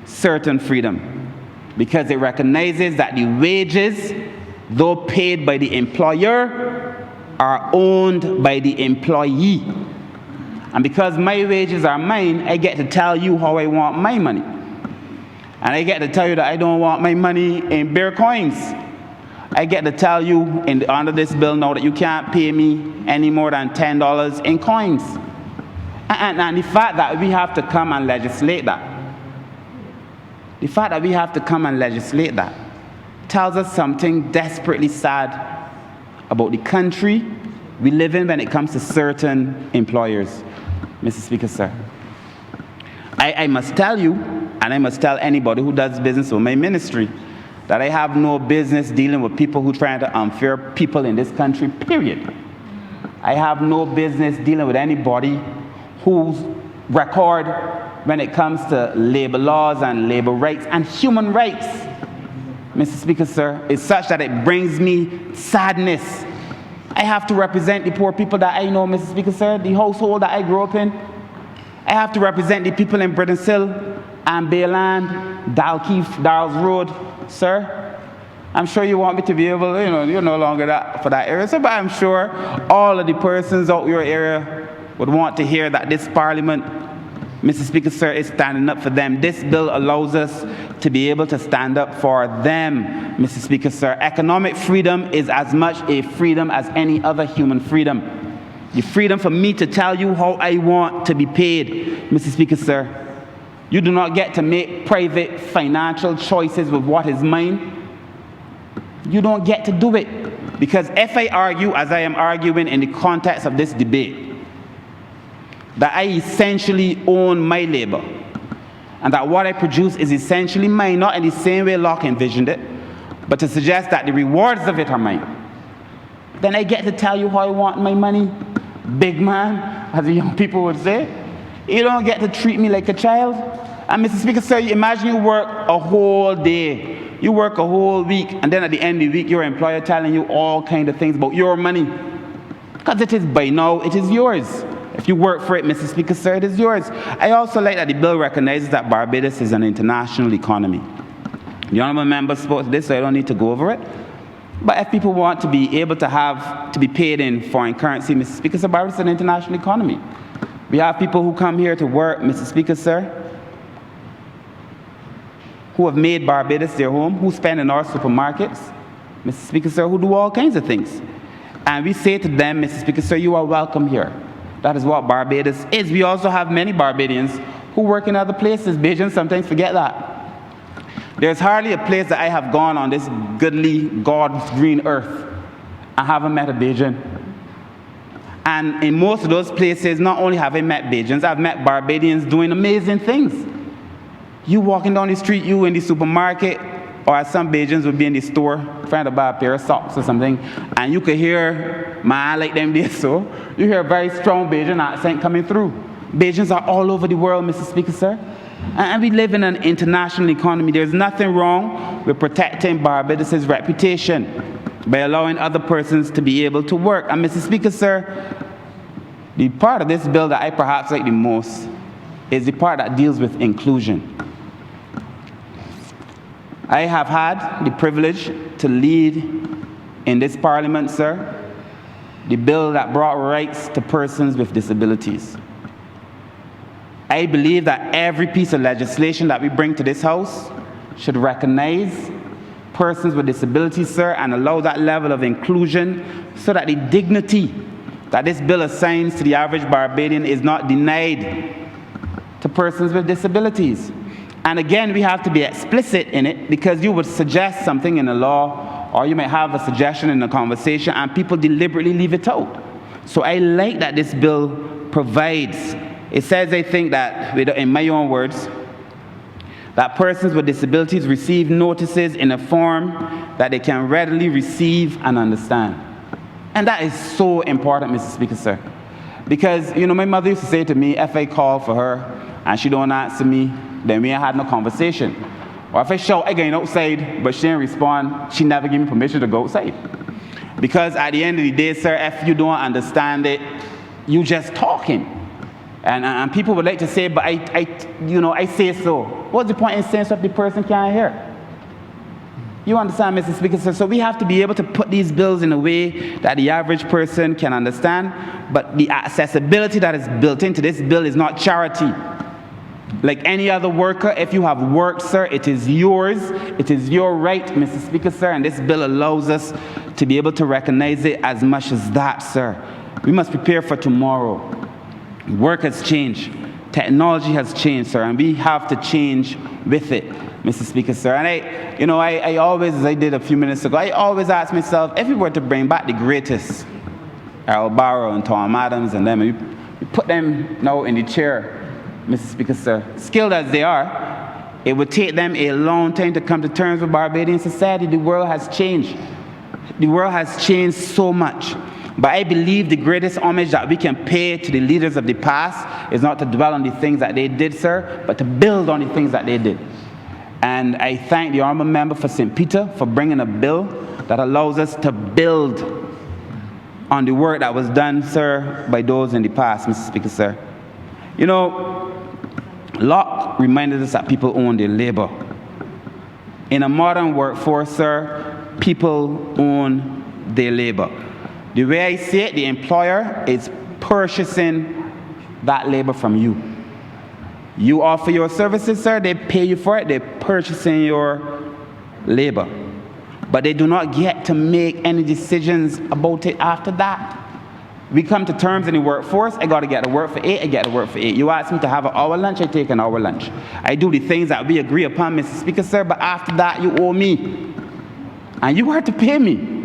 certain freedom because it recognizes that the wages, though paid by the employer, are owned by the employee. And because my wages are mine, I get to tell you how I want my money. And I get to tell you that I don't want my money in bare coins. I get to tell you under this bill now that you can't pay me any more than $10 in coins. And the fact that we have to come and legislate that, tells us something desperately sad about the country we live in when it comes to certain employers, Mr. Speaker, sir. I must tell you, and I must tell anybody who does business with my ministry, that I have no business dealing with people who try to unfair people in this country, period. I have no business dealing with anybody whose record when it comes to labor laws and labor rights and human rights, Mr. Speaker, sir, is such that it brings me sadness. I have to represent the poor people that I know, Mr. Speaker, sir, the household that I grew up in. I have to represent the people in Britton Hill and Bayland, Dalkeith, Darrells Road, sir. I'm sure you want me to be able, you're no longer for that area, sir, but I'm sure all of the persons out your area would want to hear that this Parliament, Mr. Speaker, sir, is standing up for them. This bill allows us to be able to stand up for them, Mr. Speaker, sir. Economic freedom is as much a freedom as any other human freedom. The freedom for me to tell you how I want to be paid, Mr. Speaker, sir. You do not get to make private financial choices with what is mine. You don't get to do it. Because if I argue, as I am arguing in the context of this debate, that I essentially own my labor, and that what I produce is essentially mine, not in the same way Locke envisioned it, but to suggest that the rewards of it are mine, then I get to tell you how I want my money. Big man, as the young people would say. You don't get to treat me like a child. And Mr. Speaker, sir, imagine you work a whole day, you work a whole week, and then at the end of the week, your employer telling you all kinds of things about your money. Because it is by now, it is yours. If you work for it, Mr. Speaker, sir, it is yours. I also like that the bill recognizes that Barbados is an international economy. The Honourable Member spoke to this, so I don't need to go over it. But if people want to be able to be paid in foreign currency, Mr. Speaker, sir, Barbados is an international economy. We have people who come here to work, Mr. Speaker, sir, who have made Barbados their home, who spend in our supermarkets, Mr. Speaker, sir, who do all kinds of things. And we say to them, Mr. Speaker, sir, you are welcome here. That is what Barbados is. We also have many Barbadians who work in other places. Bajans sometimes forget that. There's hardly a place that I have gone on this goodly, God's green earth and haven't met a Bajan. And in most of those places, not only have I met Bajans, I've met Barbadians doing amazing things. You walking down the street, you in the supermarket, or as some Bajans would be in the store, trying to buy a pair of socks or something, and you could hear, man, like them there, so you hear a very strong Bajan accent coming through. Bajans are all over the world, Mr. Speaker, sir. And we live in an international economy. There's nothing wrong with protecting Barbados' reputation by allowing other persons to be able to work. And Mr. Speaker, sir, the part of this bill that I perhaps like the most is the part that deals with inclusion. I have had the privilege to lead in this parliament, sir, the bill that brought rights to persons with disabilities. I believe that every piece of legislation that we bring to this House should recognize persons with disabilities, sir, and allow that level of inclusion so that the dignity that this bill assigns to the average Barbadian is not denied to persons with disabilities. And again, we have to be explicit in it, because you would suggest something in the law, or you might have a suggestion in a conversation, and people deliberately leave it out. So I like that this bill provides. It says, I think that, in my own words, that persons with disabilities receive notices in a form that they can readily receive and understand. And that is so important, Mr. Speaker, sir. Because, my mother used to say to me, if I call for her and she don't answer me, then we ain't had no conversation. Or if I shout again outside, but she didn't respond, she never gave me permission to go outside. Because at the end of the day, sir, if you don't understand it, you just talking. And people would like to say, but I say so. What's the point in saying stuff the person can't hear? You understand, Mr. Speaker? So we have to be able to put these bills in a way that the average person can understand, but the accessibility that is built into this bill is not charity. Like any other worker, if you have worked, sir, it is yours. It is your right, Mr. Speaker, sir, and this bill allows us to be able to recognize it as much as that, sir. We must prepare for tomorrow. Work has changed. Technology has changed, sir, and we have to change with it, Mr. Speaker, sir. And I always, as I did a few minutes ago, I always ask myself, if we were to bring back the greatest, Earl Barrow and Tom Adams and them, and we put them now in the chair, Mr. Speaker, sir, skilled as they are, it would take them a long time to come to terms with Barbadian society. The world has changed. The world has changed so much. But I believe the greatest homage that we can pay to the leaders of the past is not to dwell on the things that they did, sir, but to build on the things that they did. And I thank the Honourable Member for St. Peter for bringing a bill that allows us to build on the work that was done, sir, by those in the past, Mr. Speaker, sir. Locke reminded us that people own their labor. In a modern workforce, sir, people own their labor. The way I see it, the employer is purchasing that labor from you. You offer your services, sir, they pay you for it, they're purchasing your labor. But they do not get to make any decisions about it after that. We come to terms in the workforce, I got to get to work for 8, I get to work for 8. You ask me to have an hour lunch, I take an hour lunch. I do the things that we agree upon, Mr. Speaker, sir, but after that you owe me. And you are to pay me.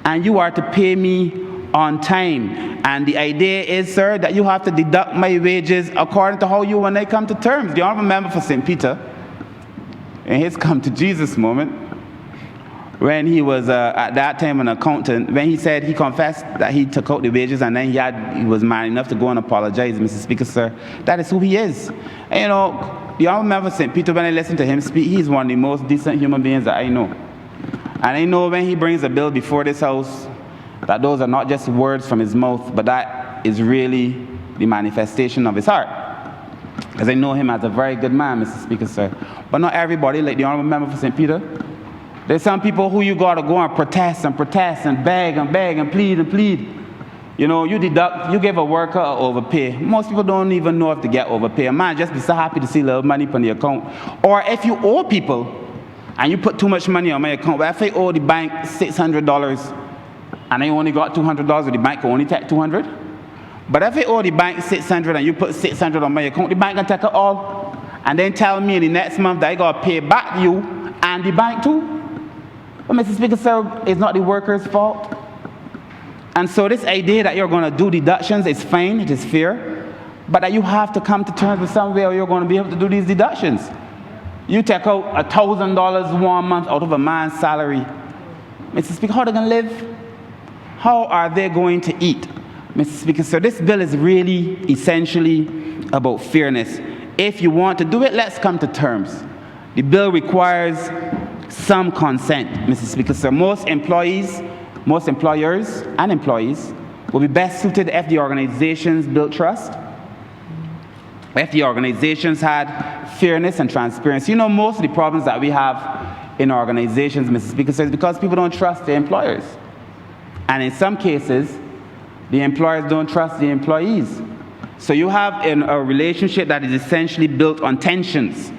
And you are to pay me on time. And the idea is, sir, that you have to deduct my wages according to how you and I come to terms. The Honourable Member for St. Peter, in his come to Jesus moment, when he was at that time an accountant, when he said he confessed that he took out the wages and then he was man enough to go and apologize, Mr. Speaker, sir, that is who he is. And, the Honourable Member for St. Peter, when I listen to him speak, he's one of the most decent human beings that I know. And I know when he brings a bill before this House, that those are not just words from his mouth, but that is really the manifestation of his heart. Because I know him as a very good man, Mr. Speaker, sir. But not everybody, like the Honourable Member for St. Peter, There's some people who you got to go and protest and beg and plead and plead. You know, you give a worker an overpay. Most people don't even know if they get overpay. A man just be so happy to see a little money on the account. Or if you owe people and you put too much money on my account, but if I owe the bank $600 and I only got $200, the bank will only take $200. But if I owe the bank $600 and you put $600 on my account, the bank can take it all and then tell me in the next month that I got to pay back you and the bank too. But Mr. Speaker, sir, it's not the worker's fault. And so this idea that you're going to do deductions is fine, it is fair, but that you have to come to terms with some way or you're going to be able to do these deductions. You take out $1,000 1 month out of a man's salary. Mr. Speaker, how are they going to live? How are they going to eat? Mr. Speaker, so this bill is really essentially about fairness. If you want to do it, let's come to terms. The bill requires some consent, Mr. Speaker. So most employers and employees will be best suited if the organizations built trust, if the organizations had fairness and transparency. You know, most of the problems that we have in organizations, Mr. Speaker, is because people don't trust their employers. And in some cases, the employers don't trust the employees. So you have a relationship that is essentially built on tensions.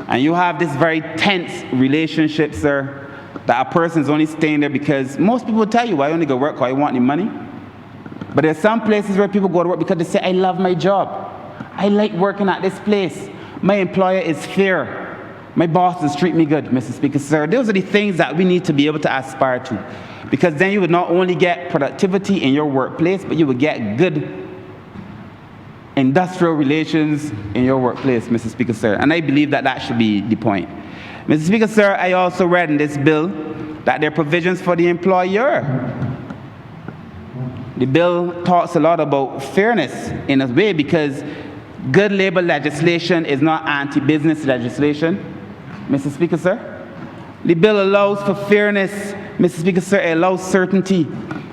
And you have this very tense relationship, sir, that a person is only staying there because most people will tell you, I only go to work because I want the money. But there's some places where people go to work because they say, I love my job. I like working at this place. My employer is fair. My bosses treat me good, Mr. Speaker, sir. Those are the things that we need to be able to aspire to. Because then you would not only get productivity in your workplace, but you would get good industrial relations in your workplace, Mr. Speaker, sir. And I believe that that should be the point. Mr. Speaker, sir, I also read in this bill that there are provisions for the employer. The bill talks a lot about fairness in a way because good labor legislation is not anti-business legislation, Mr. Speaker, sir. The bill allows for fairness, Mr. Speaker, sir. It allows certainty.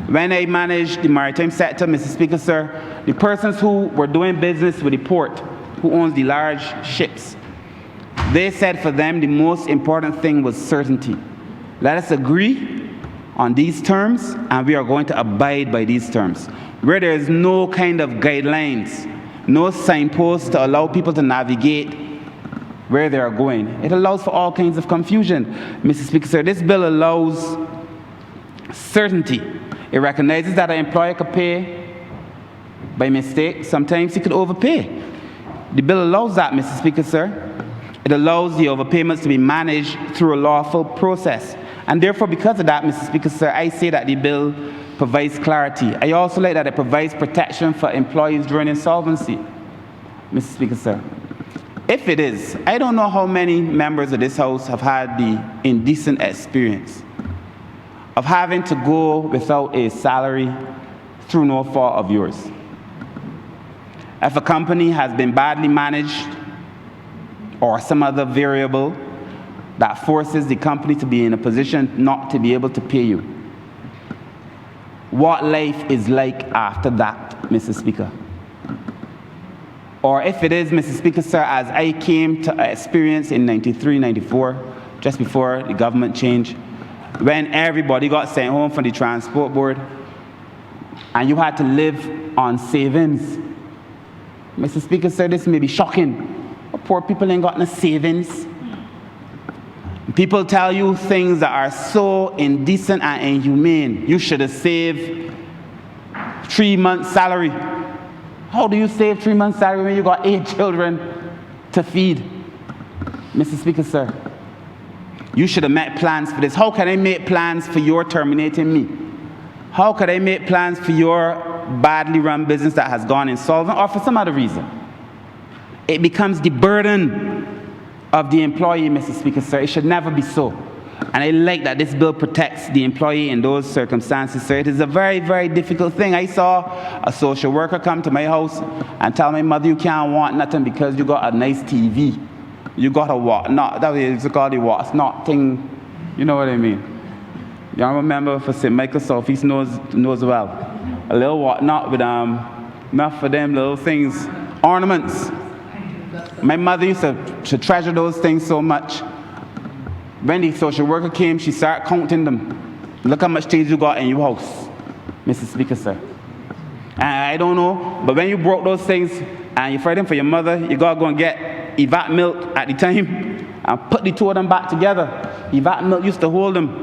When I managed the maritime sector, Mr. Speaker, sir, the persons who were doing business with the port, who owns the large ships, they said for them the most important thing was certainty. Let us agree on these terms, and we are going to abide by these terms. Where there is no kind of guidelines, no signposts to allow people to navigate where they are going, it allows for all kinds of confusion. Mr. Speaker, sir, this bill allows certainty. It recognizes that an employer could pay by mistake. Sometimes he could overpay. The bill allows that, Mr. Speaker, sir. It allows the overpayments to be managed through a lawful process. And therefore, because of that, Mr. Speaker, sir, I say that the bill provides clarity. I also like that it provides protection for employees during insolvency, Mr. Speaker, sir. If it is, I don't know how many members of this House have had the indecent experience of having to go without a salary through no fault of yours. If a company has been badly managed or some other variable that forces the company to be in a position not to be able to pay you, what life is like after that, Mr. Speaker? Or if it is, Mr. Speaker, sir, as I came to experience in 93, 94, just before the government change, when everybody got sent home from the transport board and you had to live on savings. Mr. Speaker, sir, this may be shocking, but poor people ain't got no savings. People tell you things that are so indecent and inhumane. You should have saved 3 months' salary. How do you save 3 months' salary when you got 8 children to feed? Mr. Speaker, sir, you should have made plans for this. How can I make plans for your terminating me? How could I make plans for your badly run business that has gone insolvent or for some other reason? It becomes the burden of the employee, Mr. Speaker, sir. It should never be so. And I like that this bill protects the employee in those circumstances, sir. It is a very, very difficult thing. I saw a social worker come to my house and tell my mother, you can't want nothing because you got a nice TV. You got a whatnot. That is called the what's not thing. You know what I mean? Y'all remember for St. Michael Southeast knows well. A little whatnot with enough for them little things, ornaments. My mother used to treasure those things so much. When the social worker came, she started counting them. Look how much things you got in your house, Mr. Speaker, sir. And I don't know, but when you broke those things and you're fighting for your mother, you gotta go and get Evac milk at the time and put the two of them back together. Evac milk used to hold them.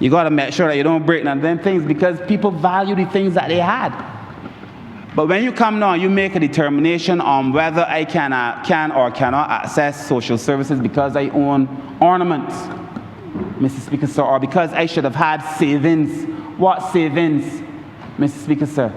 You gotta make sure that you don't break none of them things because people value the things that they had. But when you come now, you make a determination on whether I can or cannot access social services because I own ornaments, Mr. Speaker, sir, or because I should have had savings. What savings, Mr. Speaker, sir?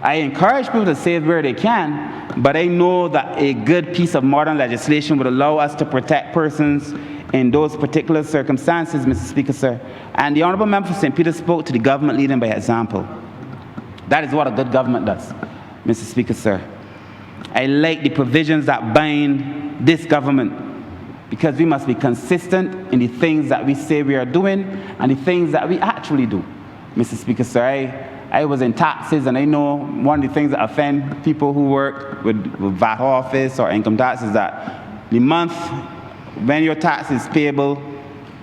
I encourage people to save where they can, but I know that a good piece of modern legislation would allow us to protect persons in those particular circumstances, Mr. Speaker, sir. And the Honourable Member for St. Peter spoke to the government leading by example. That is what a good government does, Mr. Speaker, sir. I like the provisions that bind this government because we must be consistent in the things that we say we are doing and the things that we actually do, Mr. Speaker, sir. I was in taxes, and I know one of the things that offend people who work with VAT office or income tax is that the month when your tax is payable,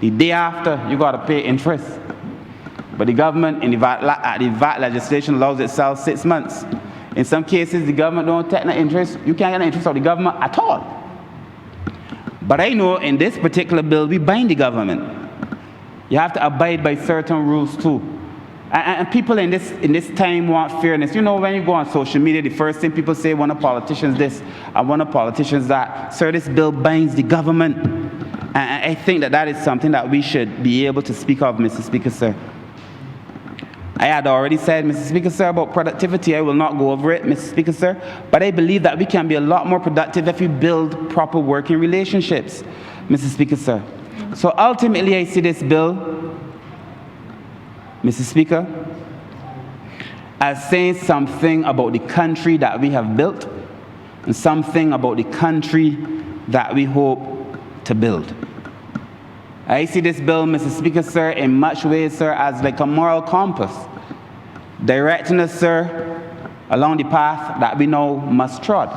the day after, you got to pay interest. But the government in the VAT legislation allows itself 6 months. In some cases, the government don't take no interest. You can't get no interest of the government at all. But I know in this particular bill, we bind the government. You have to abide by certain rules too. And people in this time want fairness. You know, when you go on social media, the first thing people say, one of politicians this and one of politicians that. Sir, this bill binds the government. And I think that is something that we should be able to speak of, Mr. Speaker, sir. I had already said, Mr. Speaker, sir, about productivity. I will not go over it, Mr. Speaker, sir. But I believe that we can be a lot more productive if we build proper working relationships, Mr. Speaker, sir. So ultimately, I see this bill, Mr. Speaker, as saying something about the country that we have built and something about the country that we hope to build. I see this bill, Mr. Speaker, sir, in much ways, sir, as like a moral compass, directing us, sir, along the path that we now must trod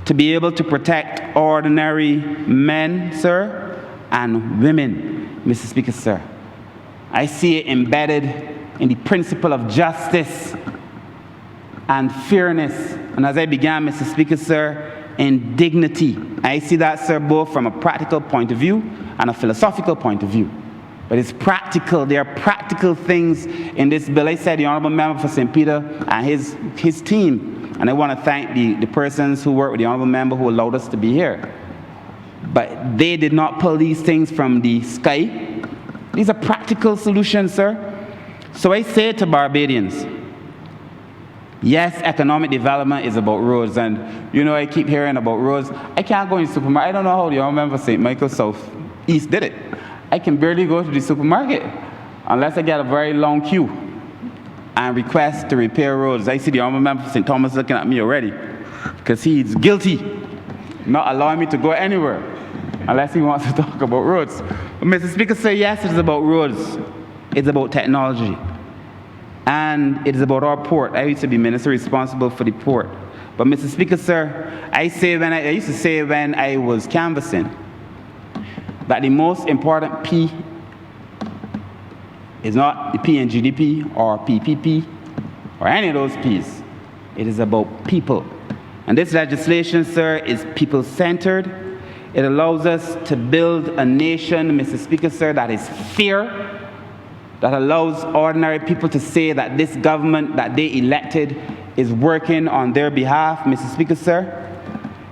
to be able to protect ordinary men, sir, and women, Mr. Speaker, sir. I see it embedded in the principle of justice and fairness. And as I began, Mr. Speaker, sir, in dignity. I see that, sir, both from a practical point of view and a philosophical point of view. But it's practical. There are practical things in this bill. I said the Honourable Member for St. Peter and his team. And I want to thank the persons who work with the Honourable Member who allowed us to be here. But they did not pull these things from the sky. These are practical solutions, sir. So I say to Barbadians, yes, economic development is about roads. And, you know, I keep hearing about roads. I can't go in the supermarket. I don't know how the Honourable Member for St. Michael South East did it. I can barely go to the supermarket unless I get a very long queue and request to repair roads. I see the Honourable Member for St. Thomas looking at me already because he's guilty, not allowing me to go anywhere unless he wants to talk about roads. But Mr. Speaker, sir, yes, it is about roads. It's about technology. And it is about our port. I used to be minister responsible for the port. But Mr. Speaker, sir, I used to say when I was canvassing that the most important P is not the P in GDP or PPP or any of those Ps. It is about people. And this legislation, sir, is people-centered. It allows us to build a nation, Mr. Speaker, sir, that is fair, that allows ordinary people to say that this government that they elected is working on their behalf, Mr. Speaker, sir.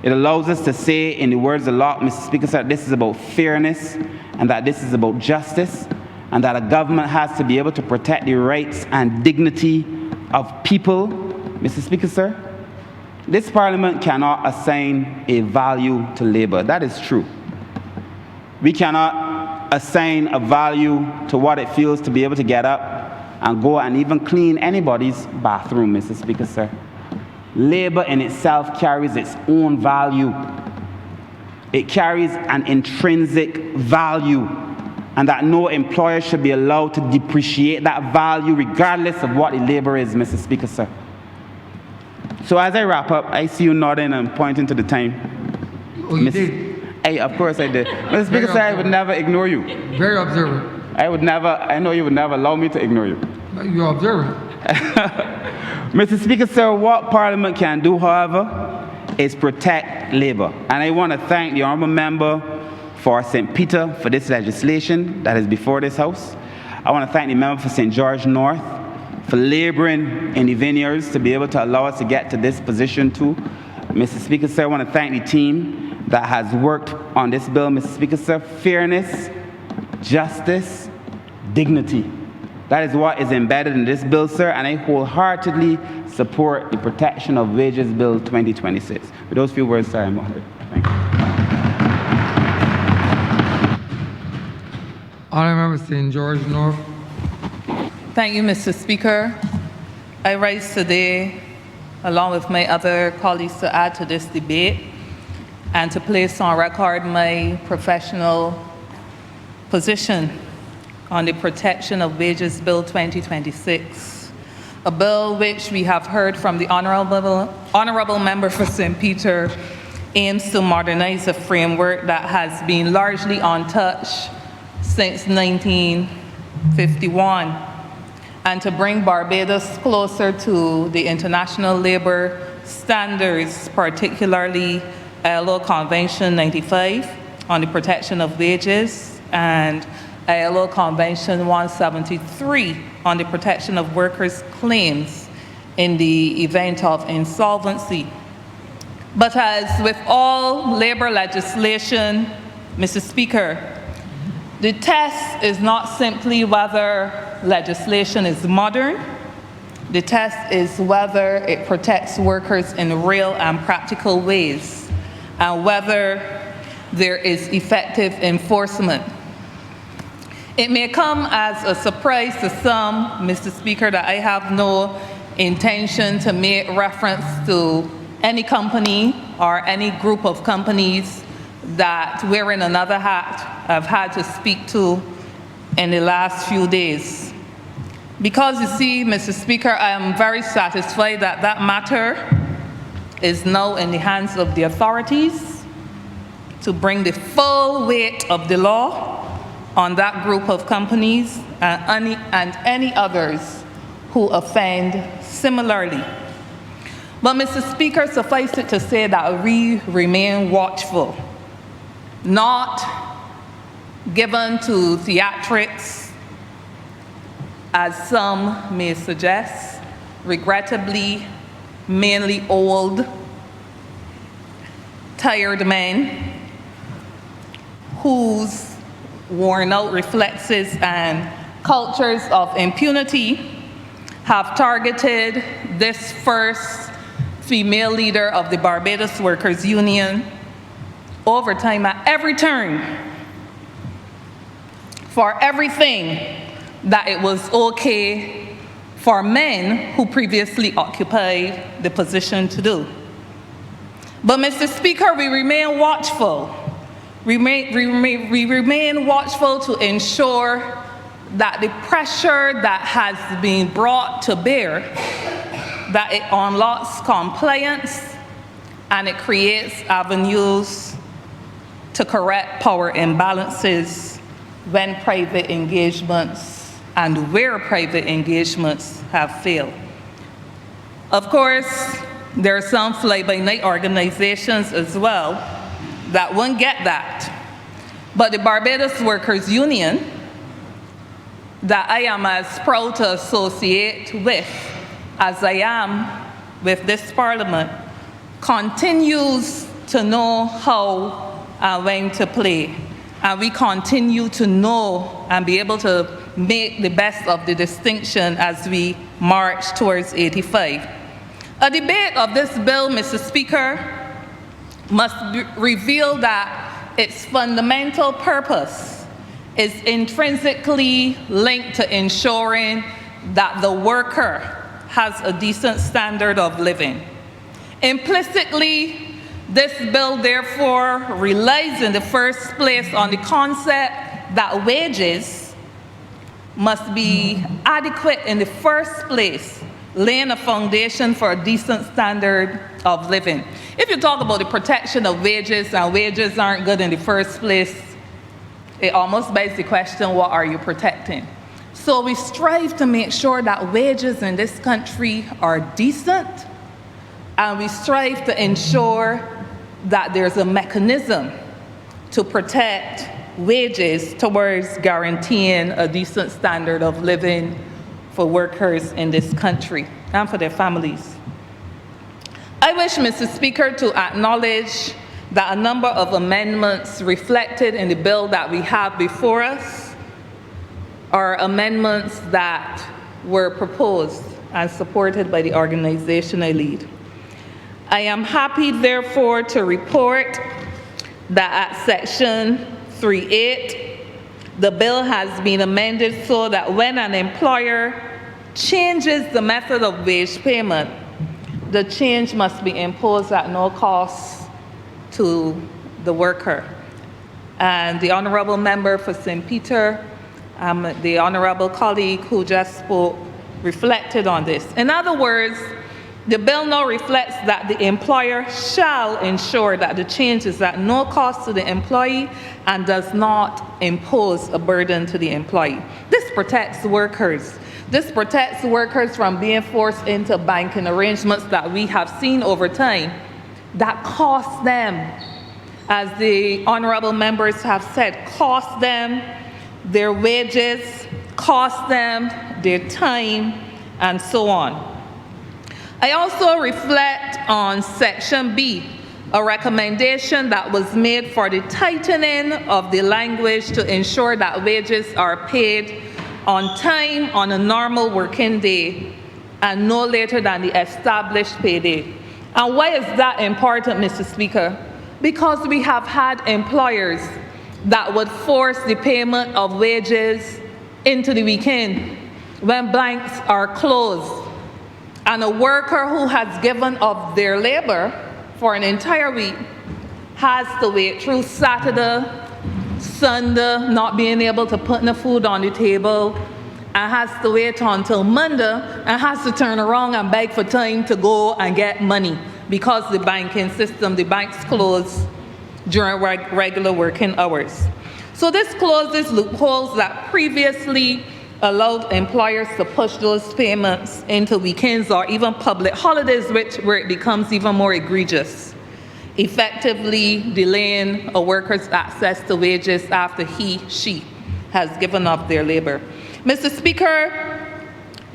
It allows us to say, in the words of law, Mr. Speaker, sir, this is about fairness and that this is about justice and that a government has to be able to protect the rights and dignity of people, Mr. Speaker, sir. This Parliament cannot assign a value to labor. That is true. We cannot assign a value to what it feels to be able to get up and go and even clean anybody's bathroom, Mr. Speaker, sir. Labor in itself carries its own value. It carries an intrinsic value, and that no employer should be allowed to depreciate that value regardless of what the labor is, Mr. Speaker, sir. So as I wrap up, I see you nodding and pointing to the time. Oh, you did? Hey, of course I did. Mr. Speaker, sir, I would never ignore you. Very observant. I know you would never allow me to ignore you. You're observant. Mr. Speaker, sir, what Parliament can do, however, is protect Labour. And I want to thank the Honourable Member for St. Peter for this legislation that is before this House. I want to thank the member for St. George North for labouring in the vineyards to be able to allow us to get to this position too. Mr. Speaker, sir, I want to thank the team that has worked on this bill. Mr. Speaker, sir, fairness, justice, dignity. That is what is embedded in this bill, sir, and I wholeheartedly support the Protection of Wages Bill 2026. With those few words, sir, I'm honored. Thank you. Honourable Member St. George North. Thank you, Mr. Speaker. I rise today, along with my other colleagues, to add to this debate and to place on record my professional position on the Protection of Wages Bill 2026, a bill which we have heard from the Honourable Member for St. Peter aims to modernize a framework that has been largely untouched since 1951 and to bring Barbados closer to the international labour standards, particularly ILO Convention 95 on the protection of wages and ILO Convention 173 on the protection of workers' claims in the event of insolvency. But as with all labour legislation, Mr. Speaker, the test is not simply whether legislation is modern. The test is whether it protects workers in real and practical ways and whether there is effective enforcement. It may come as a surprise to some, Mr. Speaker, that I have no intention to make reference to any company or any group of companies that wearing another hat I've had to speak to in the last few days. Because you see, Mr. Speaker, I am very satisfied that that matter is now in the hands of the authorities to bring the full weight of the law on that group of companies and any others who offend similarly. But Mr. Speaker, suffice it to say that we remain watchful, not given to theatrics, as some may suggest, regrettably, mainly old, tired men whose worn-out reflexes and cultures of impunity have targeted this first female leader of the Barbados Workers' Union over time at every turn for everything that it was okay for men who previously occupied the position to do. But Mr. Speaker, we remain watchful. We remain watchful to ensure that the pressure that has been brought to bear, that it unlocks compliance and it creates avenues to correct power imbalances when private engagements and where private engagements have failed. Of course, there are some fly-by-night organizations as well that won't get that. But the Barbados Workers' Union, that I am as proud to associate with as I am with this Parliament, continues to know how and when to play. And we continue to know and be able to make the best of the distinction as we march towards 85. A debate of this bill, Mr. Speaker, must reveal that its fundamental purpose is intrinsically linked to ensuring that the worker has a decent standard of living. Implicitly, this bill therefore relies in the first place on the concept that wages must be adequate in the first place laying a foundation for a decent standard of living. If you talk about the protection of wages, and wages aren't good in the first place, it almost begs the question, what are you protecting? So we strive to make sure that wages in this country are decent, and we strive to ensure that there's a mechanism to protect wages towards guaranteeing a decent standard of living for workers in this country and for their families. I wish, Mr. Speaker, to acknowledge that a number of amendments reflected in the bill that we have before us are amendments that were proposed and supported by the organization I lead. I am happy, therefore, to report that at Section 3.8, the bill has been amended so that when an employer changes the method of wage payment, the change must be imposed at no cost to the worker. And the Honourable Member for St. Peter, the Honourable colleague who just spoke, reflected on this. In other words, the bill now reflects that the employer shall ensure that the change is at no cost to the employee and does not impose a burden to the employee. This protects workers. This protects workers from being forced into banking arrangements that we have seen over time that cost them, as the honourable members have said, cost them their wages, cost them their time, and so on. I also reflect on Section B, a recommendation that was made for the tightening of the language to ensure that wages are paid on time on a normal working day and no later than the established payday. And why is that important, Mr. Speaker? Because we have had employers that would force the payment of wages into the weekend when banks are closed. And a worker who has given up their labor for an entire week has to wait through Saturday, Sunday, not being able to put the food on the table, and has to wait until Monday and has to turn around and beg for time to go and get money because the banking system, the banks close during regular working hours. So this closes loopholes that previously allowed employers to push those payments into weekends or even public holidays, where it becomes even more egregious, effectively delaying a worker's access to wages after she has given up their labor. Mr. Speaker,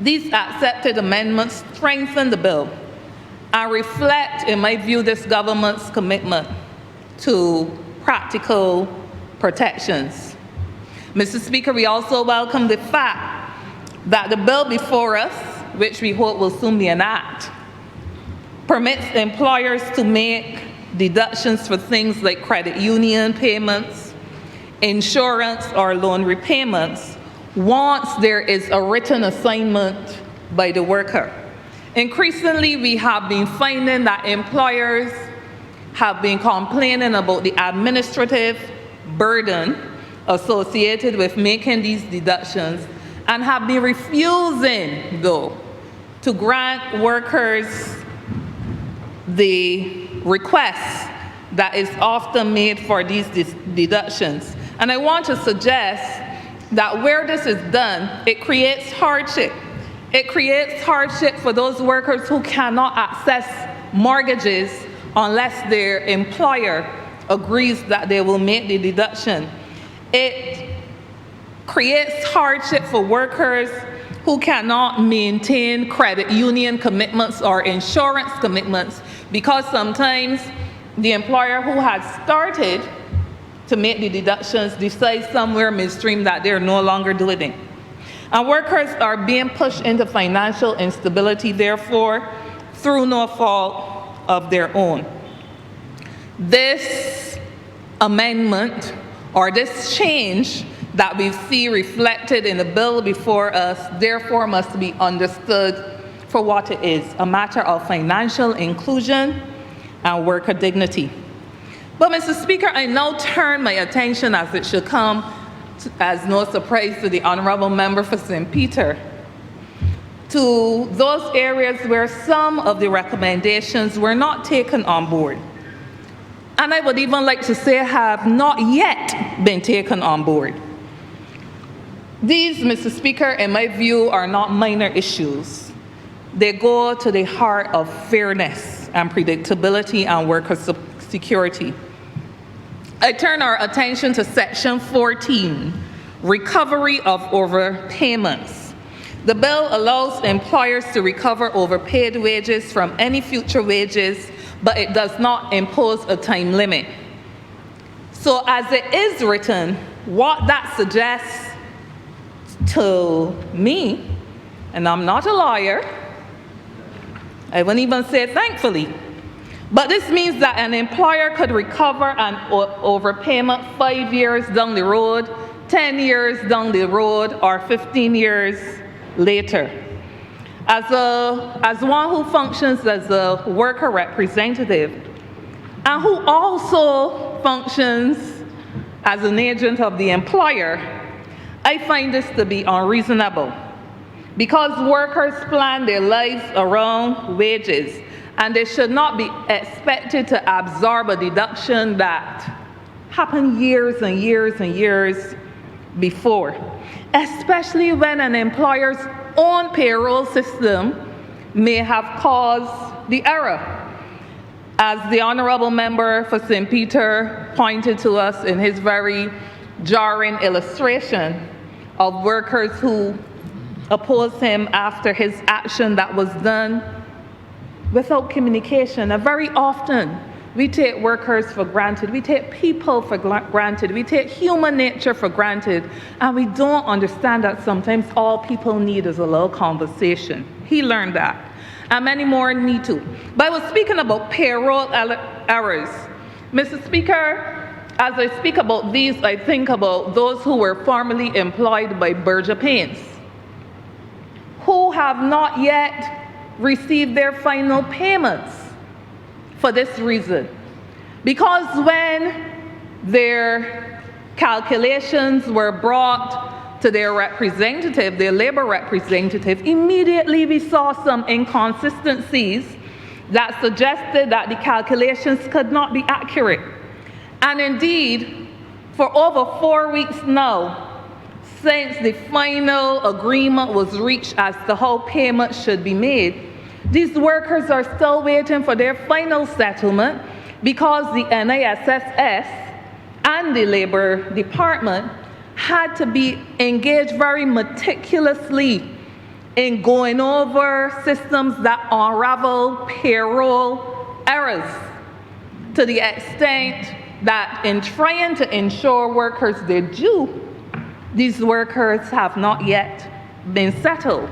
these accepted amendments strengthen the bill and reflect, in my view, this government's commitment to practical protections. Mr. Speaker, we also welcome the fact that the bill before us, which we hope will soon be enacted, permits employers to make deductions for things like credit union payments, insurance, or loan repayments once there is a written assignment by the worker. Increasingly, we have been finding that employers have been complaining about the administrative burden associated with making these deductions and have been refusing, though, to grant workers the request that is often made for these deductions. And I want to suggest that where this is done, it creates hardship. It creates hardship for those workers who cannot access mortgages unless their employer agrees that they will make the deduction. It creates hardship for workers who cannot maintain credit union commitments or insurance commitments because sometimes the employer who has started to make the deductions decides somewhere midstream that they're no longer doing it. And workers are being pushed into financial instability, therefore, through no fault of their own. This amendment or this change that we see reflected in the bill before us, therefore must be understood for what it is, a matter of financial inclusion and worker dignity. But Mr. Speaker, I now turn my attention, as it should come as no surprise to the Honourable Member for St. Peter, to those areas where some of the recommendations were not taken on board. And I would even like to say have not yet been taken on board. These, Mr. Speaker, in my view, are not minor issues. They go to the heart of fairness and predictability and worker security. I turn our attention to Section 14, recovery of overpayments. The bill allows employers to recover overpaid wages from any future wages, but it does not impose a time limit. So as it is written, what that suggests to me, and I'm not a lawyer, I wouldn't even say thankfully, but this means that an employer could recover an overpayment 5 years down the road, 10 years down the road, or 15 years later. As one who functions as a worker representative and who also functions as an agent of the employer, I find this to be unreasonable because workers plan their lives around wages and they should not be expected to absorb a deduction that happened years and years and years before, especially when an employer's own payroll system may have caused the error. As the Honourable Member for St. Peter pointed to us in his very jarring illustration of workers who opposed him after his action that was done without communication. And very often, we take workers for granted. We take people for granted. We take human nature for granted. And we don't understand that sometimes all people need is a little conversation. He learned that. And many more need to. But I was speaking about payroll errors. Mr. Speaker, as I speak about these, I think about those who were formerly employed by Berger Paints, who have not yet received their final payments for this reason. Because when their calculations were brought to their representative, their labor representative, immediately we saw some inconsistencies that suggested that the calculations could not be accurate. And indeed, for over 4 weeks now, since the final agreement was reached as to how payments should be made, these workers are still waiting for their final settlement because the NISSS and the Labor Department had to be engaged very meticulously in going over systems that unravel payroll errors to the extent that in trying to ensure workers their due, these workers have not yet been settled.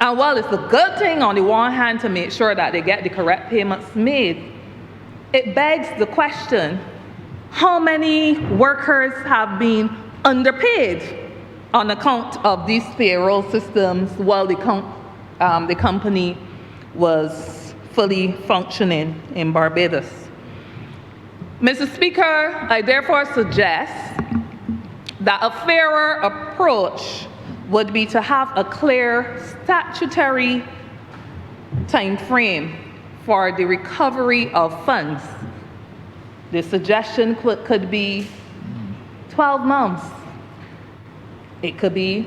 And while it's a good thing on the one hand to make sure that they get the correct payments made, it begs the question, how many workers have been underpaid on account of these payroll systems while the company was fully functioning in Barbados? Mr. Speaker, I therefore suggest that a fairer approach would be to have a clear statutory time frame for the recovery of funds. The suggestion could be 12 months. It could be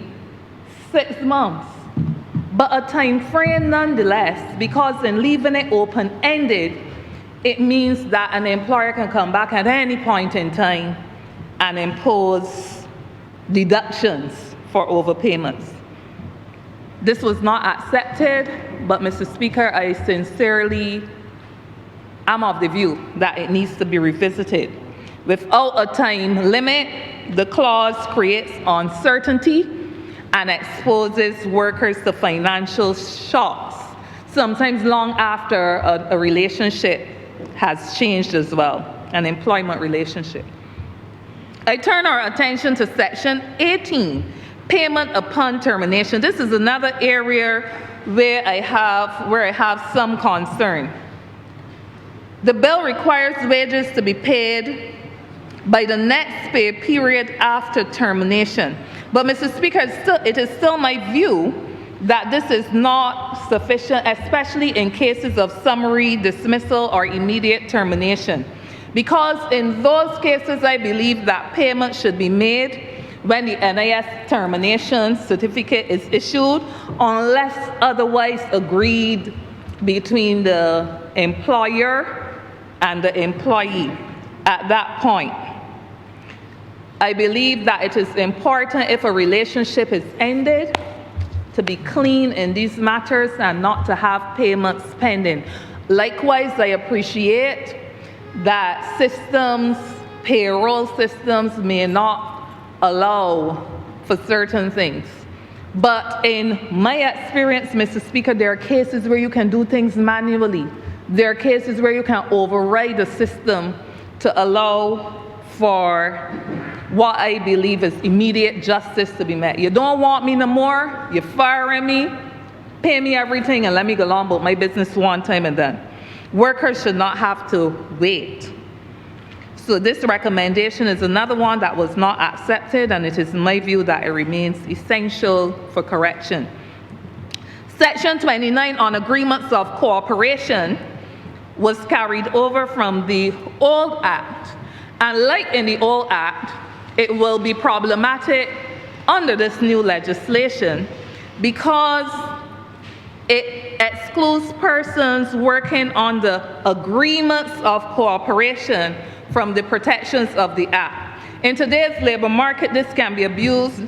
6 months. But a time frame nonetheless, because in leaving it open-ended, it means that an employer can come back at any point in time and impose deductions for overpayments. This was not accepted, but Mr. Speaker, I sincerely am of the view that it needs to be revisited. Without a time limit, the clause creates uncertainty and exposes workers to financial shocks, sometimes long after a relationship has changed as well, an employment relationship. I turn our attention to Section 18, payment upon termination. This is another area where I have some concern. The bill requires wages to be paid by the next pay period after termination. But Mr. Speaker, it is still my view that this is not sufficient, especially in cases of summary dismissal or immediate termination. Because in those cases, I believe that payment should be made when the NIS termination certificate is issued, unless otherwise agreed between the employer and the employee. At that point, I believe that it is important, if a relationship is ended, to be clean in these matters and not to have payments pending. Likewise, I appreciate that systems, payroll systems, may not allow for certain things. But in my experience, Mr. Speaker, there are cases where you can do things manually. There are cases where you can override the system to allow for what I believe is immediate justice to be met. You don't want me no more, you're firing me, pay me everything and let me go on about my business one time and then. Workers should not have to wait. So this recommendation is another one that was not accepted, and it is my view that it remains essential for correction. Section 29 on agreements of cooperation was carried over from the old Act. And like in the old Act, it will be problematic under this new legislation because it excludes persons working on the agreements of cooperation from the protections of the Act. In today's labor market, this can be abused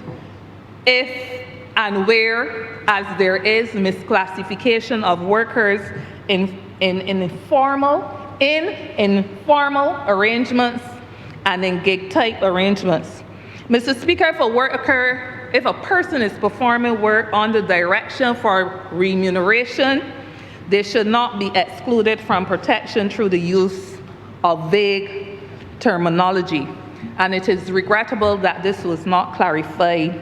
if and where, as there is misclassification of workers in informal arrangements and in gig-type arrangements. Mr. Speaker, if a person is performing work under direction for remuneration, they should not be excluded from protection through the use of vague terminology. And it is regrettable that this was not clarified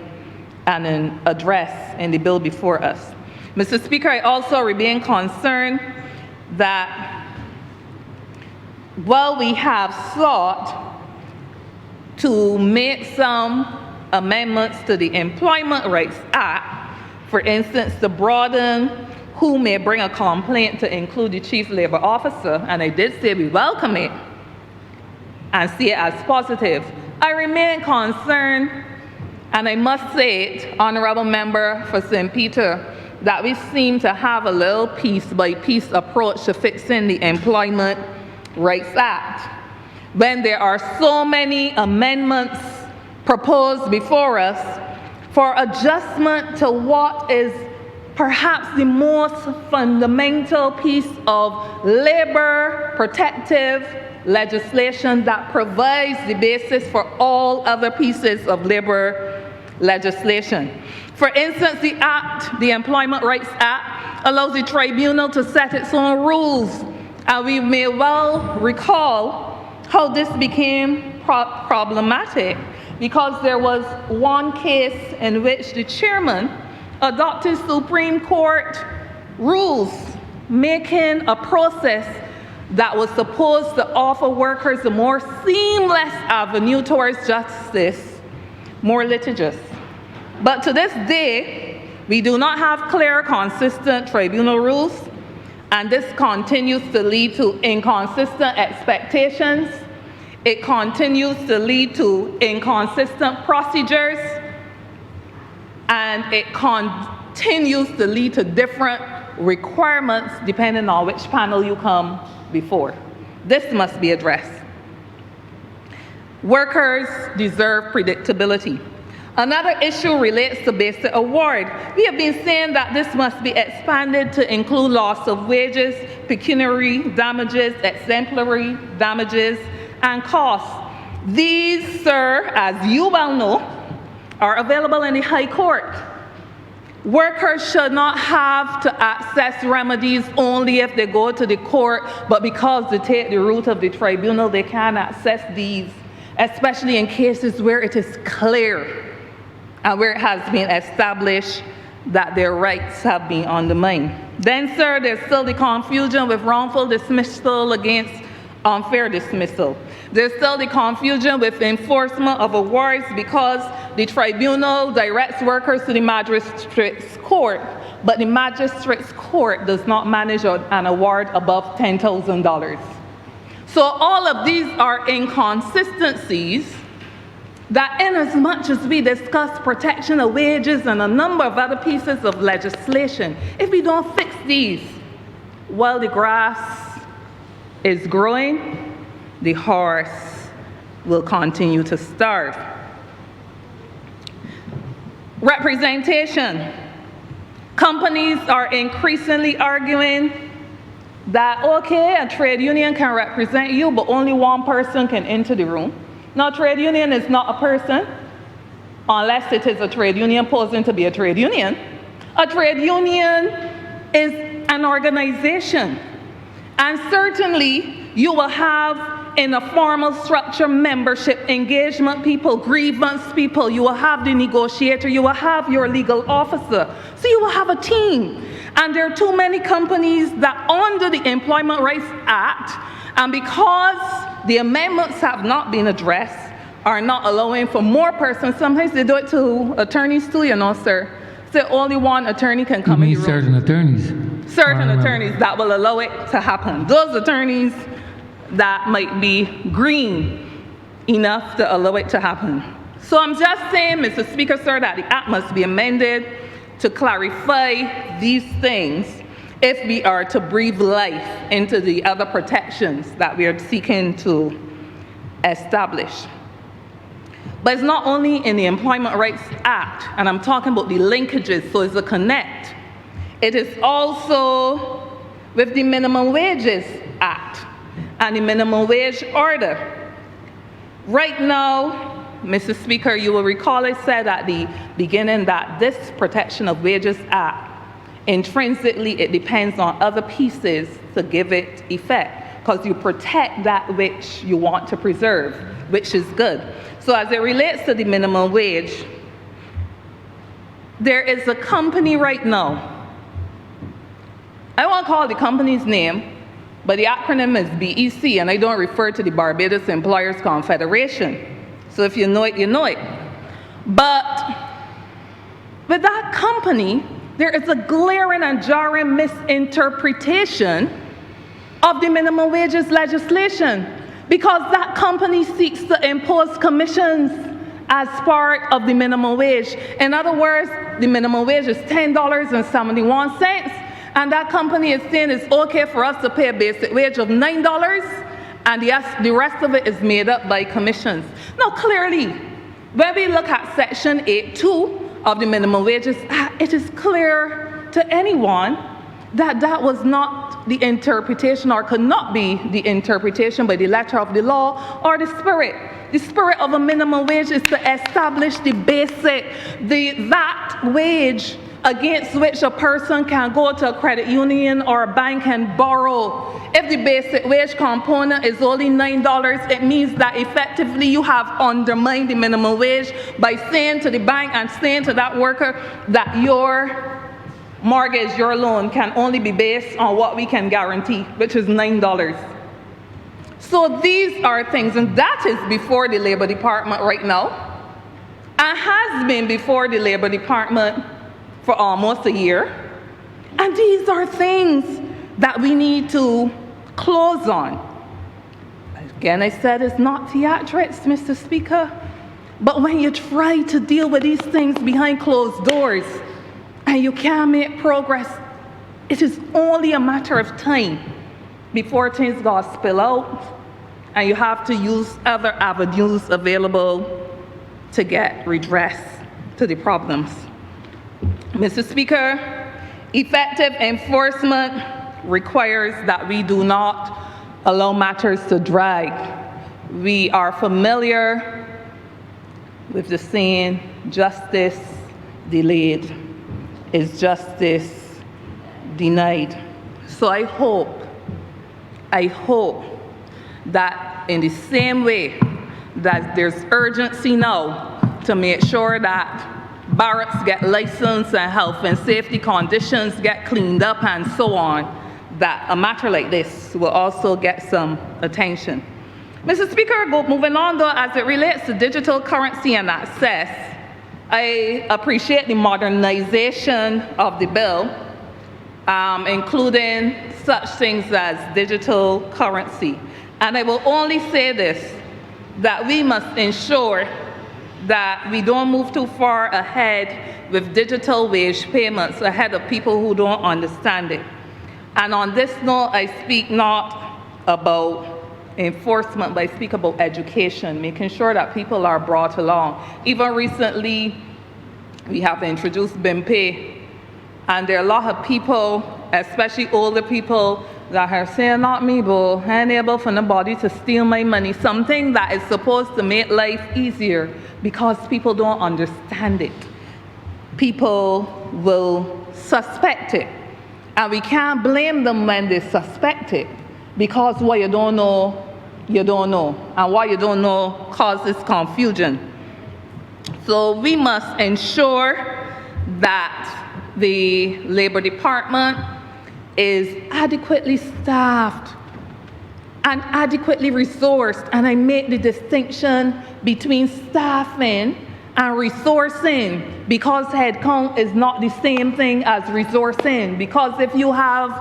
and addressed in the bill before us. Mr. Speaker, I also remain concerned that while we have sought to make some amendments to the Employment Rights Act, for instance, to broaden who may bring a complaint to include the Chief Labor Officer, and I did say we welcome it and see it as positive, I remain concerned, and I must say it, Honourable Member for St. Peter, that we seem to have a little piece-by-piece approach to fixing the Employment Rights Act. When there are so many amendments proposed before us for adjustment to what is perhaps the most fundamental piece of labor protective legislation that provides the basis for all other pieces of labor legislation. For instance, the Employment Rights Act allows the tribunal to set its own rules, and we may well recall how this became problematic because there was one case in which the chairman adopted Supreme Court rules, making a process that was supposed to offer workers a more seamless avenue towards justice more litigious. But to this day, we do not have clear, consistent tribunal rules, and this continues to lead to inconsistent expectations. It continues to lead to inconsistent procedures, and it continues to lead to different requirements depending on which panel you come before. This must be addressed. Workers deserve predictability. Another issue relates to basic award. We have been saying that this must be expanded to include loss of wages, pecuniary damages, exemplary damages, and costs. These, sir, as you well know, are available in the High Court. Workers should not have to access remedies only if they go to the court, but because they take the route of the tribunal, they can access these, especially in cases where it is clear and where it has been established that their rights have been undermined. Then, sir, there's still the confusion with wrongful dismissal against unfair dismissal. There's still the confusion with enforcement of awards because the tribunal directs workers to the magistrate's court, but the magistrate's court does not manage an award above $10,000. So all of these are inconsistencies that inasmuch as we discuss protection of wages and a number of other pieces of legislation, if we don't fix these, while the grass is growing, the horse will continue to starve. Representation. Companies are increasingly arguing that, okay, a trade union can represent you, but only one person can enter the room. Now, trade union is not a person, unless it is a trade union posing to be a trade union. A trade union is an organization. And certainly, you will have in a formal structure membership engagement people, grievance people, you will have the negotiator, you will have your legal officer. So you will have a team. And there are too many companies that under the Employment Rights Act, and because the amendments have not been addressed, are not allowing for more persons. Sometimes they do it to attorneys too, you know, sir. So only one attorney can come in the room. certain attorneys? Certain attorneys that will allow it to happen. Those attorneys that might be green enough to allow it to happen. So I'm just saying, Mr. Speaker, sir, that the Act must be amended to clarify these things if we are to breathe life into the other protections that we are seeking to establish. But it's not only in the Employment Rights Act, and I'm talking about the linkages, so it's a connect. It is also with the Minimum Wages Act and the Minimum Wage Order. Right now, Mr. Speaker, you will recall I said at the beginning that this Protection of Wages Act, intrinsically it depends on other pieces to give it effect, because you protect that which you want to preserve, which is good. So as it relates to the minimum wage, there is a company right now, I won't call the company's name, but the acronym is BEC, and I don't refer to the Barbados Employers Confederation. So if you know it, you know it. But with that company, there is a glaring and jarring misinterpretation of the minimum wages legislation, because that company seeks to impose commissions as part of the minimum wage. In other words, the minimum wage is $10.71, and that company is saying it's okay for us to pay a basic wage of $9, and the rest of it is made up by commissions. Now, clearly, when we look at Section 8.2 of the Minimum Wages Act, it is clear to anyone that that was not the interpretation, or could not be the interpretation by the letter of the law or the spirit. The spirit of a minimum wage is to establish the basic, that wage against which a person can go to a credit union or a bank and borrow. If the basic wage component is only $9, it means that effectively you have undermined the minimum wage by saying to the bank and saying to that worker that your mortgage, your loan can only be based on what we can guarantee, which is $9. So these are things, and that is before the Labor Department right now, and has been before the Labor Department for almost a year. And these are things that we need to close on. Again, I said it's not theatrics, Mr. Speaker, but when you try to deal with these things behind closed doors and you can't make progress, it is only a matter of time before things go spill out, and you have to use other avenues available to get redress to the problems. Mr. Speaker, effective enforcement requires that we do not allow matters to drag. We are familiar with the saying, justice delayed is justice denied. So I hope that in the same way that there's urgency now to make sure that barracks get licensed and health and safety conditions get cleaned up and so on, that a matter like this will also get some attention. Mr. Speaker, moving on though, as it relates to digital currency and access, I appreciate the modernization of the bill, including such things as digital currency. And I will only say this, that we must ensure that we don't move too far ahead with digital wage payments ahead of people who don't understand it. And on this note, I speak not about enforcement, but I speak about education, making sure that people are brought along. Even recently, we have introduced BIMPay, and there are a lot of people, especially older people, that are saying, not me, but I'm able for nobody to steal my money, something that is supposed to make life easier because people don't understand it. People will suspect it, and we can't blame them when they suspect it, because what you don't know, you don't know, and what you don't know causes confusion. So we must ensure that the Labor Department is adequately staffed and adequately resourced, and I make the distinction between staffing and resourcing, because headcount is not the same thing as resourcing. Because if you have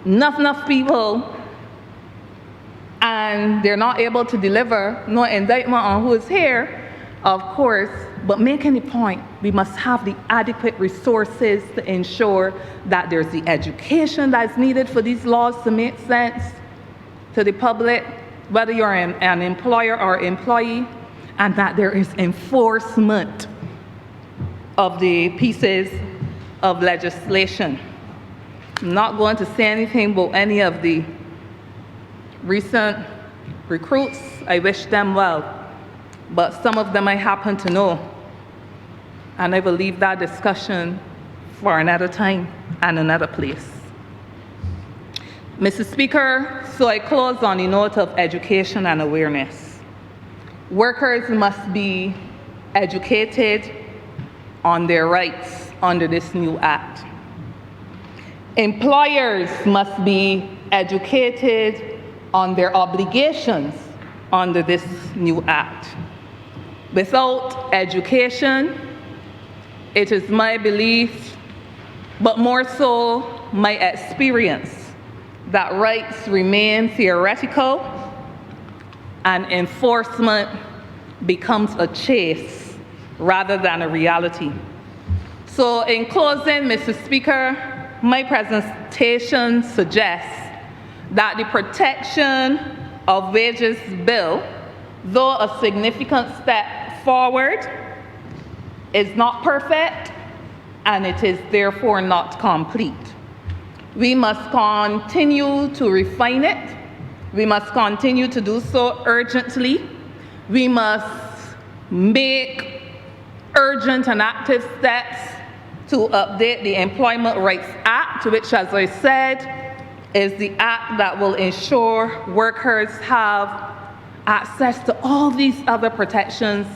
enough people and they're not able to deliver, no indictment on who is here, of course, but making the point, we must have the adequate resources to ensure that there's the education that's needed for these laws to make sense to the public, whether you're an employer or employee, and that there is enforcement of the pieces of legislation. I'm not going to say anything about any of the recent recruits. I wish them well, but some of them I happen to know, and I will leave that discussion for another time and another place. Mr. Speaker, so I close on a note of education and awareness. Workers must be educated on their rights under this new act. Employers must be educated on their obligations under this new act. Without education, it is my belief, but more so my experience, that rights remain theoretical and enforcement becomes a chase rather than a reality. So in closing, Mr. Speaker, my presentation suggests that the Protection of Wages Bill, though a significant step forward, is not perfect, and it is therefore not complete. We must continue to refine it. We must continue to do so urgently. We must make urgent and active steps to update the Employment Rights Act, which, as I said, is the act that will ensure workers have access to all these other protections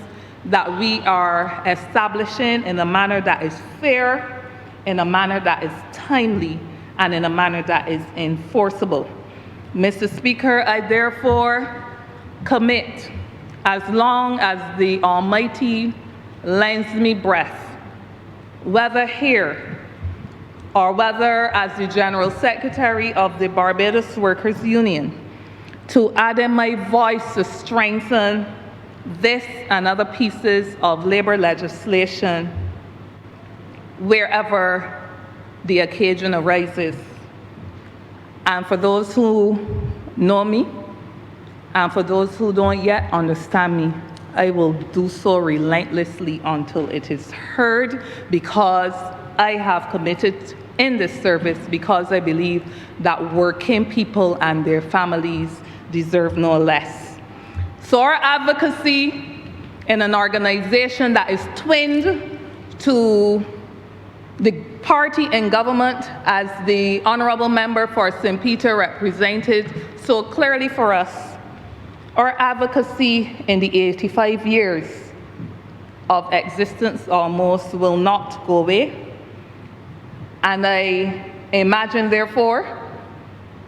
that we are establishing in a manner that is fair, in a manner that is timely, and in a manner that is enforceable. Mr. Speaker, I therefore commit, as long as the Almighty lends me breath, whether here or whether as the General Secretary of the Barbados Workers Union, to add in my voice to strengthen this and other pieces of labor legislation wherever the occasion arises. And for those who know me, and for those who don't yet understand me, I will do so relentlessly until it is heard, because I have committed in this service, because I believe that working people and their families deserve no less. So our advocacy in an organization that is twinned to the party in government, as the Honourable Member for St. Peter represented so clearly for us, our advocacy in the 85 years of existence almost will not go away. And I imagine, therefore,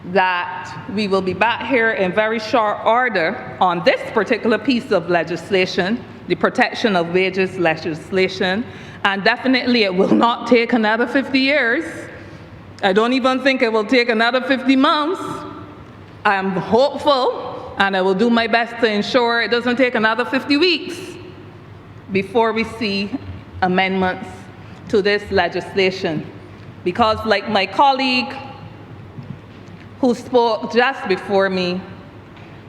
that we will be back here in very short order on this particular piece of legislation, the protection of wages legislation, and definitely it will not take another 50 years. I don't even think it will take another 50 months. I'm hopeful, and I will do my best to ensure it doesn't take another 50 weeks before we see amendments to this legislation. Because like my colleague who spoke just before me,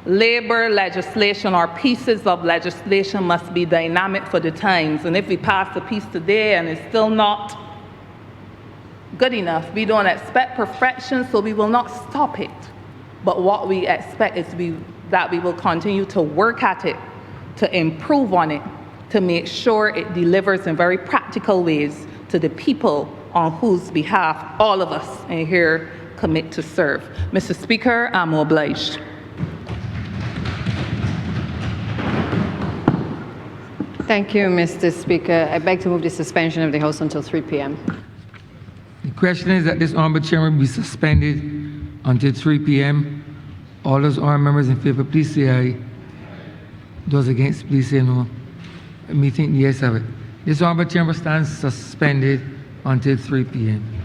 labor legislation or pieces of legislation must be dynamic for the times. And if we pass a piece today and it's still not good enough, we don't expect perfection, so we will not stop it. But what we expect is that we will continue to work at it, to improve on it, to make sure it delivers in very practical ways to the people on whose behalf all of us in here commit to serve. Mr. Speaker, I'm obliged. Thank you, Mr. Speaker. I beg to move the suspension of the House until 3 p.m. The question is that this honorable chairman be suspended until 3 p.m. All those honorable members in favor, please say aye. Those against, please say no. Meeting, yes, have it. This honorable chamber stands suspended until 3 p.m.